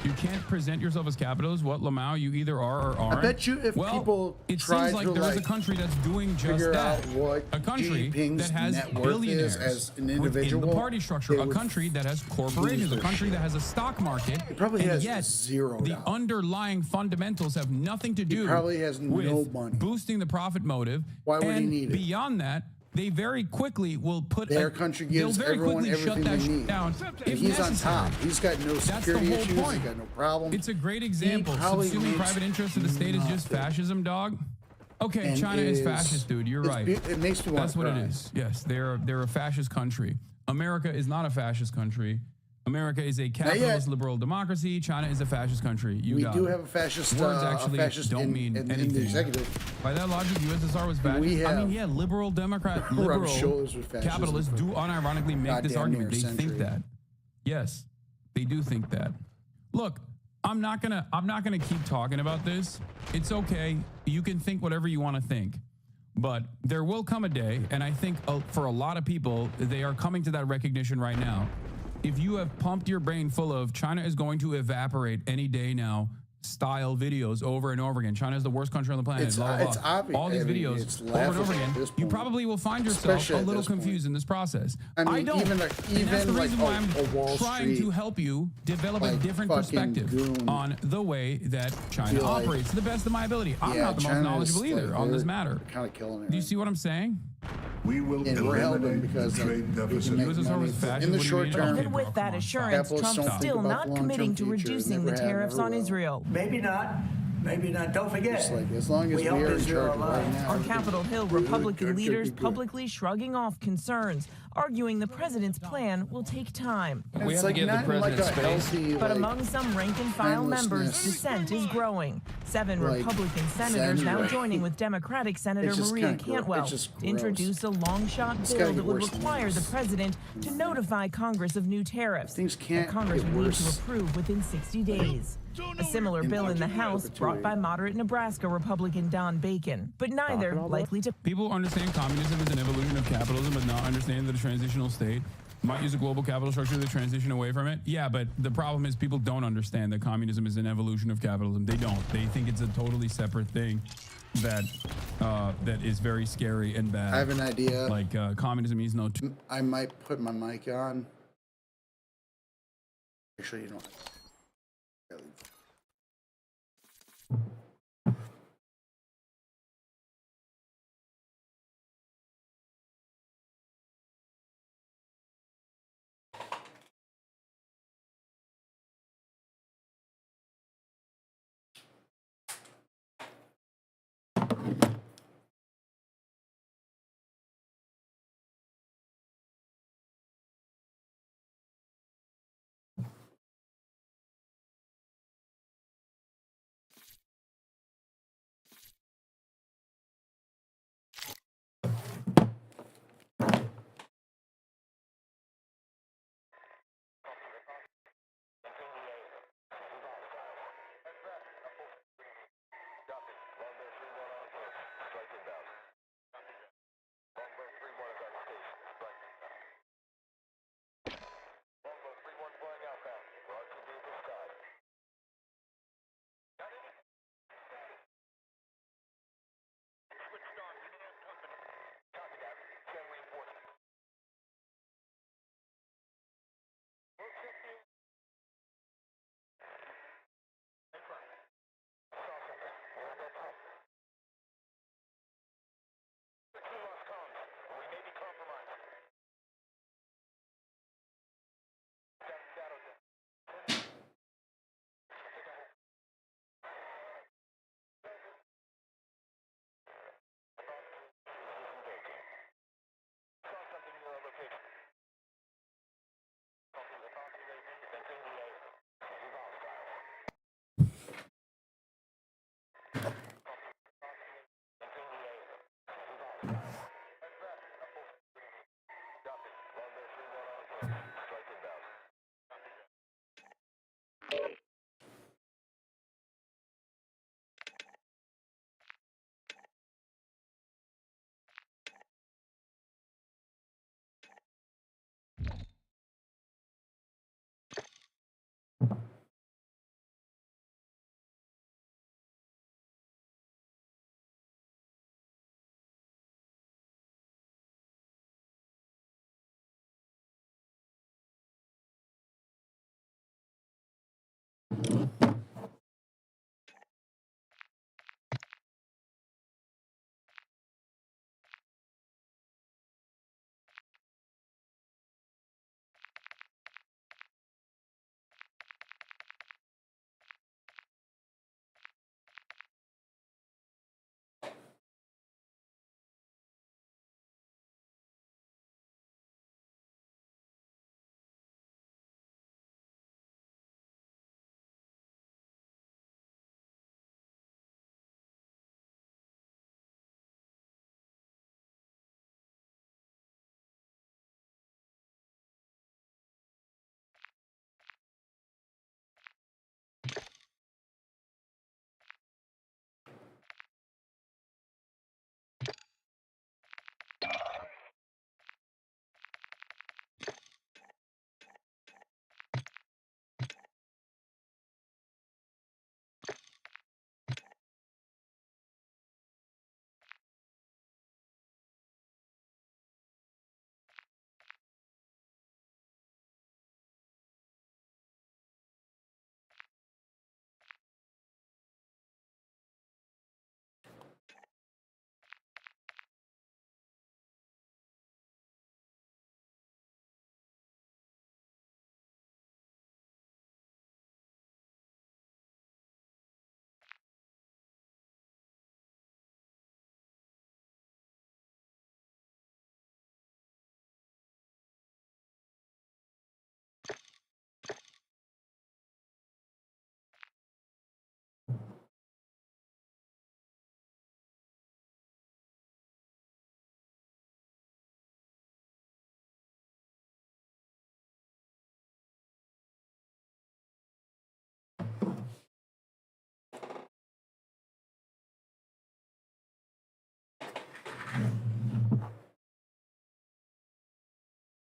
you can't present yourself as capitalists. What, Lamau, you either are or aren't. I bet you if people it try seems like to there is a country that's doing just figure that. out what A country Jinping's that has net worth billionaires is as an within individual, the party structure. they A would country that has corporations. A their country shit. that has a stock market. It probably and has yet, zero the dollars. underlying fundamentals have nothing to do probably has with no money. boosting the profit motive. Why would he and need it? beyond that, they very quickly will put Their country gives they'll very everyone quickly shut everything that they shit need. down. And if he's on necessary. top. He's got no That's the security whole issues. point. He's got no problem. It's a great example. probably Subsuming makes private interests of the state is just fascism, dog. Okay, And China it is is- fascist, dude. You're it's right. it makes me want That's to what cry. it is. Yes, they're a fascist country. America is not a fascist country. America is a capitalist liberal democracy. China is a fascist country. You We got do it. have a fascist. Words a actually fascist don't mean in anything. the executive. By that logic, USSR was fascist. We I have mean, yeah, liberal Democrat, liberal shoulders with fascism capitalists for do unironically make this goddamn argument. near They a think century. that. Yes, they do think that. Look, I'm not gonna keep talking about this. It's okay. You can think whatever you want to think. But there will come a day, and I think for a lot of people, they are coming to that recognition right now. If you have pumped your brain full of China is going to evaporate any day now style videos over and over again. China is the worst country on the planet. It's- blah, blah, it's blah. obvious. All these I mean, videos it's over and over laughable again. at this You point. probably will find yourself Especially a at little this point. confused in this process. I mean, don't. even and that's the like reason why I'm a Wall trying Street, to help you develop a like, different fucking perspective goon. on the way that China Feel like- operates to the best of my ability. I'm Yeah, not the most China is, knowledgeable either like, on this they're matter. kind of killing it. Do you see what I'm saying? We will And we're helping eliminate because the trade they deficit. can make USSR money was fascist. in the What do you short mean? term. Even with that assurance, Capitalists Trump's don't think still about not the long-term committing to future. reducing the Never have, tariffs never on will. Israel. Maybe not. Maybe not. Don't forget. Just like as long as we help are in Israel charge right alive. now. On we can- Capitol Hill, we're Republican good, leaders good. publicly shrugging off concerns, arguing the president's plan will take time. It's like not in like a healthy, But like, among some rank and file members, timelessness. dissent is growing. 7 Like, Republican senators now January. joining with Democratic Senator It's just Maria kinda gross. Cantwell It's just to introduce a long shot It's bill gotta that get would worse than require the this. president to notify Congress of new tariffs. Things can't that Congress get would need worse. to approve within 60 days. A similar In bill in the perpetuity. House brought by moderate Nebraska Republican Don Bacon, but neither likely to People understand communism is an evolution of capitalism, but not understand that a transitional state might use a global capital structure to transition away from it. Yeah, but the problem is people don't understand that communism is an evolution of capitalism. They don't. They think it's a totally separate thing that that is very scary and bad. I have an idea. Like communism means no. I might put my mic on. Actually, you know what?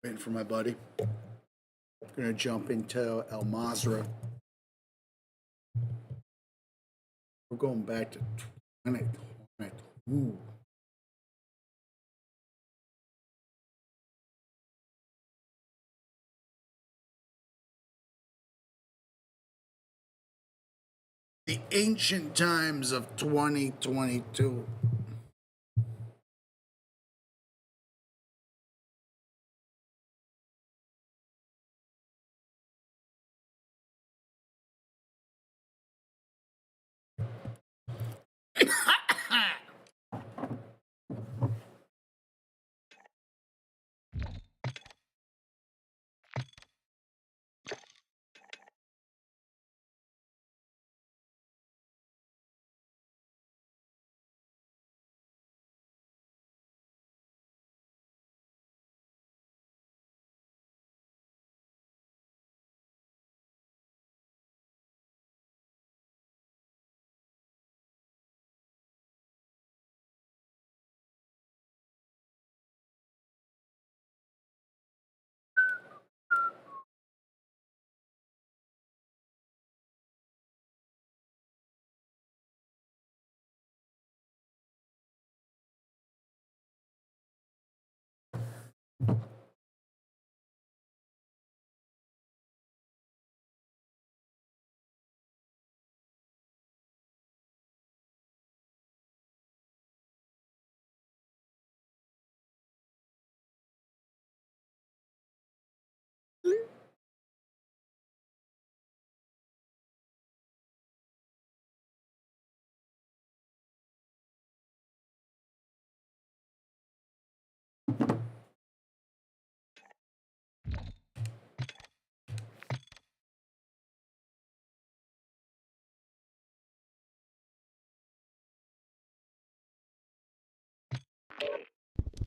Waiting for my buddy. Gonna jump into El Masra. We're going back to 2020. Ooh. The ancient times of 2022.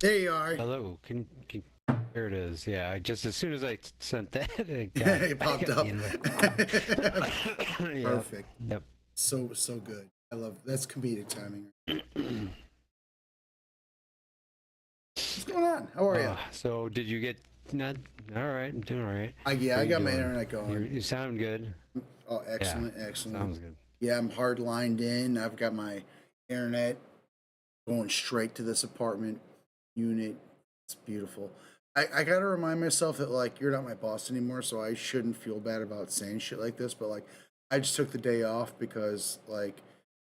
There you are. Hello. There it is. Yeah, I just as soon as I sent that, it, It popped up. Yep. Perfect. Yep. So good. I love that's comedic timing. What's going on? How are you? So did you get not all right? I'm doing all right. Yeah, How I you got my doing? internet going. You sound good. Oh, excellent, Yeah, excellent. sounds good. Yeah, I'm hard lined in. I've got my internet going straight to this apartment unit. It's beautiful. I gotta remind myself that like you're not my boss anymore, so I shouldn't feel bad about saying shit like this. But like, I just took the day off because like,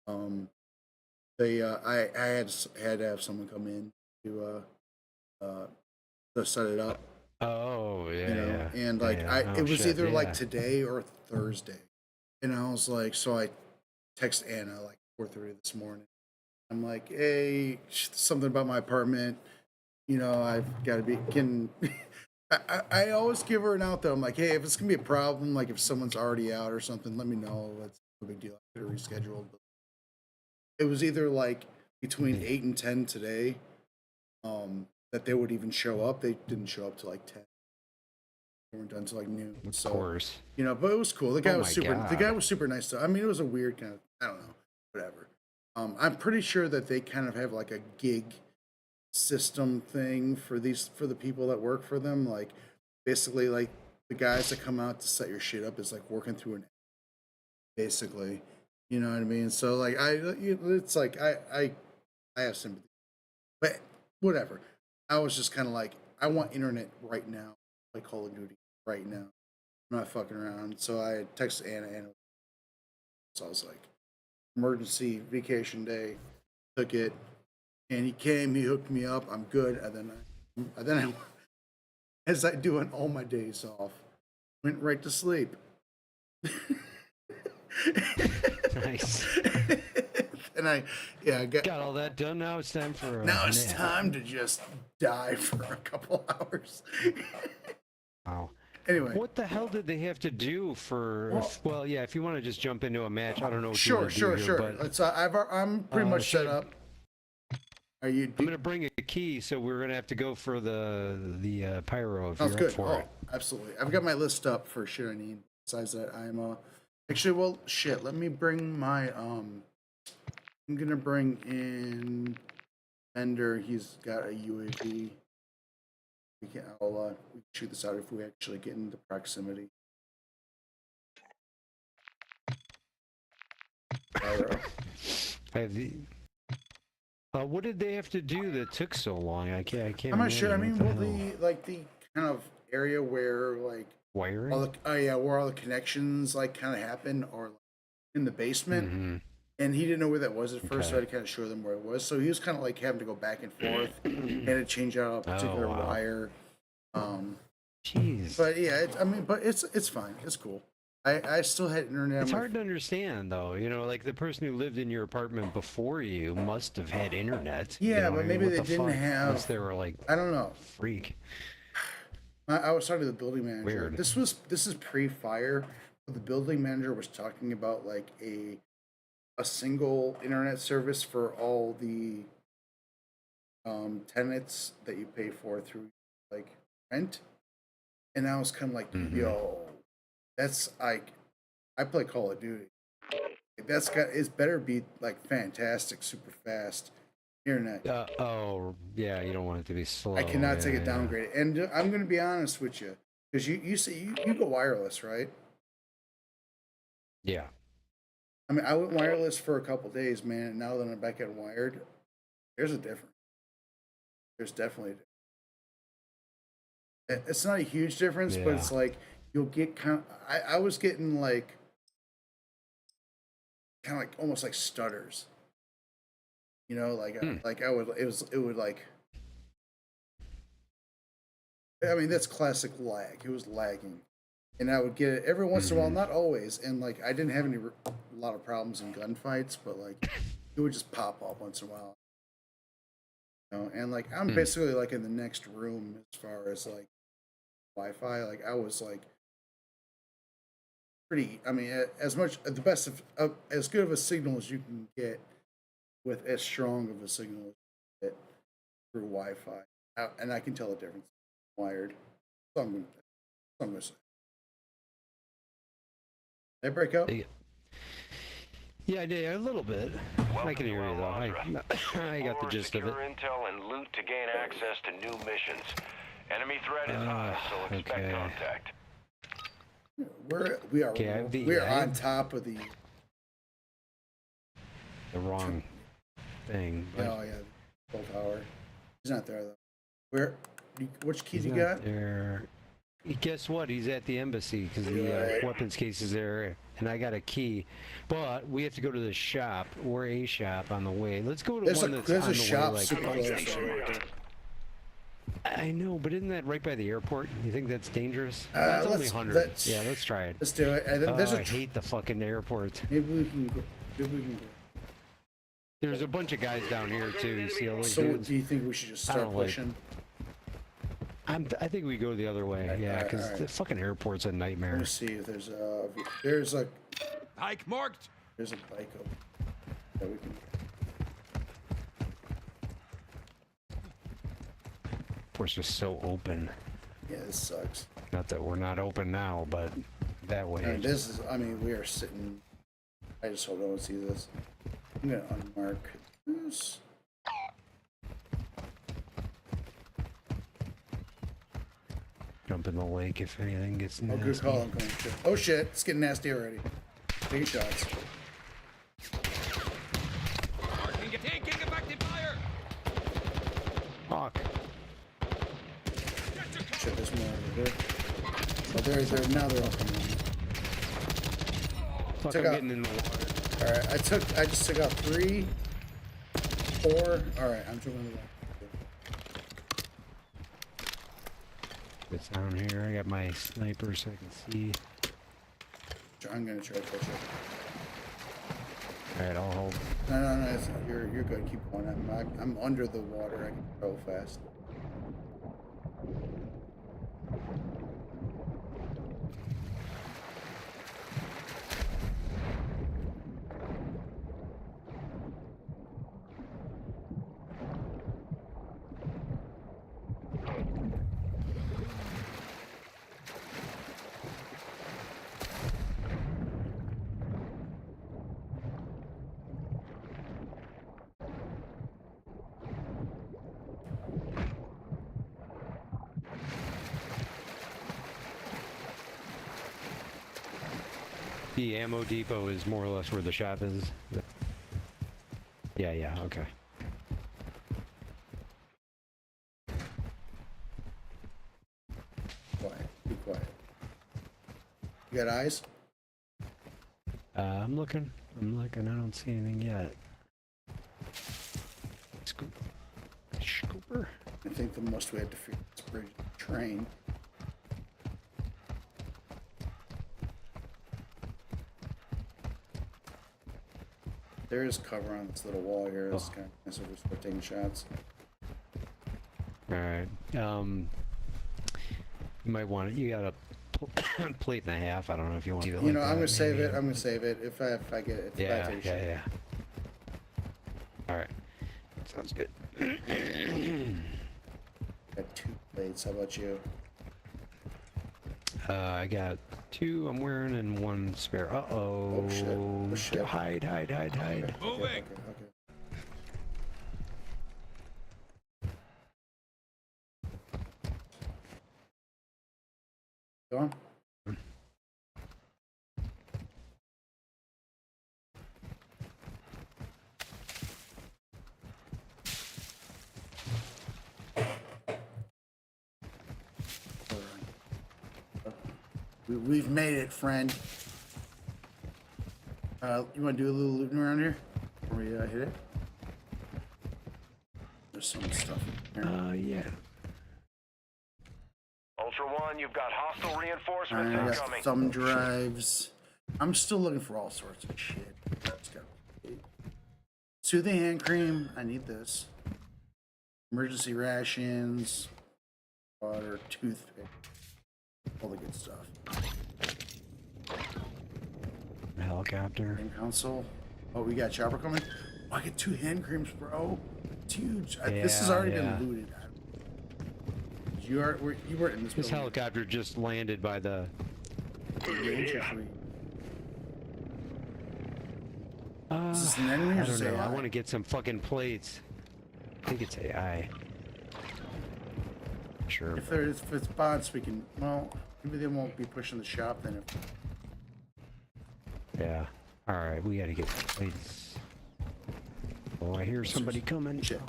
I had to have someone come in to set it up. Oh yeah, You know, yeah. and like yeah. it was shit, either like yeah. today or Thursday, and I was like, so I text Anna like 4:30 this morning. I'm like, hey, something about my apartment. You know, I've got to be can. I always give her an out though. I'm like, hey, if it's gonna be a problem, like if someone's already out or something, let me know. That's no big deal. I could have rescheduled. But it was either like between 8 and 10 today, that they would even show up. They didn't show up till like 10. They weren't done till like noon. Of So, course. you know, but it was cool. The guy Oh was my super. The God. guy was super nice. I mean, it was a weird kind of. I don't know. Whatever. I'm pretty sure that they kind of have like a gig system thing for the people that work for them. Like, basically, like the guys that come out to set your shit up is like working through an. Basically, you know what I mean. So like it's like I have sympathy, but whatever. I was just kind of like, I want internet right now, like Call of Duty right now. I'm not fucking around. So I texted Anna. So I was like, emergency vacation day, took it, and he came. He hooked me up. I'm good. And then I, as I do on all my days off, went right to sleep. Nice. And I got all that done. Now it's time for a now it's nap. time to just die for a couple hours. Wow. Anyway, what the hell did they have to do for? Well, yeah. If you want to just jump into a match, I don't know. What you Sure. want to do here, But Let's. I'm pretty much set up. Are you? I'm gonna bring a key, so we're gonna have to go for the pyro. If Sounds you're good. up for Oh, it. absolutely. I've got my list up for shit I need. Besides that, I'm actually, well, shit. Let me bring my I'm gonna bring in Bender. He's got a UAV. we can shoot this out if we actually get into proximity. What did they have to do that took so long? I can't. I'm not sure. I imagine mean, what the kind of area where like wiring. Where all the connections like kind of happen, or like, in the basement. Mm-hmm. And he didn't know where that was at first, so I had to kind of show them where it was. So he was kind of like having to go back and forth, and to change out a particular wire. Jeez. But yeah, it's fine. It's cool. I still had internet. It's hard to understand, though. You know, like the person who lived in your apartment before you must have had internet. Yeah, you know, but maybe they didn't have. Unless they were like, I don't know. Freak. I was talking to the building manager. Weird. This is pre-fire. But the building manager was talking about like a single internet service for all the tenants that you pay for through like rent. And I was kind of like, yo, that's like, I play Call of Duty. It's better be like fantastic, super fast internet. Yeah, you don't want it to be slow. I cannot take it downgrade. And I'm going to be honest with you, because you say you go wireless, right? Yeah. I mean, I went wireless for a couple days, man, and now that I'm back at wired, there's a difference. There's definitely a difference. It's not a huge difference, but it's like you'll get kind of. I was getting like kind of like almost like stutters. You know, like I would. It would like. I mean, that's classic lag. It was lagging. And I would get it every once in a while, not always. And like, I didn't have a lot of problems in gunfights, but like, it would just pop up once in a while. You know, and like, I'm basically like in the next room as far as like Wi-Fi. Like, I was like pretty. I mean, as much the best of as good of a signal as you can get with as strong of a signal as you get through Wi-Fi, and I can tell the difference. Wired. So I'm gonna say. They break up? Yeah, I did a little bit. I can hear you though. I got the gist of it. Intel and loot to gain access to new missions. Enemy threat is high, so expect contact. We are on top of the wrong thing. Oh yeah, full tower. He's not there though. Which key do you got? There. Guess what? He's at the embassy because the weapons case is there, and I got a key. But we have to go to the shop or a shop on the way. Let's go to one that's on the way. Like, I know, but isn't that right by the airport? You think that's dangerous? That's only 100. Yeah, let's try it. Let's do it. I hate the fucking airport. Maybe we can go. There's a bunch of guys down here too. You see all those So dudes? do you think we should just start pushing? I think we go the other way. Yeah, because the fucking airport's a nightmare. Let me see if there's a Pike marked. There's a bike over that we can. Of course, it's so open. Yeah, this sucks. Not that we're not open now, but that way. And this is. I mean, we are sitting. I just hope no one sees this. I'm gonna unmark this. Jump in the lake if anything gets nasty. Oh, good call. I'm going to. Oh shit, it's getting nasty already. Taking shots. Taking effective fire. Fuck. Shit, there's more over there. Oh, they're now they're all coming in. Fuck, I'm getting in the water. Alright, I just took out 3, 4. Alright, I'm jumping in the water. It's down here. I got my sniper so I can see. I'm gonna try to push it. Alright, I'll hold. No, you're good. Keep going. I'm under the water. I can go fast. The ammo depot is more or less where the shop is. Yeah, okay. Quiet. Be quiet. You got eyes? I'm looking. I don't see anything yet. Scooper. I think the most we had to figure is bridge the train. There is cover on this little wall here. It's kind of nice if we're taking shots. Alright. You might want it. You got a plate and a half. I don't know if you want to do it. You know, I'm gonna save it. I'm gonna save it if I get it. Yeah. Alright. Sounds good. Got 2 plates. How about you? I got 2 I'm wearing and 1 spare. Uh-oh. Oh shit. Oh shit. Hide. Okay. Go on. We've made it, friend. You want to do a little looting around here before we hit it? There's some stuff in here. Yeah. Ultra One, you've got hostile reinforcements I got incoming. thumb drives. I'm still looking for all sorts of shit. Soothing hand cream. I need this. Emergency rations. Water, toothpick. All the good stuff. Helicopter. Game console. Oh, we got chopper coming. Oh, I get 2 hand creams, bro. It's huge. This has already been looted. You weren't in this. This helicopter just landed by the. Is this an enemy or I don't know. AI? I want to get some fucking plates. I think it's AI. Sure. If it's bots, we can. Well, maybe they won't be pushing the shop then. Yeah. All right, we got to get plates. Oh, I hear somebody coming. Shit.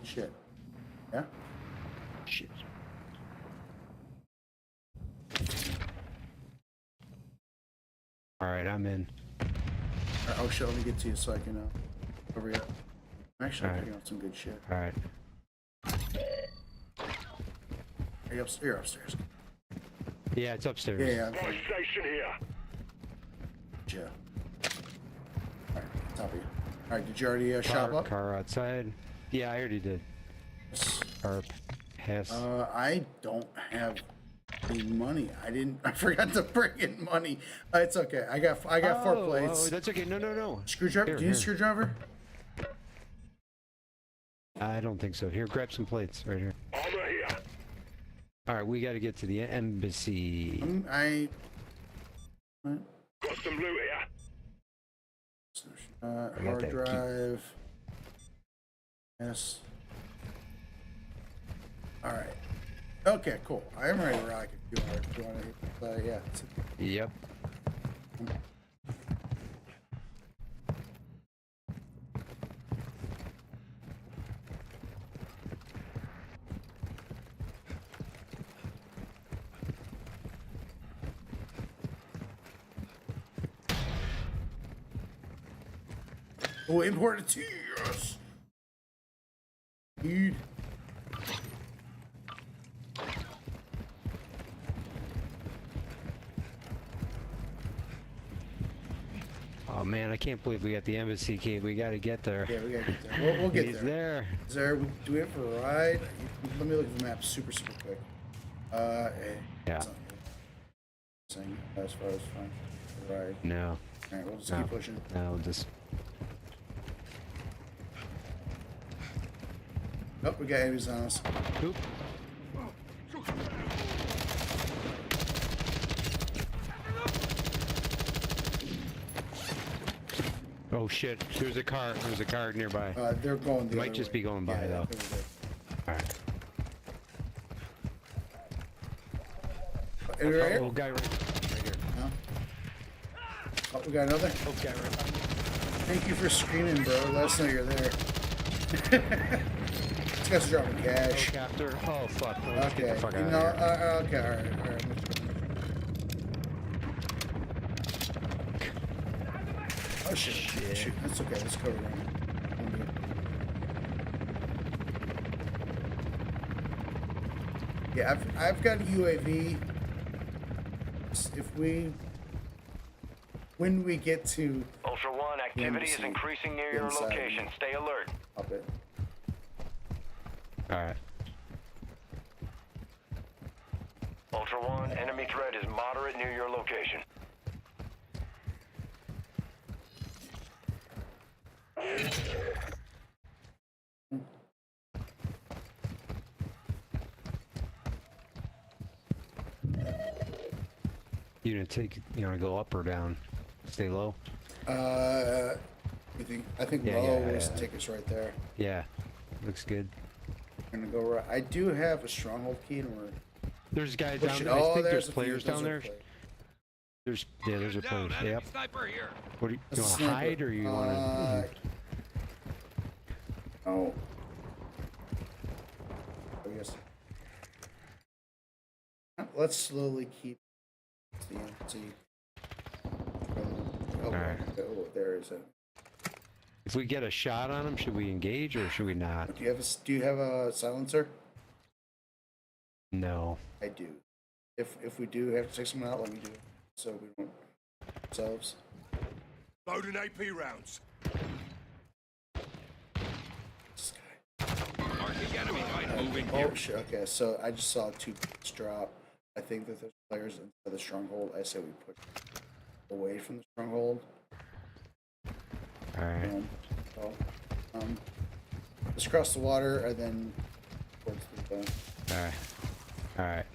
Yeah. Shit. All right, I'm in. Oh shit! Let me get to you so I can cover you up. I'm actually picking up some good shit. All right. You're upstairs. Yeah, it's upstairs. Yeah. Station here. Yeah. All right, top of you. All right, did you already shop up? Car outside. Yeah, I already did. Car has. I don't have any money. I forgot to bring in money. It's okay. I got 4 plates. Oh, that's okay. No. Screwdriver? Here, Do you need a screwdriver? I don't think so. Here, grab some plates right here. Armor here. All right, we got to get to the embassy. What? Got some loot here. Hard drive. Yes. All right. Okay, cool. I am ready to rock if you want to. Yeah. Yep. Oh, imported tea, yes. Dude. Oh man, I can't believe we got the embassy key. We got to get there. Yeah, we gotta get there. We'll get He's there. Is do we have for a ride? Let me look at the map super quick. Yeah. Saying as far as fine. Ride. No. All right, we'll just keep pushing. No, just. Nope, we got enemies on us. Oop. Oh shit! There's a car. There's a car nearby. They're going. Might just be going by though. All right. Right here? Oh, guy right here. No? Oh, we got another. Okay, right. Thank you for screaming, bro. Let us know you're there. This guy's dropping cash. Helicopter. Oh fuck. Okay. Get the fuck out of Okay. All right. Oh shit. Shoot. That's okay. Let's go around. Yeah, I've got a UAV. When we get to Ultra One, activity is increasing near your location. Stay alert. Up it. All right. Ultra One, enemy threat is moderate near your location. You gonna go up or down? Stay low. I think low will take us right there. Yeah, looks good. I'm gonna go right. I do have a stronghold key, and we're. There's guys down there. I think there's players down there. There's a player. Yep. Sniper here. What do you want to hide or you want to? Oh. I guess. Let's slowly keep the empty. Oh, right. Oh, there is it. If we get a shot on him, should we engage or should we not? Do you have a silencer? No. I do. If we do have to take someone out, let me do it. So we don't ourselves. Loading AP rounds. Marking enemy light moving here. Oh shit, okay, so I just saw 2 bullets drop. I think that there's players inside the stronghold. I say we push away from the stronghold. Alright. Let's cross the water and then towards the Alright.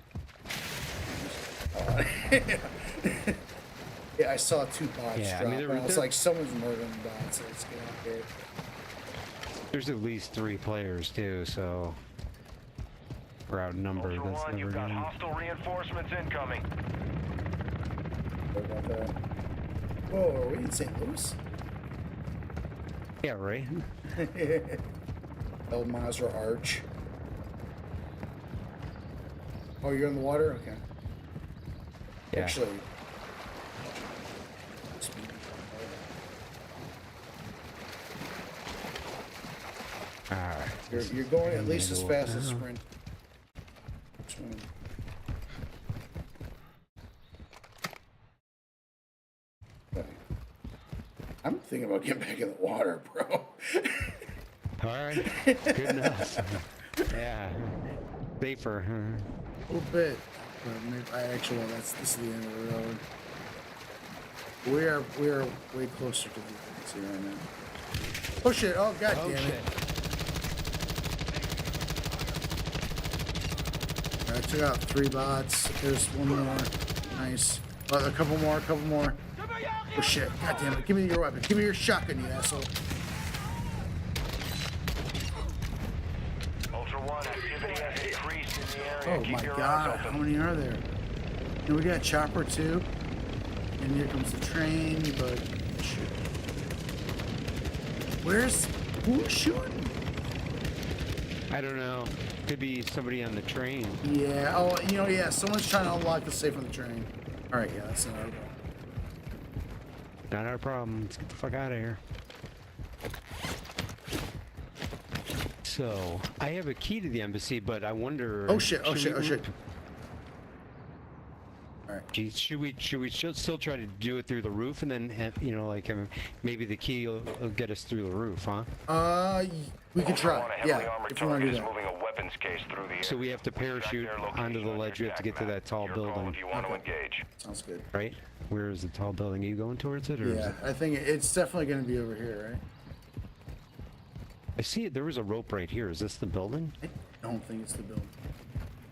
Yeah, I saw 2 bots drop. I mean, and I was like, someone's murdering bots, so let's get out there. There's at least 3 players too, so we're outnumbered. Ultra That's One, never you've got good. hostile reinforcements incoming. What about that? Whoa, are we in St. Louis? Yeah, right. El Mazra Arch. Oh, you're in the water? Okay. Yeah. Actually. Alright. You're going at least as fast as sprint. Okay. I'm thinking about getting back in the water, bro. Alright. Good enough. Yeah. Safer. A little bit. But maybe this is the end of the road. We are way closer to the exit right now. Oh shit! Oh god damn it! I took out 3 bots. There's 1 more. Nice. Oh, a couple more. Oh shit! God damn it! Give me your weapon. Give me your shotgun, you asshole. Ultra One, activity has increased in the area. Oh Keep my your god! eyes How open. many are there? And we got a chopper too. And here comes the train, but shit. Who's shooting? I don't know. Could be somebody on the train. Yeah. Oh, yeah. Someone's trying to unlock the safe on the train. All right. Yeah, that's not our problem. Not our problem. Let's get the fuck out of here. So I have a key to the embassy, but I wonder. Oh shit! Oh shit! All right. Should we still try to do it through the roof, and then maybe the key will get us through the roof, huh? We can try. Yeah, if you want to do that. Moving a weapons case through the So we have to parachute onto the ledge. We have to get to that tall building. if you want to engage. Sounds good. Right? Where is the tall building? Are you going towards it? Or Yeah, I think it's definitely going to be over here, right? I see it. There was a rope right here. Is this the building? I don't think it's the building.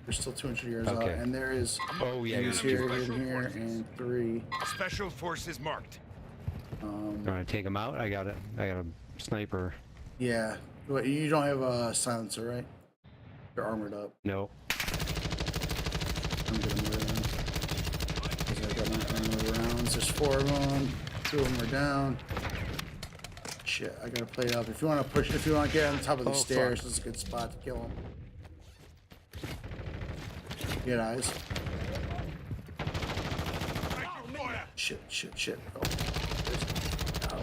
We're still 200 years out, Okay. and there is. Oh yeah. He's here, and 3. Special forces marked. Want to take him out? I got a sniper. Yeah. But you don't have a silencer, right? You're armored up. No. I'm getting rid of them. I got my armor rounds. There's 4 of them. 2 of them are down. Shit, I gotta play it up. If you want to push, if you want to get on top of the stairs, this is a good spot to kill them. Get eyes. Shit, shit, shit. Oh.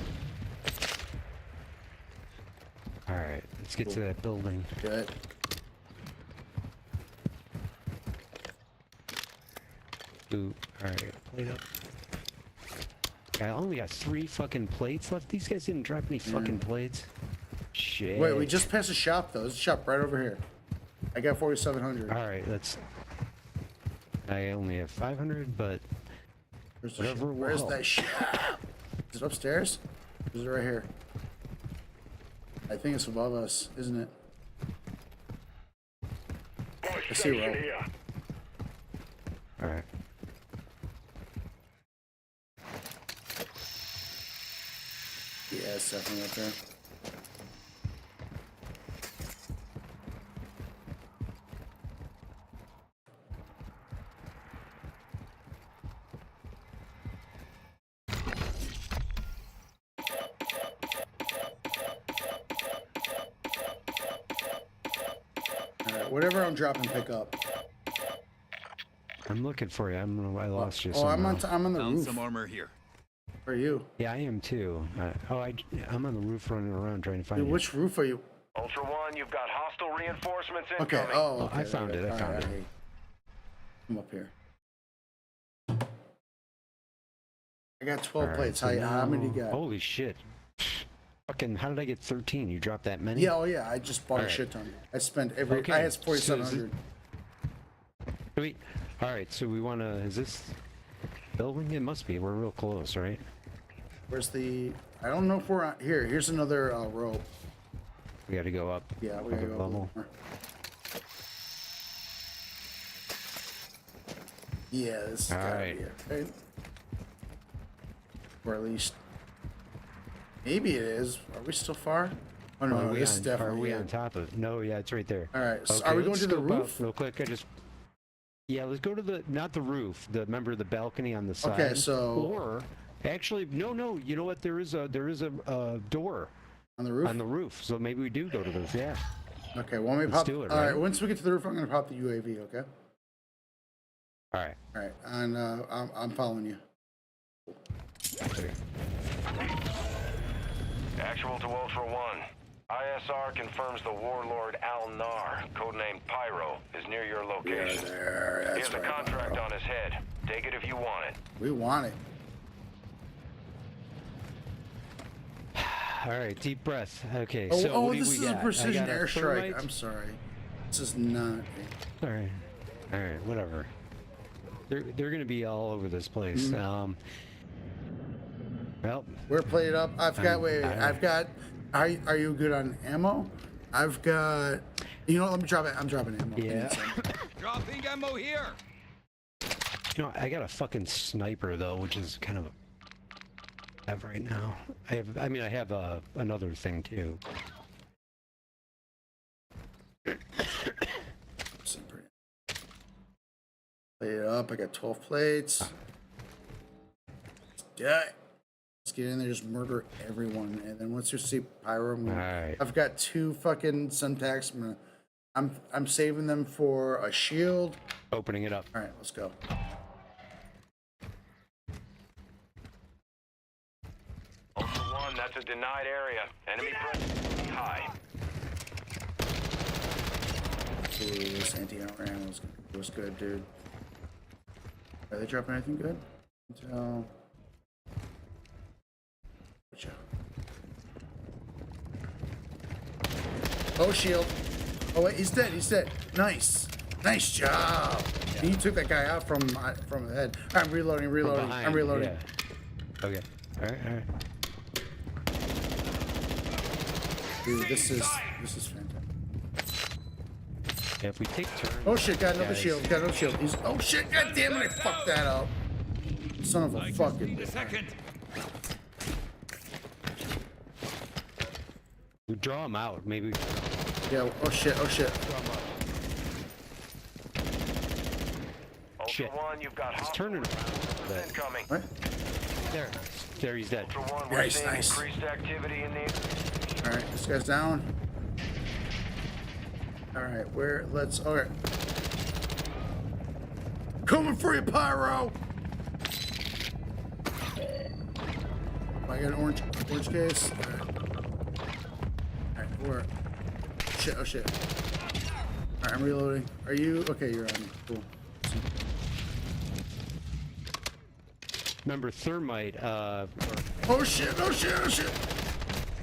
All right, let's get to that building. Good. Ooh, all right, plate up. I only got 3 fucking plates left. These guys didn't drop any fucking plates. Shit. Wait, we just passed a shop though. There's a shop right over here. I got 4,700. All right, let's. I only have 500, but whatever. Where's that shop? Is it upstairs? Or is it right here? I think it's above us, isn't it? I see Rob. All right. Yeah, it's definitely up there. Alright, whatever I'm dropping, pick up. I'm looking for you. I lost you. Oh, I'm on the Found roof. some armor here. Where are you? Yeah, I am too. I'm on the roof running around trying to find Dude, you. which roof are you? Ultra One, you've got hostile reinforcements Okay. incoming. Oh, okay. I found it. I found it. I'm up here. I got 12 All plates. right, so How many now- you got? Holy shit. Fucking, how did I get 13? You dropped that many? Yeah, oh yeah. I just bought a All shit ton. I spent every. Okay, I had so is 4,700. Wait. All right, so we want to. Is this building? It must be. We're real close, right? Where's the? I don't know if we're on here. Here's another rope. We got to go up. Yeah, we gotta up a go level. more. Yeah, this is All gotta right. be it, right? Or at least, maybe it is. Are we still far? Oh no, Are we this is on- definitely Are we it. on top of? No, yeah, it's right there. All right, so Okay, are we going let's to the scope out roof? real quick? Yeah, let's go to the not the roof. Remember the balcony on the side. Okay, so- or actually, no. You know what? There is a door on the roof. On the roof. So maybe we do go to the roof. Yeah. Okay, well, let me Let's pop. do it, All right, right? once we get to the roof, I'm gonna pop the UAV. Okay. All right. All right, and I'm following you. Actual to Ultra One. ISR confirms the warlord Al-Nar, codenamed Pyro, is near your location. There, He has a contract on his head. Take it if you want it. We want it. All right. Deep breath. Okay. Oh, so what do this we is a got? precision I got a airstrike. thermite. I'm sorry. This is not. All right. All right. Whatever. They're gonna be all over this place. Mm-hmm. Well, We're played up. I've got. I've got. Are you good on ammo? I've got. You know what? Let me drop it. I'm dropping ammo. Yeah. Dropping ammo here. You know, I got a fucking sniper though, which is kind of have right now. I have another thing too. Play it up. I got 12 plates. Yeah. Let's get in there, just murder everyone, and then once you see Pyro, I've got 2 fucking Semtacs. I'm saving them for a shield. Opening it up. All right, let's go. Ultra One, that's a denied area. Enemy presence high. Ooh, this anti-armor ammo was good, dude. Are they dropping anything good? Until... Oh, shield. Oh, wait, he's dead. He's dead. Nice. Nice job. Yeah. You took that guy out from the head. I'm reloading. Behind, I'm reloading. Yeah. Okay. All right. Dude, this is fantastic. Yeah, if we take turns. Oh shit! Got another guys. shield. Got another shield. Oh shit! God damn it! I fucked that up. Son of a fucking. We draw them out. Maybe. Yeah. Oh shit! Oh shit! Ultra One, you've got It's turning around. incoming. What? There, he's dead. Nice. Increased activity in the... All right, this guy's down. All right, all right. Coming for you, Pyro! I got an orange case. All right, where? Shit, oh shit. All right, I'm reloading. Are you, okay, you're on, cool. Remember thermite, Oh shit, oh shit, oh shit!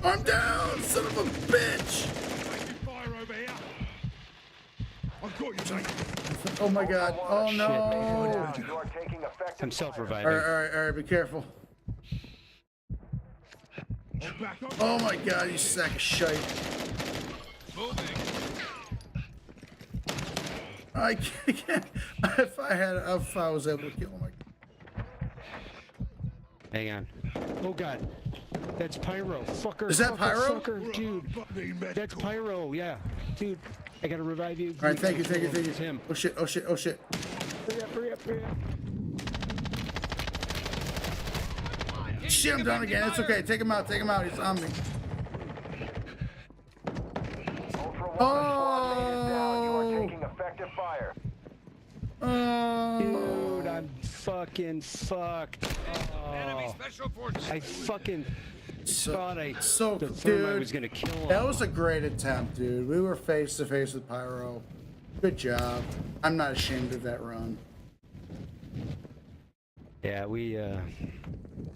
I'm down, son of a bitch! Fire over here. I've got you, Jake. Oh my god, oh no! You are taking effective I'm self-reviving. All right, be careful. Oh my god, you sack of shite. I can't. If I was able to kill him, Hang on. Oh god. That's Pyro. Fucker. Is that Pyro? Fucker, dude. That's Pyro, yeah. Dude, I gotta revive you. All right, thank you. It's him. Oh shit. Hurry up. Shit, I'm down again. It's okay. Take him out. He's on me. Oh! You are taking effective fire. Dude, I'm fucking fucked. Oh, I fucking thought the thermite was gonna kill him. That was a great attempt, dude. We were face to face with Pyro. Good job. I'm not ashamed of that run. Yeah, we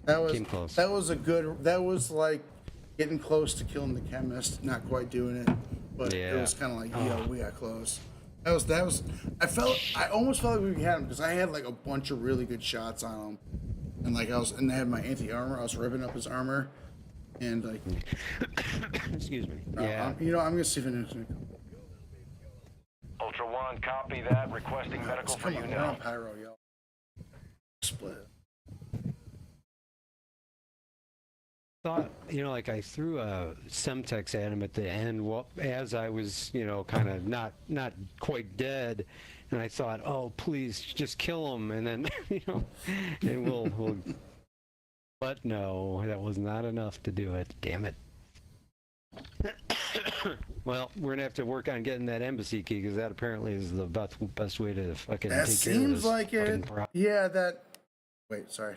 came close. That was like getting close to killing the chemist, not quite doing it, but it was kind of like, yo, we got close. That was. I almost felt like we had him because I had like a bunch of really good shots on him, and like I had my anti-armor. I was ripping up his armor, and like. Excuse me. Yeah. I'm gonna see if it. Ultra One, copy that. Requesting medical for you We're now. on Pyro, yo. Split. Thought, like I threw a Semtex at him at the end as I was, kind of not quite dead, and I thought, oh, please just kill him, and then, and we'll. But no, that was not enough to do it. Damn it. Well, we're gonna have to work on getting that embassy key because that apparently is the best way to fucking That take care of seems this like it. fucking problem. Yeah, that. Wait, sorry.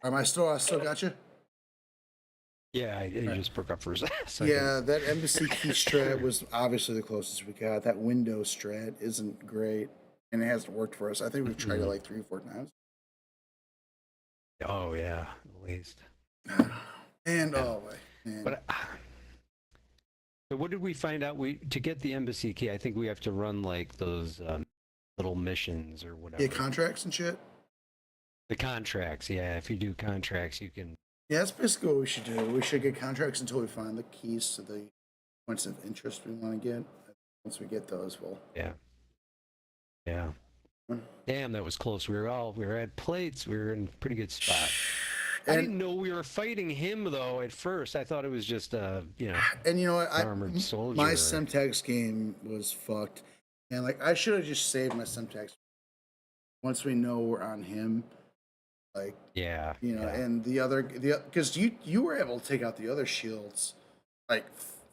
I still got you? Yeah, you just broke up for a second. Yeah, that embassy key strat was obviously the closest we got. That window strat isn't great, and it hasn't worked for us. I think we've tried it like 3 or 4 times. Oh yeah, at least. And oh man. But so what did we find out? To get the embassy key, I think we have to run like those little missions or whatever. Yeah, contracts and shit. The contracts, yeah. If you do contracts, you can. Yeah, that's basically what we should do. We should get contracts until we find the keys to the points of interest we want to get. Once we get those, we'll. Yeah. Damn, that was close. We were at plates. We were in a pretty good spot. I didn't know we were fighting him though. At first, I thought it was just And you know what? armored soldier. My Semtex game was fucked, and like I should have just saved my Semtex. Once we know we're on him, like and because you were able to take out the other shields like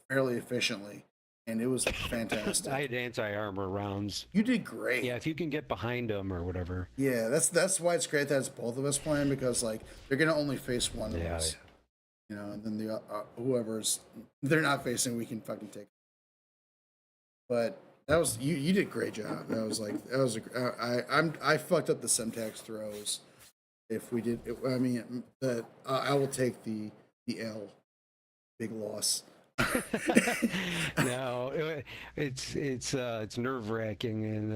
fairly efficiently, and it was fantastic. I had anti-armor rounds. You did great. Yeah, if you can get behind them or whatever. Yeah, that's why it's great that it's both of us playing, because like they're gonna only face one of us, and then the whoever's they're not facing, we can fucking take. But that was you did a great job. I fucked up the Semtex throws. If we did, I will take the L, big loss. No, it's nerve wracking, and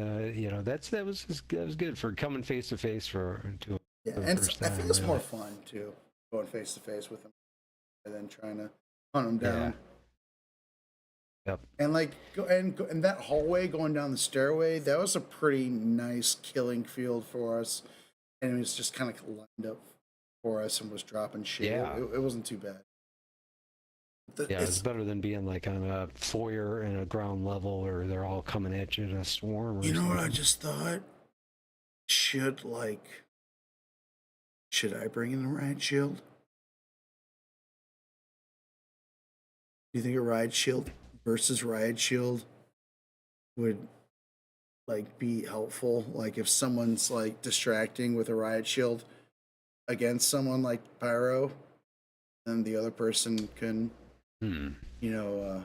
that was good for coming face to face for Yeah, and I think it's more fun too, going face to face with him, and then trying to hunt him down. Yep. And like and that hallway going down the stairway, that was a pretty nice killing field for us, and it was just kind of lined up for us and was dropping shit. Yeah. It wasn't too bad. It's better than being like on a foyer and a ground level, or they're all coming at you in a swarm. Or you know what I just thought? Should Should I bring in a riot shield? Do you think a riot shield versus riot shield would like be helpful? Like if someone's like distracting with a riot shield against someone like Pyro, then the other person can, you know,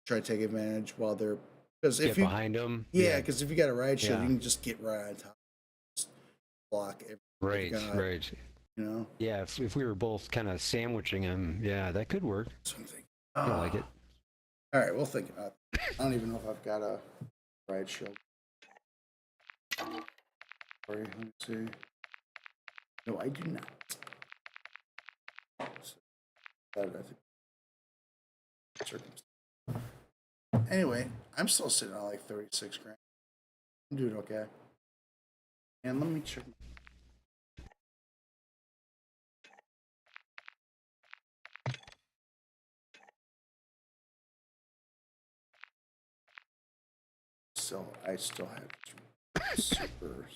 try to take advantage while they're if you behind them. Yeah, because if you got a riot shield, Yeah. you can just get right on top, just block everything. Right, you got, right. You know. Yeah, if we were both kind of sandwiching them, yeah, that could work. I like it. All right, we'll think about it. I don't even know if I've got a riot shield. Sorry, let me see. No, I do not. So, that I think. Anyway, I'm still sitting on like 36 grand. I'm doing okay. And let me check. So I still have super.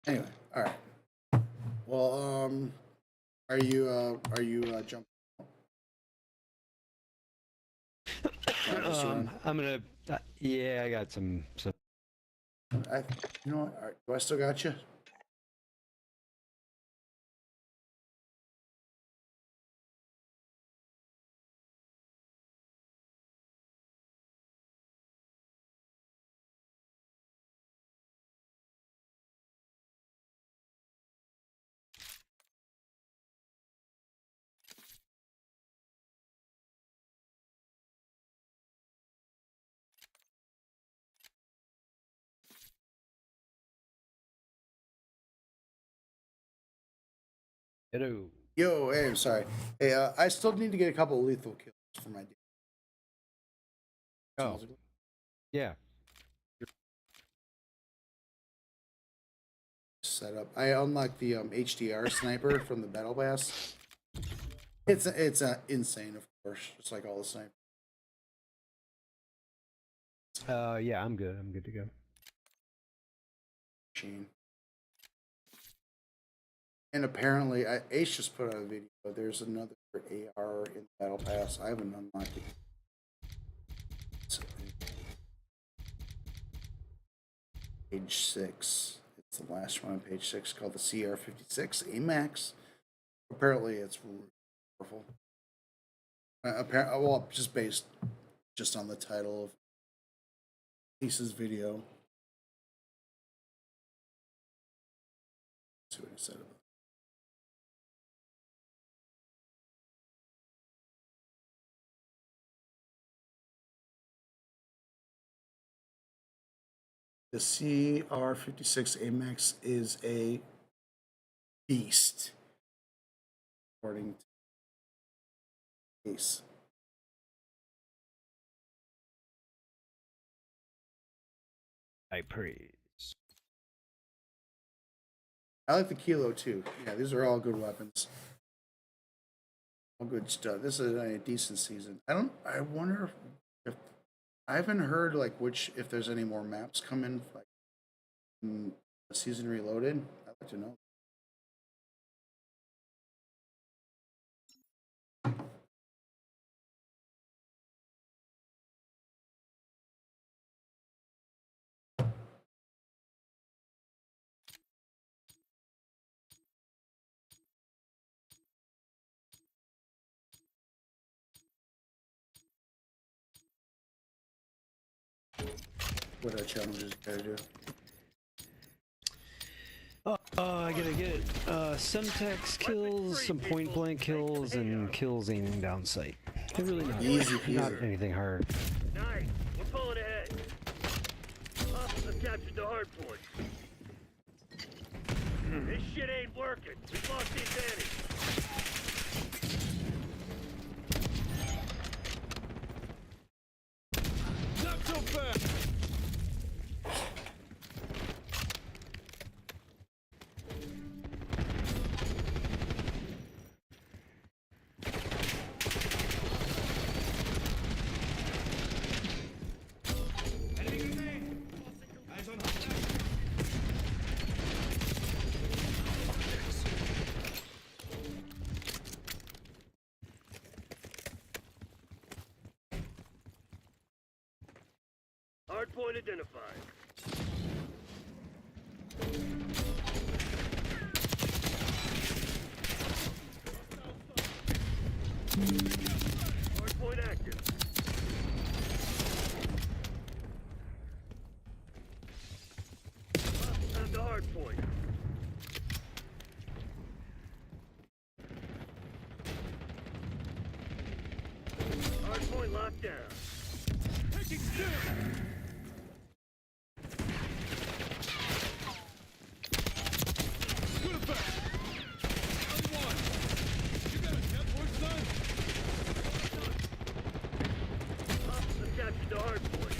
Anyway, all right. Well, are you jumping? I'm gonna. Yeah, I got some. You know what? All right, do I still got you? Hello. Yo, hey, I'm sorry. Hey, I still need to get a couple of lethal kills for my. Oh. Yeah. Setup. I unlocked the HDR sniper from the battle pass. It's insane, of course, just like all the snipers. Yeah, I'm good. I'm good to go. Machine. And apparently, Ace just put out a video. There's another AR in the battle pass. I haven't unlocked it. Page 6. It's the last one on page 6, called the CR56 AMAX. Apparently, it's really powerful. Well, just based on the title of Ace's video. Let's see what he said about it. The CR56 AMAX is a beast, according to Ace. I praise. I like the Kilo too. Yeah, these are all good weapons. All good stuff. This is a decent season. I wonder if I haven't heard like if there's any more maps coming like in the season reloaded. I'd like to know. What our challenges gotta do. I gotta get some text kills, some point blank kills, and kills aiming down sight. They're really not Easy peasy. not anything hard. Nice. We're pulling ahead. Let's capture the hard point. This shit ain't working. We've lost the advantage. Not so fast. Hardpoint identified. Hardpoint active. At the hardpoint. Hardpoint locked down. Taking still. Good effect. On one. You got a network, son? Hostiles have captured the hardpoint.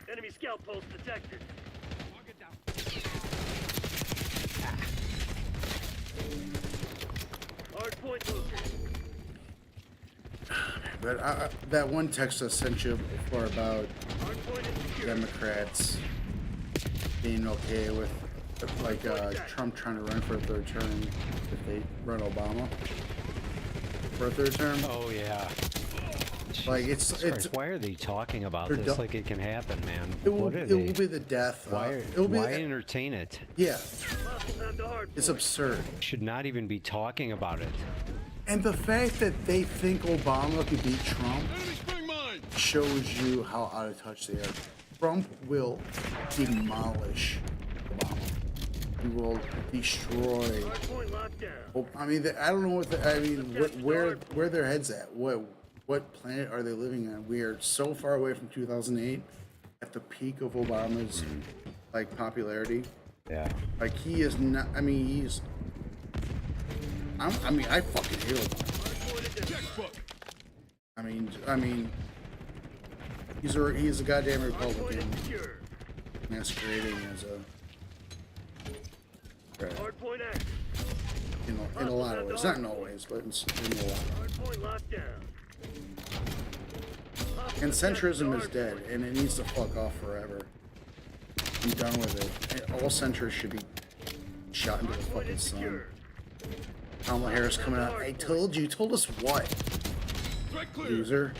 Enemy scout pulse detected. Target down. Hardpoint located. But that one text I sent you before about Democrats being okay with like Trump trying to run for a third term if they run Obama for a third term. Oh yeah. Like it's why are they talking about they're this like it can happen, man? It will be the death. Why entertain it? Yeah. It's absurd. Should not even be talking about it. And the fact that they think Obama could beat Trump shows you how out of touch they are. Trump will demolish Obama. He will destroy. I mean, I don't know what. Where their heads at? What planet are they living on? We are so far away from 2008, at the peak of Obama's like popularity. Yeah. Like he is not. I mean, he's. I fucking hate Obama. I mean, he's a goddamn Republican masquerading as a. Hardpoint active. In a lot of ways, not in all ways, but in a lot. Hardpoint locked down. And centrism is dead, and it needs to fuck off forever. I'm done with it. And all centrists should be shot into the fucking sun. Kamala Harris coming out. I told you. Told us what? Loser.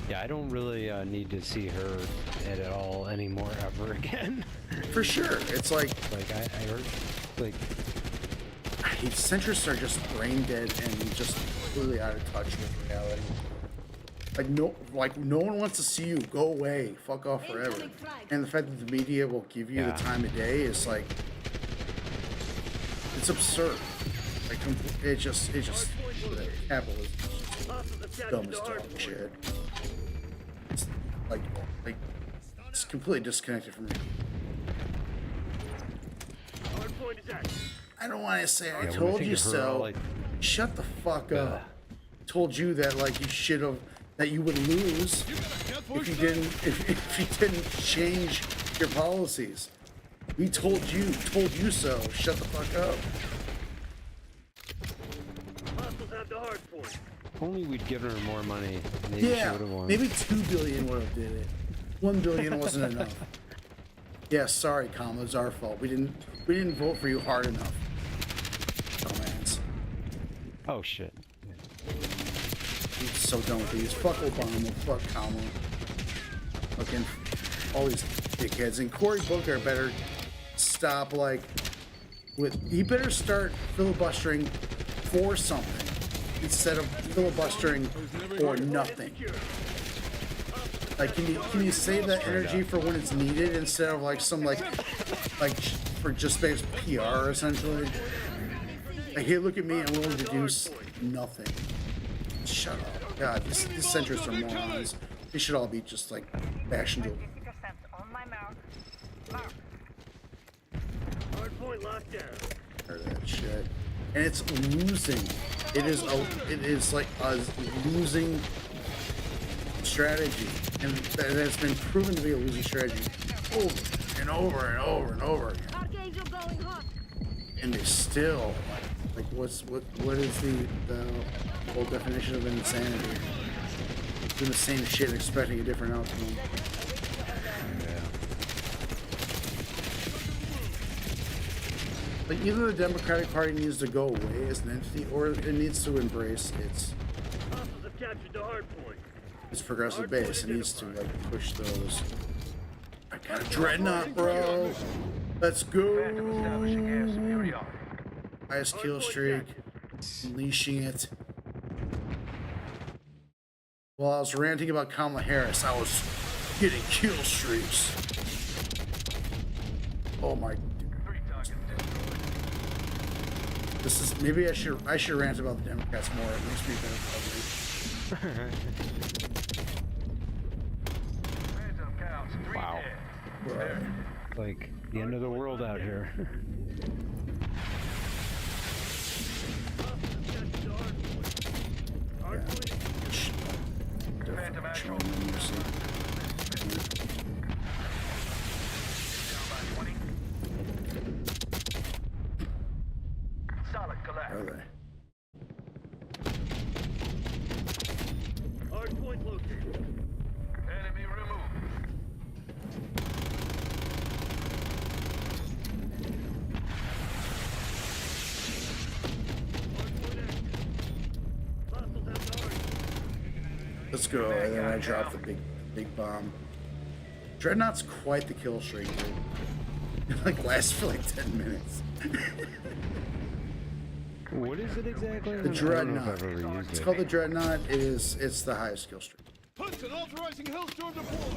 Yeah, I don't really need to see her at all anymore ever again. For sure. It's like I heard like centrists are just brain dead and just completely out of touch with reality. Like no one wants to see you. Go away. Fuck off forever. And the fact that the media will give you the time of day is like, it's absurd. Like it just capitalism is dumb as dog shit. It's like it's completely disconnected from me. I don't want to say I told you so. Shut the fuck up. Told you that like you should have, that you would lose if you didn't change your policies. We told you so. Shut the fuck up. If only we'd given her more money. Maybe she would have won. Maybe $2 billion would have did it. $1 billion wasn't enough. Yeah, sorry, Kamala, it's our fault. We didn't vote for you hard enough. Dumbass. Oh shit. I'm so done with these. Fuck Obama. Fuck Kamala. Fucking all these dickheads. And Cory Booker better stop he better start filibustering for something instead of filibustering for nothing. Like, can you save that energy for when it's needed instead of like some like for just based PR essentially? Like, hey, look at me, I'm willing to do nothing. Shut up. God, these centrists are morons. They should all be just like bashed into. Hardpoint locked down. Heard that shit. And it's losing. It is like a losing strategy, and that has been proven to be a losing strategy over and over and over and over again. And they still like what is the whole definition of insanity? Doing the same shit, expecting a different outcome. Like either the Democratic Party needs to go away as an entity, or it needs to embrace its progressive base. It needs to like push those. I got a dreadnought, bro. Let's go. Highest kill streak. Unleashing it. While I was ranting about Kamala Harris, I was getting kill streaks. Oh my. This is maybe I should rant about the Democrats more. It makes me better. Wow. Right. Like the end of the world out here. Are they? Hardpoint located. Enemy removed. Let's go. And then I drop the big bomb. Dreadnought's quite the kill streak, dude. It like lasts for like 10 minutes. What is it exactly? The Dreadnought. It's called the Dreadnought. It's the highest kill streak. Hudson authorizing Hellstorm deploy.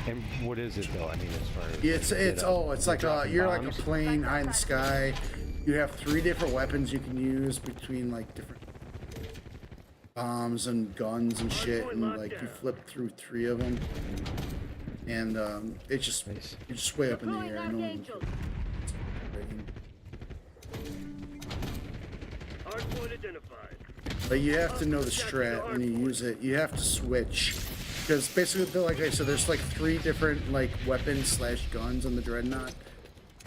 And what is it though? I mean, as far as it's like you're like a plane high in the sky. You have 3 different weapons you can use between like different bombs and guns and shit, and like you flip through 3 of them, and it's just you're just way up in the air. Hardpoint identified. But you have to know the strat when you use it. You have to switch, because basically, like I said, there's like 3 different like weapons / guns on the Dreadnought,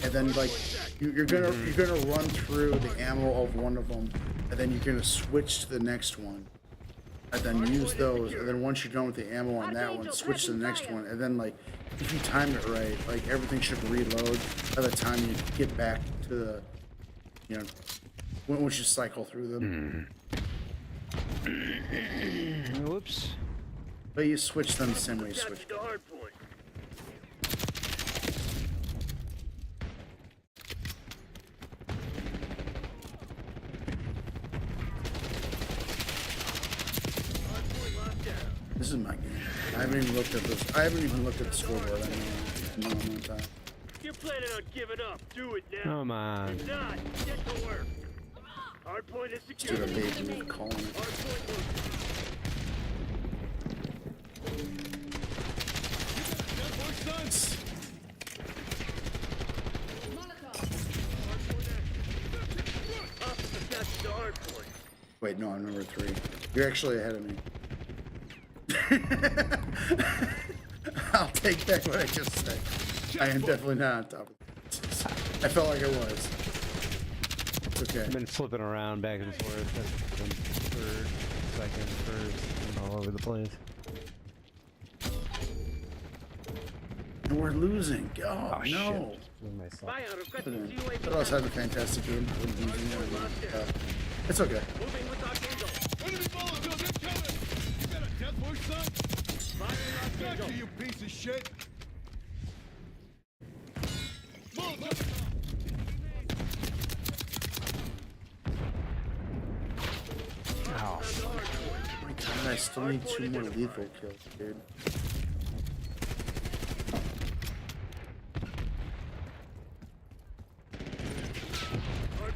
and then like you're gonna run through the ammo of one of them, and then you're gonna switch to the next one, and then use those, and then once you're done with the ammo on that one, switch to the next one, and then like if you time it right, like everything should reload by the time you get back to the, you know, once you cycle through them. Whoops. But you switch them the same way you switch. This is my game. I haven't even looked at this. I haven't even looked at the scoreboard. I mean, in a long time. You're planning on giving up. Do it now. Come on. If not, get to work. Hardpoint is secure. Let's do the baby with calling it. Wait, no, I'm number 3. You're actually ahead of me. I'll take back what I just said. I am definitely not on top of this. I felt like I was. It's okay. I've been flipping around back and forth. Third, second, first, and all over the place. And we're losing. Oh, no. Shit. I thought I was having a fantastic game. It's okay. Moving with Archangel. Enemy molecules incoming. You got a death wish, son? Firing Archangel. You piece of shit. Oh, my God, I still need 2 more lethal kills, dude.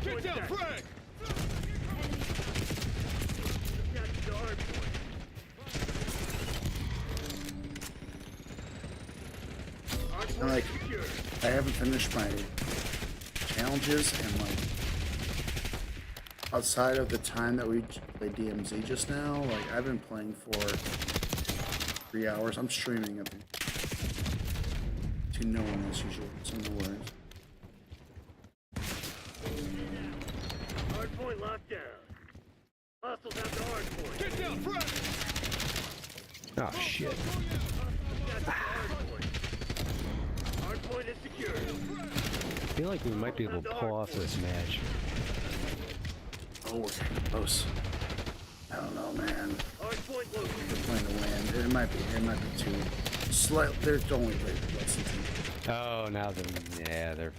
Get down, frag! And like, I haven't finished my challenges, and like, outside of the time that we played DMZ just now, like, I've been playing for 3 hours. I'm streaming it to no one as usual, so no worries. Hardpoint locked down. Hostiles have the hardpoint. Get down, frag! Oh, shit. I feel like we might be able to pull off this match. Oh, we're close. I don't know, man. They're playing to win. It might be too slight. They're only less than 2. Oh, now they're.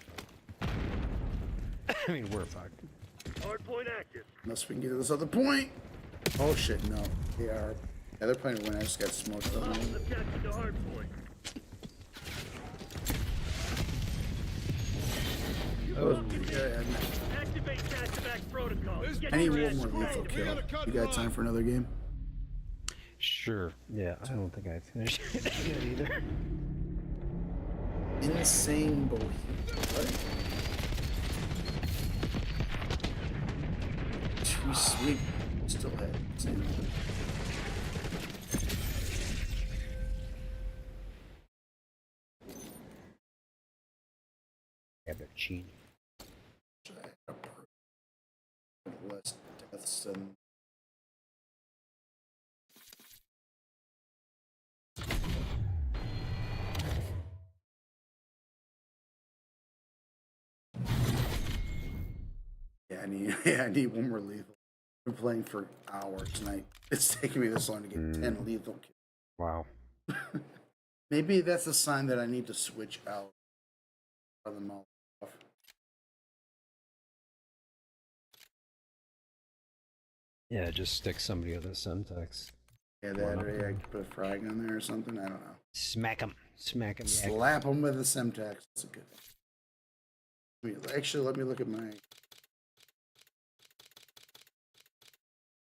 I mean, we're fucked. Hardpoint active. Unless we can get to this other point. Oh shit, no. They are. Yeah, they're playing to win. I just got smoked up. Objective to hardpoint. Oh, yeah. Activate back protocol. I need one more lethal kill. You got time for another game? Sure. Yeah, I don't think I finished it yet either. Insane bullshit. What? Too sweet. Still had same. Cappuccino. Less deaths than. Yeah, I need one more lethal. I've been playing for hours tonight. It's taking me this long to get 10 lethal kills. Wow. Maybe that's a sign that I need to switch out of the Molotov. Yeah, just stick somebody with a Semtex. Yeah, that or I could put a frag on there or something. I don't know. Smack him. Smack him. Slap him with a Semtex. That's a good thing. Actually, let me look at my.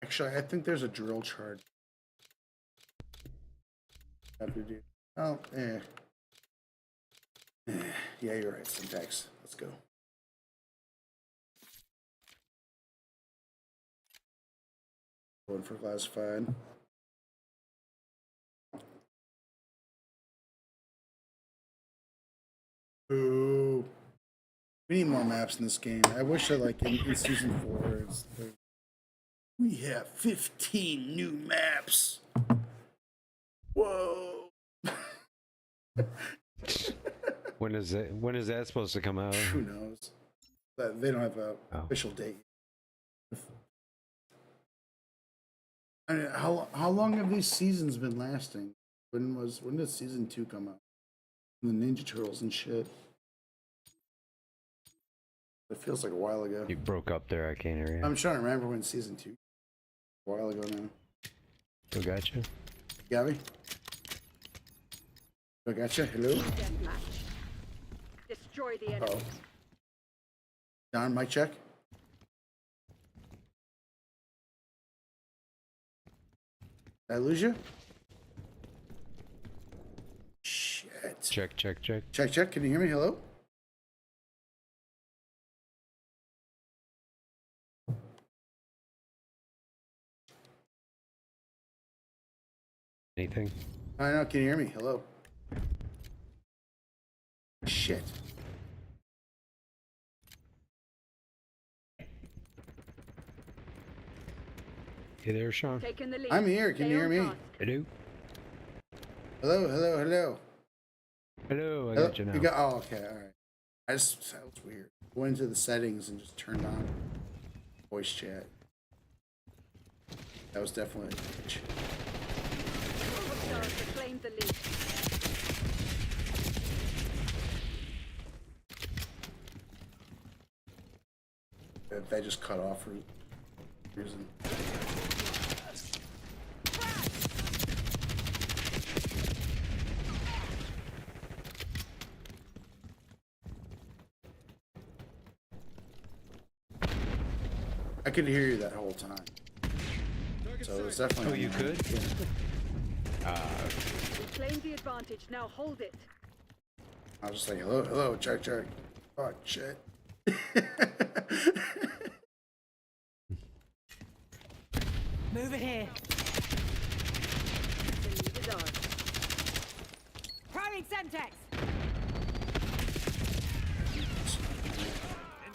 Actually, I think there's a drill charge. Have to do. Oh, yeah, you're right. Semtex. Let's go. Going for classified. Ooh. We need more maps in this game. I wish that, like, in Season 4, we have 15 new maps. Whoa. When is that supposed to come out? Who knows? They don't have an official date. I mean, how long have these seasons been lasting? When did Season 2 come out? The Ninja Turtles and shit. It feels like a while ago. You broke up there. I can't hear you. I'm trying to remember when Season 2. A while ago now. Still got you. Got me? I got you. Hello. Destroy the enemy. Uh-oh. Don, mic check. Did I lose you? Shit. Check. Check. Can you hear me? Hello? Anything? I know. Can you hear me? Hello? Shit. Hey there, Sean. I'm here. Can you hear me? Hello. Hello. Hello. I got you now. Oh, okay. All right. That was weird. Went into the settings and just turned on voice chat. That was definitely a glitch. Claim the lead. They just cut off for reason. I could hear you that whole time. So it was definitely. Oh, you could? Claim the advantage. Now hold it. I was just like, hello, check. Oh, shit. Move it here. The lead is ours. Throwing Semtex.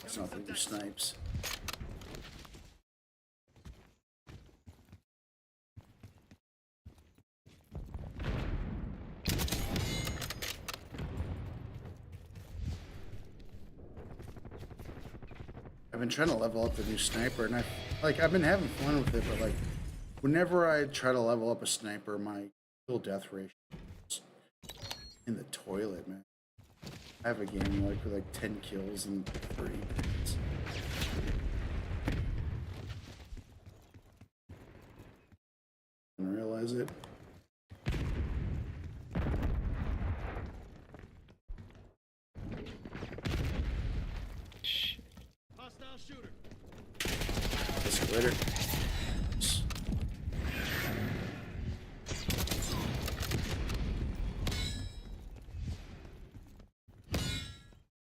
It's nothing to snipes. I've been trying to level up the new sniper, and I've been having fun with it, but like whenever I try to level up a sniper, my kill death ratio is in the toilet, man. I have a game like with like 10 kills in 30 minutes. I didn't realize it. Hostile shooter. Escalator.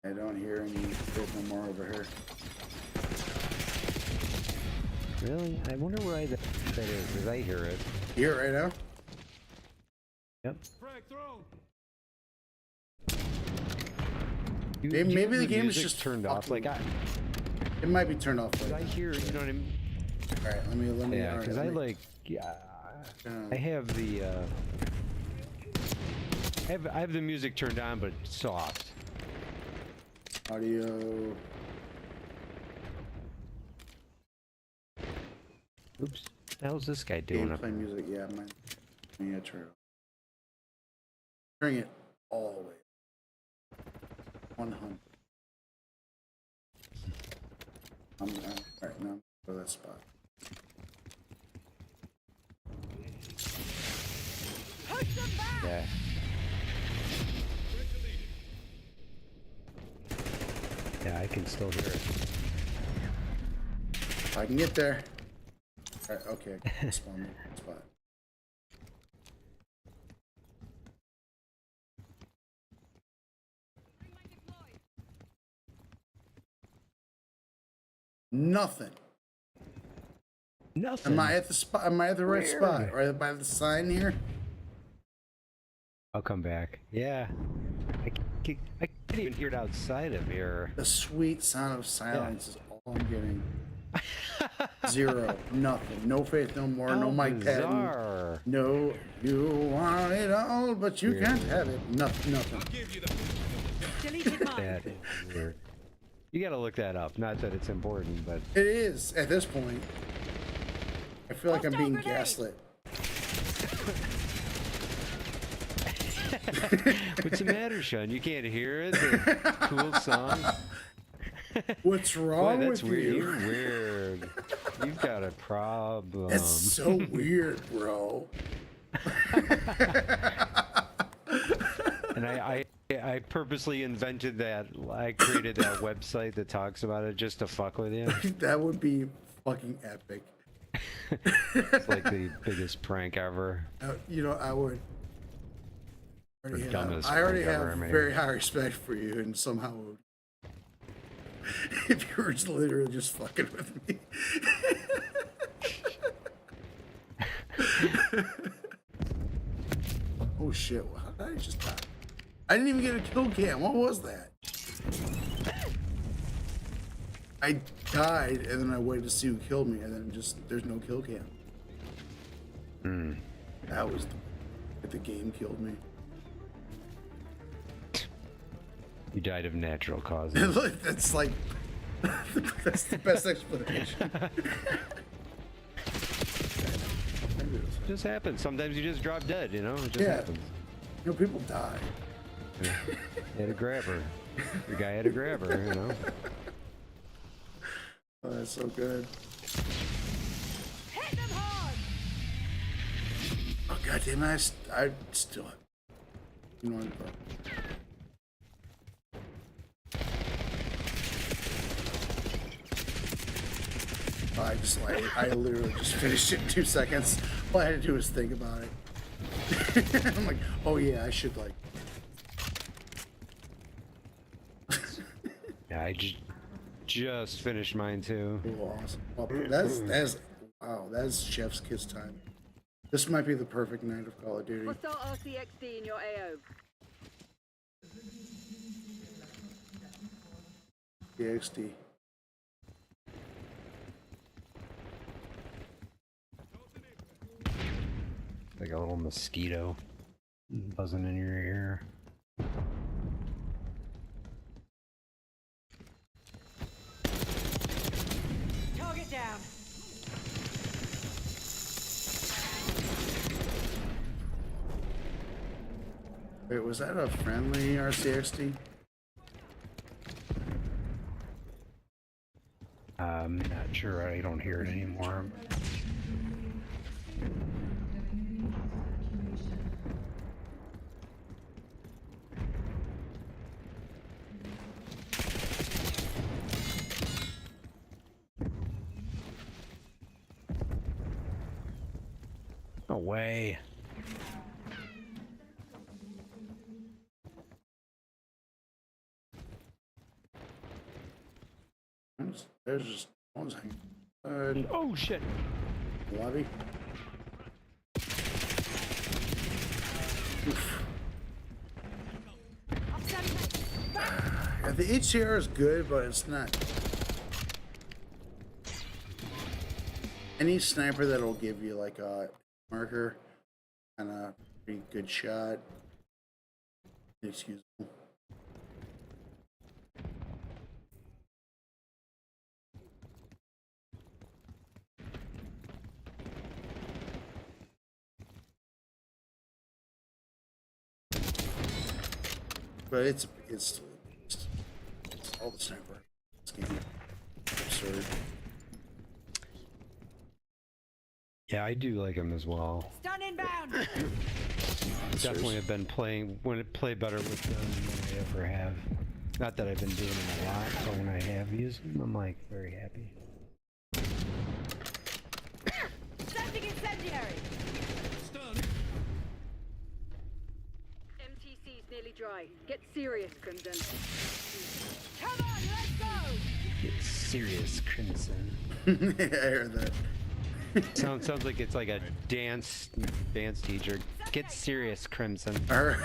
I don't hear any no more over here. Really? I wonder why that is, because I hear it. You hear it right now? Yep. Frag thrown. Maybe the game is just turned off. Like it might be turned off. I hear, you know what I mean? All right, let me. Yeah, because I have the I have the music turned on, but soft. Audio. Oops. What the hell's this guy doing? Gameplay music, yeah, man. Yeah, true. Turning it all the way. 100. Alright, now go to that spot. Yeah. Yeah, I can still hear it. If I can get there. Alright, okay. Spawn that spot. Nothing. Nothing. Am I at the spot? Am I at the right spot? Right by the sign here? I'll come back. Yeah. I can't even hear it outside of here. The sweet sound of silence is all I'm getting. Zero. Nothing. No Faith No More. No Mike Patton. No, you want it all, but you can't have it. Nothing. That is weird. You gotta look that up. Not that it's important, but it is at this point. I feel like I'm being gaslit. What's the matter, Sean? You can't hear it? The cool song? What's wrong that's with weird. you? You're weird. You've got a problem. It's so weird, bro. And I purposely invented that. I created that website that talks about it just to fuck with you. That would be fucking epic. It's like the biggest prank ever. You know, I would. I already have ever, very high respect for you, and somehow would. If you were just literally just fucking with me. Oh shit, how did I just die? I didn't even get a kill cam. What was that? I died and then I waited to see who killed me, and then just there's no kill cam. That was the game killed me. You died of natural causes. That's like that's the best explanation. It just happens. Sometimes you just drop dead, you know? It just happens. You know, people die. Yeah. Had a grabber. The guy had a grabber, you know? Oh, that's so good. Hit them hard. Oh, goddamn, I still have... You know, I literally just finished it in 2 seconds. All I had to do was think about it. I'm like, oh yeah, I should like. Yeah, I just finished mine too. Oh, awesome. Well, wow, that's chef's kiss time. This might be the perfect night of Call of Duty. Hostile RCXD in your AO. DXD. Like a little mosquito buzzing in your ear. Wait, was that a friendly RCXD? I'm not sure. I don't hear it anymore. No way. There's just one's hanging. Oh shit. Lobby. Oof. Yeah, the HCR is good, but it's not. Any sniper that'll give you like a marker and a pretty good shot. Excuse me. But it's all the sniper. This game. Absurd. Yeah, I do like him as well. Stun inbound. Definitely have been playing play better with them than I ever have. Not that I've been doing them a lot, but when I have used them, I'm like very happy. Sending incendiary. Stun. MTC's nearly dry. Get serious, Crimson. Come on, let's go. Get serious, Crimson. Yeah, I heard that. Sounds like it's like a dance teacher. Get serious, Crimson. All right.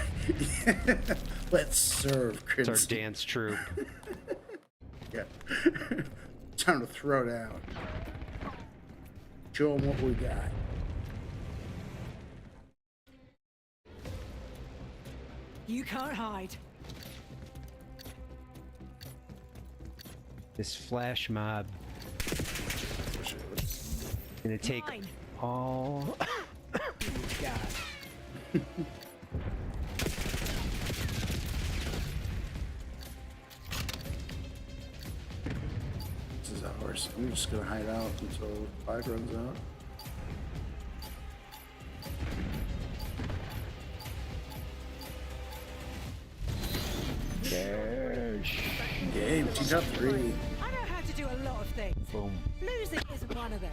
Let's serve Crimson. It's our dance troupe. Yeah. Time to throw down. Show them what we got. You can't hide. This flash mob. Gonna take all we've got. This is ours. I'm just gonna hide out until the flag runs out. Gosh. Game, team top 3. I know how to do a lot of things. Boom. Losing isn't one of them.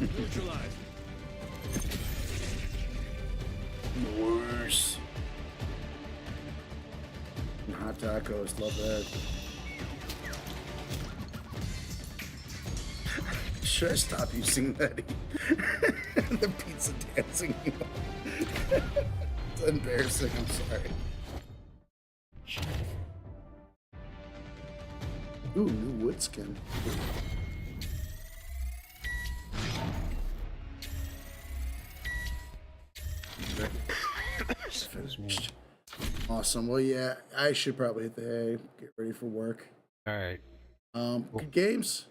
Neutralized. Worse. Hot tacos, love that. Should I stop using that? The pizza dancing. It's embarrassing, I'm sorry. Ooh, new wood skin. Finished. Awesome. Well, yeah, I should probably hit the hay, get ready for work. All right. Good games.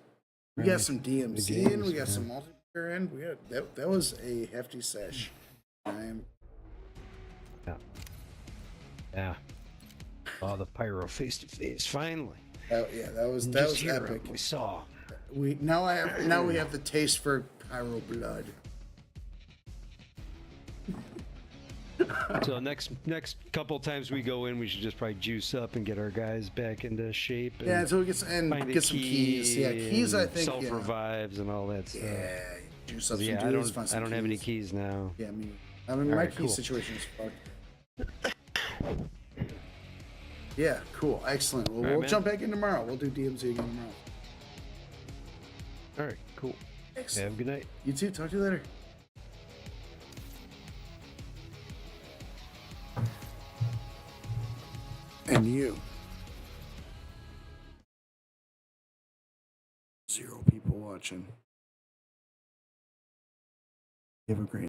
We got some DMs in. We got some multiplayer in. We got that was a hefty sesh. Yeah. Oh, the pyro face to face. Finally. Yeah, that was epic. We saw. Now we have the taste for pyro blood. So next couple times we go in, we should just probably juice up and get our guys back into shape. Yeah, until we get some keys. Yeah, keys. I think self revives and all that stuff. Yeah, juice up. Yeah, I don't have any keys now. Yeah, I mean, my key situation is fucked. Yeah, cool, excellent. Well, we'll jump back in tomorrow. We'll do DMZ again tomorrow. All right, cool. Excellent. Have a good night. You too. Talk to you later. And you. 0 people watching. You have a great